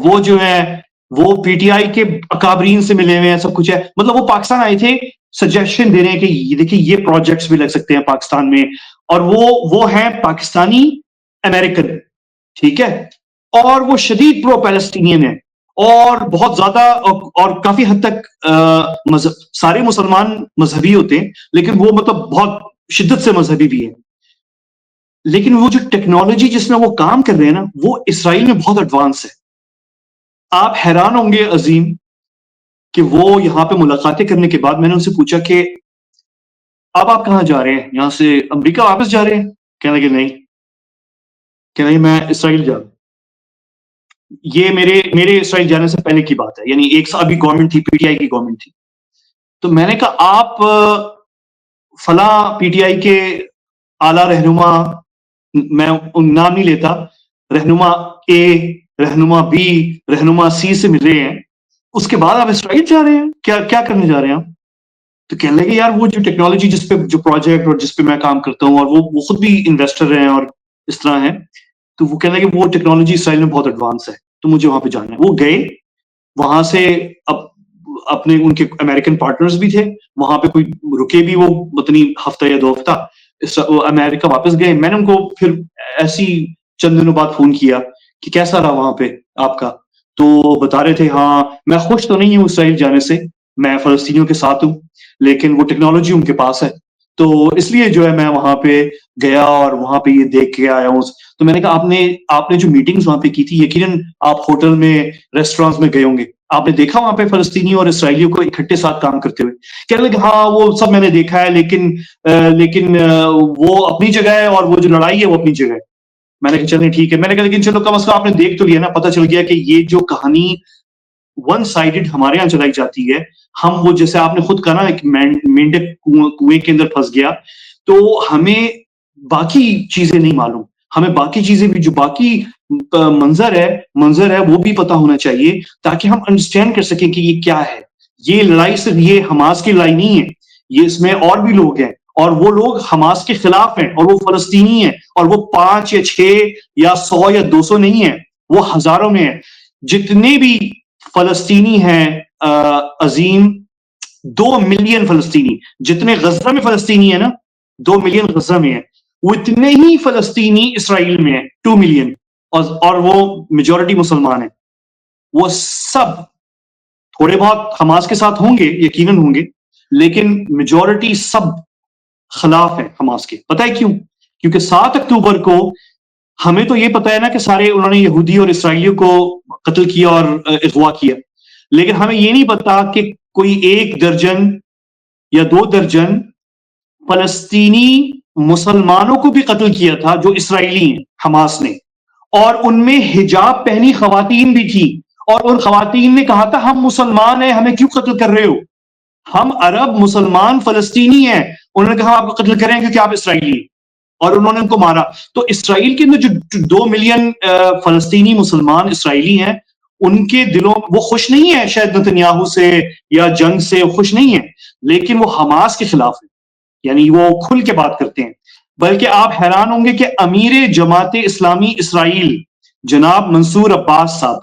وہ جو ہے وہ پی ٹی آئی کے اکابرین سے ملے ہوئے ہیں, سب کچھ ہے. مطلب وہ پاکستان آئے تھے سجیشن دے رہے ہیں کہ دیکھیے یہ پروجیکٹس بھی لگ سکتے ہیں پاکستان میں, اور وہ ہیں پاکستانی امریکن, ٹھیک ہے, اور وہ شدید پرو پیلسٹینین ہیں, اور بہت زیادہ اور کافی حد تک سارے مسلمان مذہبی ہوتے ہیں لیکن وہ مطلب بہت شدت سے مذہبی بھی ہیں. لیکن وہ جو ٹیکنالوجی جس میں وہ کام کر رہے ہیں نا, وہ اسرائیل میں بہت ایڈوانس ہے. آپ حیران ہوں گے عظیم کہ وہ یہاں پہ ملاقاتیں کرنے کے بعد میں نے ان سے پوچھا کہ اب آپ کہاں جا رہے ہیں, یہاں سے امریکہ واپس جا رہے ہیں؟ کہنے لگے نہیں, کہنے لگے میں اسرائیل جا رہا ہوں. یہ میرے اسرائیل جانے سے پہلے کی بات ہے, یعنی ایک سال ابھی گورنمنٹ تھی, پی ٹی آئی کی گورنمنٹ تھی. تو میں نے کہا آپ فلاں پی ٹی آئی کے اعلیٰ رہنما, میں نام نہیں لیتا, رہنما اے, رہنما بی, رہنما سی سے مل رہے ہیں, اس کے بعد آپ اسرائیل جا رہے ہیں, کیا کرنے جا رہے ہیں آپ؟ تو کہنے لگے یار وہ جو ٹیکنالوجی جس پہ جو پروجیکٹ اور جس پہ میں کام کرتا ہوں, اور وہ خود بھی انویسٹر ہیں اور اس طرح ہیں, تو وہ کہنے لگے وہ ٹیکنالوجی اسرائیل میں بہت ایڈوانس ہے, تو مجھے وہاں پہ جانا ہے. وہ گئے وہاں سے, اپنے ان کے امریکن پارٹنرز بھی تھے وہاں پہ, کوئی رکے بھی وہ اتنی ہفتہ یا 2 ہفتہ, امریکہ واپس گئے. میں نے ان کو پھر ایسی چند دنوں بعد فون کیا کہ کیسا رہا وہاں پہ آپ کا, تو بتا رہے تھے ہاں میں خوش تو نہیں ہوں اسرائیل جانے سے, میں فلسطینیوں کے ساتھ ہوں, لیکن وہ ٹیکنالوجی ان کے پاس ہے, تو اس لیے جو ہے میں وہاں پہ گیا اور وہاں پہ یہ دیکھ کے آیا ہوں. تو میں نے کہا آپ نے جو میٹنگز وہاں پہ کی تھی, یقیناً آپ ہوٹل میں, ریسٹورانٹس میں گئے ہوں گے, آپ نے دیکھا وہاں پہ فلسطینی اور اسرائیلیوں کو اکٹھے ساتھ کام کرتے ہوئے؟ کہنے لگے ہاں وہ سب میں نے دیکھا ہے, لیکن وہ اپنی جگہ ہے اور وہ جو لڑائی ہے وہ اپنی جگہ ہے. میں نے کہا چلیں ٹھیک ہے. میں نے کہا لیکن چلو کم از کم آپ نے دیکھ تو لیا نا, پتہ چل گیا کہ یہ جو کہانی ون سائیڈڈ ہمارے یہاں چلائی جاتی ہے, ہم وہ جیسے آپ نے خود کہا نا ایک مینڈک کنویں کے اندر پھنس گیا, تو ہمیں باقی چیزیں نہیں معلوم, ہمیں باقی چیزیں بھی جو باقی منظر ہے وہ بھی پتہ ہونا چاہیے تاکہ ہم انڈرسٹینڈ کر سکیں کہ یہ کیا ہے. یہ لڑائی صرف یہ حماس کی لڑائی نہیں ہے, یہ اس میں اور بھی لوگ ہیں, اور وہ لوگ حماس کے خلاف ہیں, اور وہ فلسطینی ہیں, اور وہ 5 یا 6 یا 100 یا 200 نہیں ہیں, وہ ہزاروں میں ہیں. جتنے بھی فلسطینی ہیں عظیم, 2 ملین فلسطینی, جتنے غزہ میں فلسطینی ہیں نا 2 ملین غزہ میں ہیں, وہ اتنے ہی فلسطینی اسرائیل میں ہیں 2 ملین, اور وہ میجورٹی مسلمان ہیں. وہ سب تھوڑے بہت حماس کے ساتھ ہوں گے, یقیناً ہوں گے, لیکن میجورٹی سب خلاف ہے حماس کے. پتہ ہے کیوں؟ کیونکہ 7 اکتوبر کو ہمیں تو یہ پتہ ہے نا کہ سارے انہوں نے یہودی اور اسرائیلیوں کو قتل کیا اور اغوا کیا, لیکن ہمیں یہ نہیں پتا کہ کوئی 1 درجن یا 2 درجن فلسطینی مسلمانوں کو بھی قتل کیا تھا جو اسرائیلی ہیں حماس نے, اور ان میں حجاب پہنی خواتین بھی تھی, اور ان خواتین نے کہا تھا ہم مسلمان ہیں, ہمیں کیوں قتل کر رہے ہو, ہم عرب مسلمان فلسطینی ہیں. انہوں نے کہا آپ کو قتل کریں کیونکہ آپ اسرائیلی ہیں, اور انہوں نے ان کو مارا. تو اسرائیل کے اندر جو 2 ملین فلسطینی مسلمان اسرائیلی ہیں, ان کے دلوں وہ خوش نہیں ہیں شاید نتنیاہو سے یا جنگ سے خوش نہیں ہیں, لیکن وہ حماس کے خلاف ہیں, یعنی وہ کھل کے بات کرتے ہیں. بلکہ آپ حیران ہوں گے کہ امیر جماعت اسلامی اسرائیل جناب منصور عباس صاحب,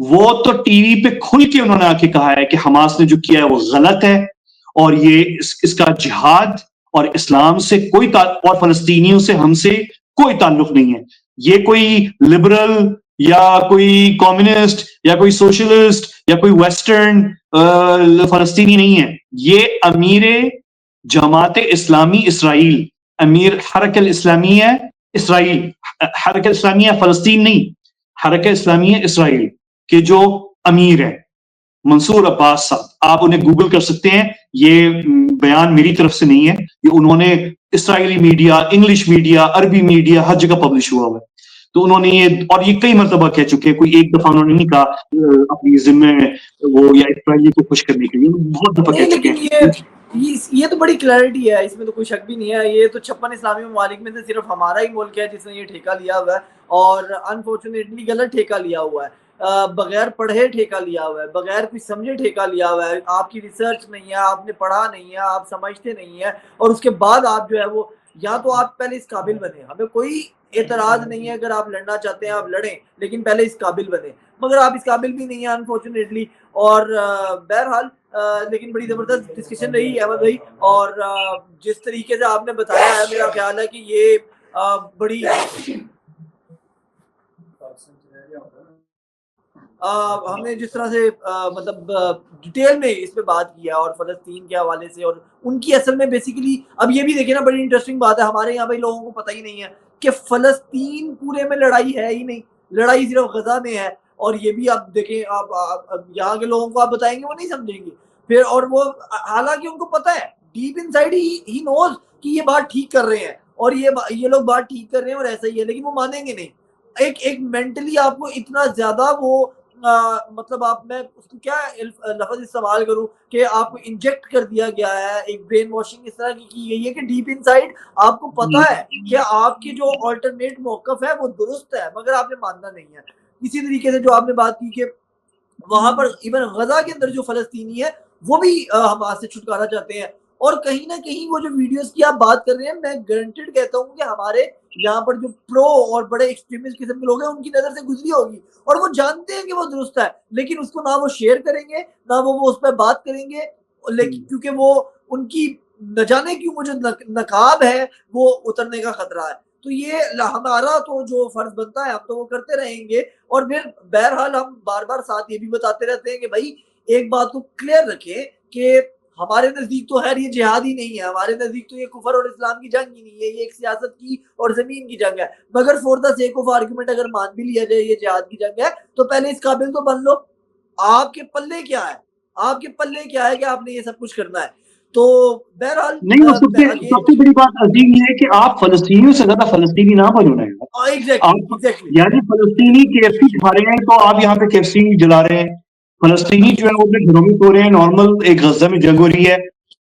وہ تو ٹی وی پہ کھل کے انہوں نے آ کے کہا ہے کہ حماس نے جو کیا ہے وہ غلط ہے, اور یہ اس کا جہاد اور اسلام سے کوئی اور فلسطینیوں سے ہم سے کوئی تعلق نہیں ہے. یہ کوئی لبرل یا کوئی کمیونسٹ یا کوئی سوشلسٹ یا کوئی ویسٹرن فلسطینی نہیں ہے, یہ امیر جماعت اسلامی اسرائیل, امیر حرکہ الاسلامیہ اسرائیل, حرکہ اسلامیہ فلسطین نہیں, حرکہ اسلامیہ اسرائیل کے جو امیر ہیں منصور عباس صاحب. آپ انہیں گوگل کر سکتے ہیں, یہ بیان میری طرف سے نہیں ہے, یہ انہوں نے اسرائیلی میڈیا, انگلش میڈیا, عربی میڈیا ہر جگہ پبلش ہوا ہے. تو انہوں نے اور یہ کئی مرتبہ کہہ چکے ہیں, کوئی ایک دفعہ انہوں نے نہیں کہا اپنی ذمے وہ یا اسرائیلی کو خوش کرنے کے لیے, بہت دفعہ کہہ چکے ہیں. یہ تو بڑی کلیئرٹی ہے, اس میں تو کوئی شک بھی نہیں ہے. یہ تو 56 اسلامی ممالک میں سے صرف ہمارا ہی ملک ہے جس نے یہ ٹھیکہ لیا ہوا ہے, اور انفارچونیٹلی غلط ٹھیکہ لیا ہوا ہے. بغیر پڑھے ٹھیکہ لیا ہوا ہے, بغیر کچھ سمجھے ٹھیکہ لیا ہوا ہے, آپ کی ریسرچ نہیں ہے, آپ نے پڑھا نہیں ہے, آپ سمجھتے نہیں ہیں, اور اس کے بعد آپ جو ہے وہ, یا تو آپ پہلے اس قابل بنے, ہمیں کوئی اعتراض نہیں ہے اگر آپ لڑنا چاہتے ہیں آپ لڑیں, لیکن پہلے اس قابل بنے, مگر آپ اس قابل بھی نہیں ہیں انفارچونیٹلی. اور بہرحال لیکن بڑی زبردست ڈسکشن رہی احمد بھائی, اور جس طریقے سے آپ نے بتایا ہے میرا خیال ہے کہ یہ بڑی ہم نے جس طرح سے مطلب ڈیٹیل میں اس پہ بات کیا, اور فلسطین کے حوالے سے, اور ان کی اصل میں بیسیکلی اب یہ بھی دیکھیں نا, بڑی انٹرسٹنگ بات ہے, ہمارے یہاں بھائی لوگوں کو پتہ ہی نہیں ہے کہ فلسطین پورے میں لڑائی ہے ہی نہیں, لڑائی صرف غزہ میں ہے. اور یہ بھی آپ دیکھیں, آپ یہاں کے لوگوں کو آپ بتائیں گے وہ نہیں سمجھیں گے پھر, اور وہ حالانکہ ان کو پتہ ہے ڈیپ ان سائڈ ہی نوز کہ یہ بات ٹھیک کر رہے ہیں, اور یہ لوگ بات ٹھیک کر رہے ہیں اور ایسا ہی ہے, لیکن وہ مانیں گے نہیں. ایک مینٹلی آپ کو اتنا زیادہ وہ مطلب آپ, میں اس کو کیا لفظ استعمال کروں, کہ آپ کو انجیکٹ کر دیا گیا ہے, ایک برین واشنگ اس طرح کی گئی ہے کہ ڈیپ ان سائڈ آپ کو پتا ہے کہ آپ کی جو آلٹرنیٹ موقف ہے وہ درست ہے, مگر آپ نے ماننا نہیں ہے. اسی طریقے سے جو آپ نے بات کی کہ وہاں پر ایون غزہ کے اندر جو فلسطینی ہے وہ بھی حماس سے چھٹکارا چاہتے ہیں, اور کہیں نہ کہیں وہ جو ویڈیوز کی آپ بات کر رہے ہیں, میں گارنٹیڈ کہتا ہوں کہ ہمارے یہاں پر جو پرو اور بڑے ایکسٹریمسٹ قسم کے لوگ ہیں ان کی نظر سے گزری ہوگی, اور وہ جانتے ہیں کہ وہ درست ہے, لیکن اس کو نہ وہ شیئر کریں گے, نہ وہ اس پہ بات کریں گے, لیکن کیونکہ وہ ان کی نہ جانے کیوں وہ جو نقاب ہے وہ اترنے کا خطرہ ہے. تو یہ ہمارا تو جو فرض بنتا ہے ہم تو وہ کرتے رہیں گے, اور پھر بہرحال ہم بار بار ساتھ یہ بھی بتاتے رہتے ہیں کہ بھائی ایک بات کو کلیئر رکھیں کہ ہمارے نزدیک تو خیر یہ جہاد ہی نہیں ہے, ہمارے نزدیک تو یہ کفر اور اسلام کی جنگ ہی نہیں ہے, یہ ایک سیاست کی اور زمین کی جنگ ہے. مگر for the sake of argument اگر مان بھی لیا جائے یہ جہاد کی جنگ ہے, تو پہلے اس قابل تو بن لو. آپ کے پلے کیا ہے, آپ کے پلے کیا ہے کہ آپ نے یہ سب کچھ کرنا ہے. تو بہرحال نہیں, وہ سب سے بڑی بات عظیم یہ ہے کہ آپ فلسطینیوں سے زیادہ فلسطینی نہ بنو رہے ہیں. آپ یعنی فلسطینی KFC کھا رہے ہیں تو آپ یہاں پہ KFC جلا رہے ہیں, فلسطینی جو ہے وہ اپنے گھروں میں سو رہے ہیں, نارمل ایک غزہ میں جنگ ہو رہی ہے.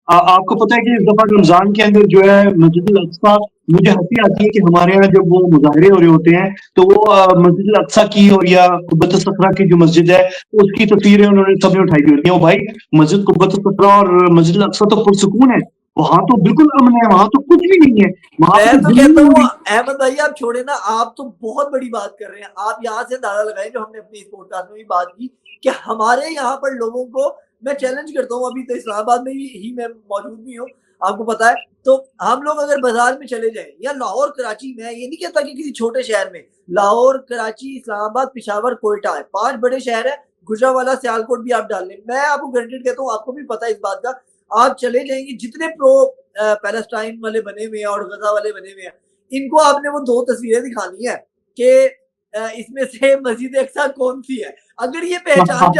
آپ کو پتا ہے کہ اس دفعہ رمضان کے اندر جو ہے مسجد الاقصی, مجھے ہنسی آتی ہے کہ ہمارے یہاں جب وہ مظاہرے ہو رہے ہوتے ہیں تو وہ مسجد الاقصی کی اور یا قبۃ الصخرہ کی جو مسجد ہے اس کی تصویریں انہوں نے سب نے اٹھائی ہوئی ہوتی ہیں. بھائی مسجد قبۃ الصخرہ اور مسجد الاقصی تو پرسکون ہے, وہاں تو بالکل امن ہے, وہاں تو کچھ بھی نہیں ہے, وہاں میں پہ تو کہتا ہوں احمد بھائی آپ چھوڑے نا, آپ تو بہت بڑی بات کر رہے ہیں. آپ یہاں سے اندازہ لگائیں جو ہم نے اپنی اس پوڈ کاسٹ میں بھی بات کی کہ ہمارے یہاں پر لوگوں کو, میں چیلنج کرتا ہوں, ابھی تو اسلام آباد میں ہی میں موجود بھی ہوں آپ کو پتا ہے, تو ہم لوگ اگر بازار میں چلے جائیں یا لاہور کراچی میں, یہ نہیں کہتا کہ کسی چھوٹے شہر میں, لاہور کراچی اسلام آباد پشاور کوئٹہ ہے 5 بڑے شہر ہیں, گجرانوالہ سیالکوٹ بھی آپ ڈال لیں, میں آپ کو گارنٹیڈ کہتا ہوں آپ کو بھی پتا ہے اس بات کا, آپ چلے جائیں گے جتنے پرو پیلسٹائن والے بنے ہوئے ہیں اور غزہ والے بنے ہوئے ہیں, ان کو آپ نے وہ 2 تصویریں دکھانی ہے کہ اس میں سے مسجد اقصی کون سی ہے. اگر یہ پہچان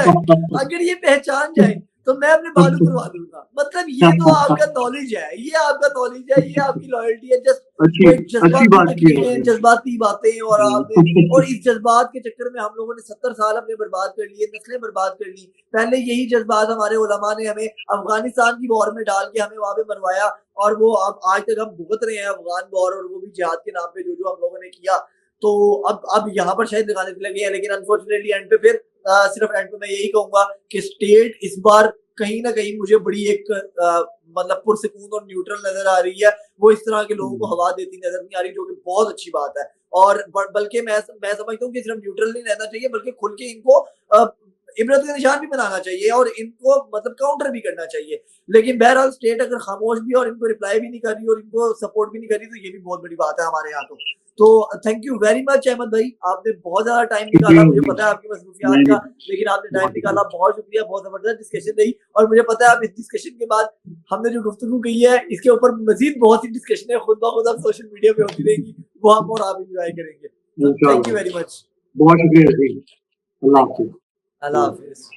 جائیں تو میں اپنے بالوں کروا دوں گا. مطلب یہ تو آپ کا نالج ہے, یہ آپ کا نالج ہے, یہ آپ کی لائلٹی ہے, جسٹ وہ ایک جذباتی تقریریں, جذباتی باتیں, اور آپ نے, اور اس جذبات کے چکر میں ہم لوگوں نے 70 سال اپنے برباد کر لیے, نسلیں برباد کر لی. پہلے یہی جذبات ہمارے علماء نے ہمیں افغانستان کی وار میں ڈال کے ہمیں وہاں پہ مروایا, اور وہ اب آج تک ہم بھگت رہے ہیں افغان وار, اور وہ بھی جہاد کے نام پہ جو ہم لوگوں نے کیا. تو اب یہاں پر شاید دکھانے لگے ہیں, لیکن انفارچونیٹلی اینڈ پہ پھر صرف اینڈ پہ میں یہی کہوں گا کہ اسٹیٹ اس بار کہیں نہ کہیں مجھے بڑی ایک مطلب پرسکون اور نیوٹرل نظر آ رہی ہے. وہ اس طرح کے لوگوں کو ہوا دیتی نظر نہیں آ رہی, جو کہ بہت اچھی بات ہے. اور بلکہ میں سمجھتا ہوں کہ صرف نیوٹرل نہیں رہنا چاہیے, بلکہ کھل کے ان کو عبرت کا نشان بھی بنانا چاہیے, اور ان کو مطلب کاؤنٹر بھی کرنا چاہیے. لیکن بہرحال اسٹیٹ اگر خاموش بھی اور ان کو رپلائی بھی نہیں کر رہی اور ان کو سپورٹ بھی نہیں کر رہی, تو یہ بھی بہت بڑی بات ہے ہمارے یہاں. تو thank you very much Ahmed بھائی, آپ نے بہت زیادہ ٹائم نکالا, مجھے پتا ہے آپ کی مصروفیات کا, لیکن آپ نے ٹائم نکالا, بہت شکریہ. بہت زبردست ڈسکشن رہی, اور مجھے پتا ہے آپ اس ڈسکشن کے بعد ہم نے جو گفتگو کی ہے اس کے اوپر مزید بہت سی ڈسکشنیں خود بخود اب سوشل میڈیا پہ ہوتی رہیں گی, وہ ہم اور آپ انجوائے کریں گے. تھینک یو ویری مچ, بہت شکریہ. اللہ حافظ. اللہ حافظ.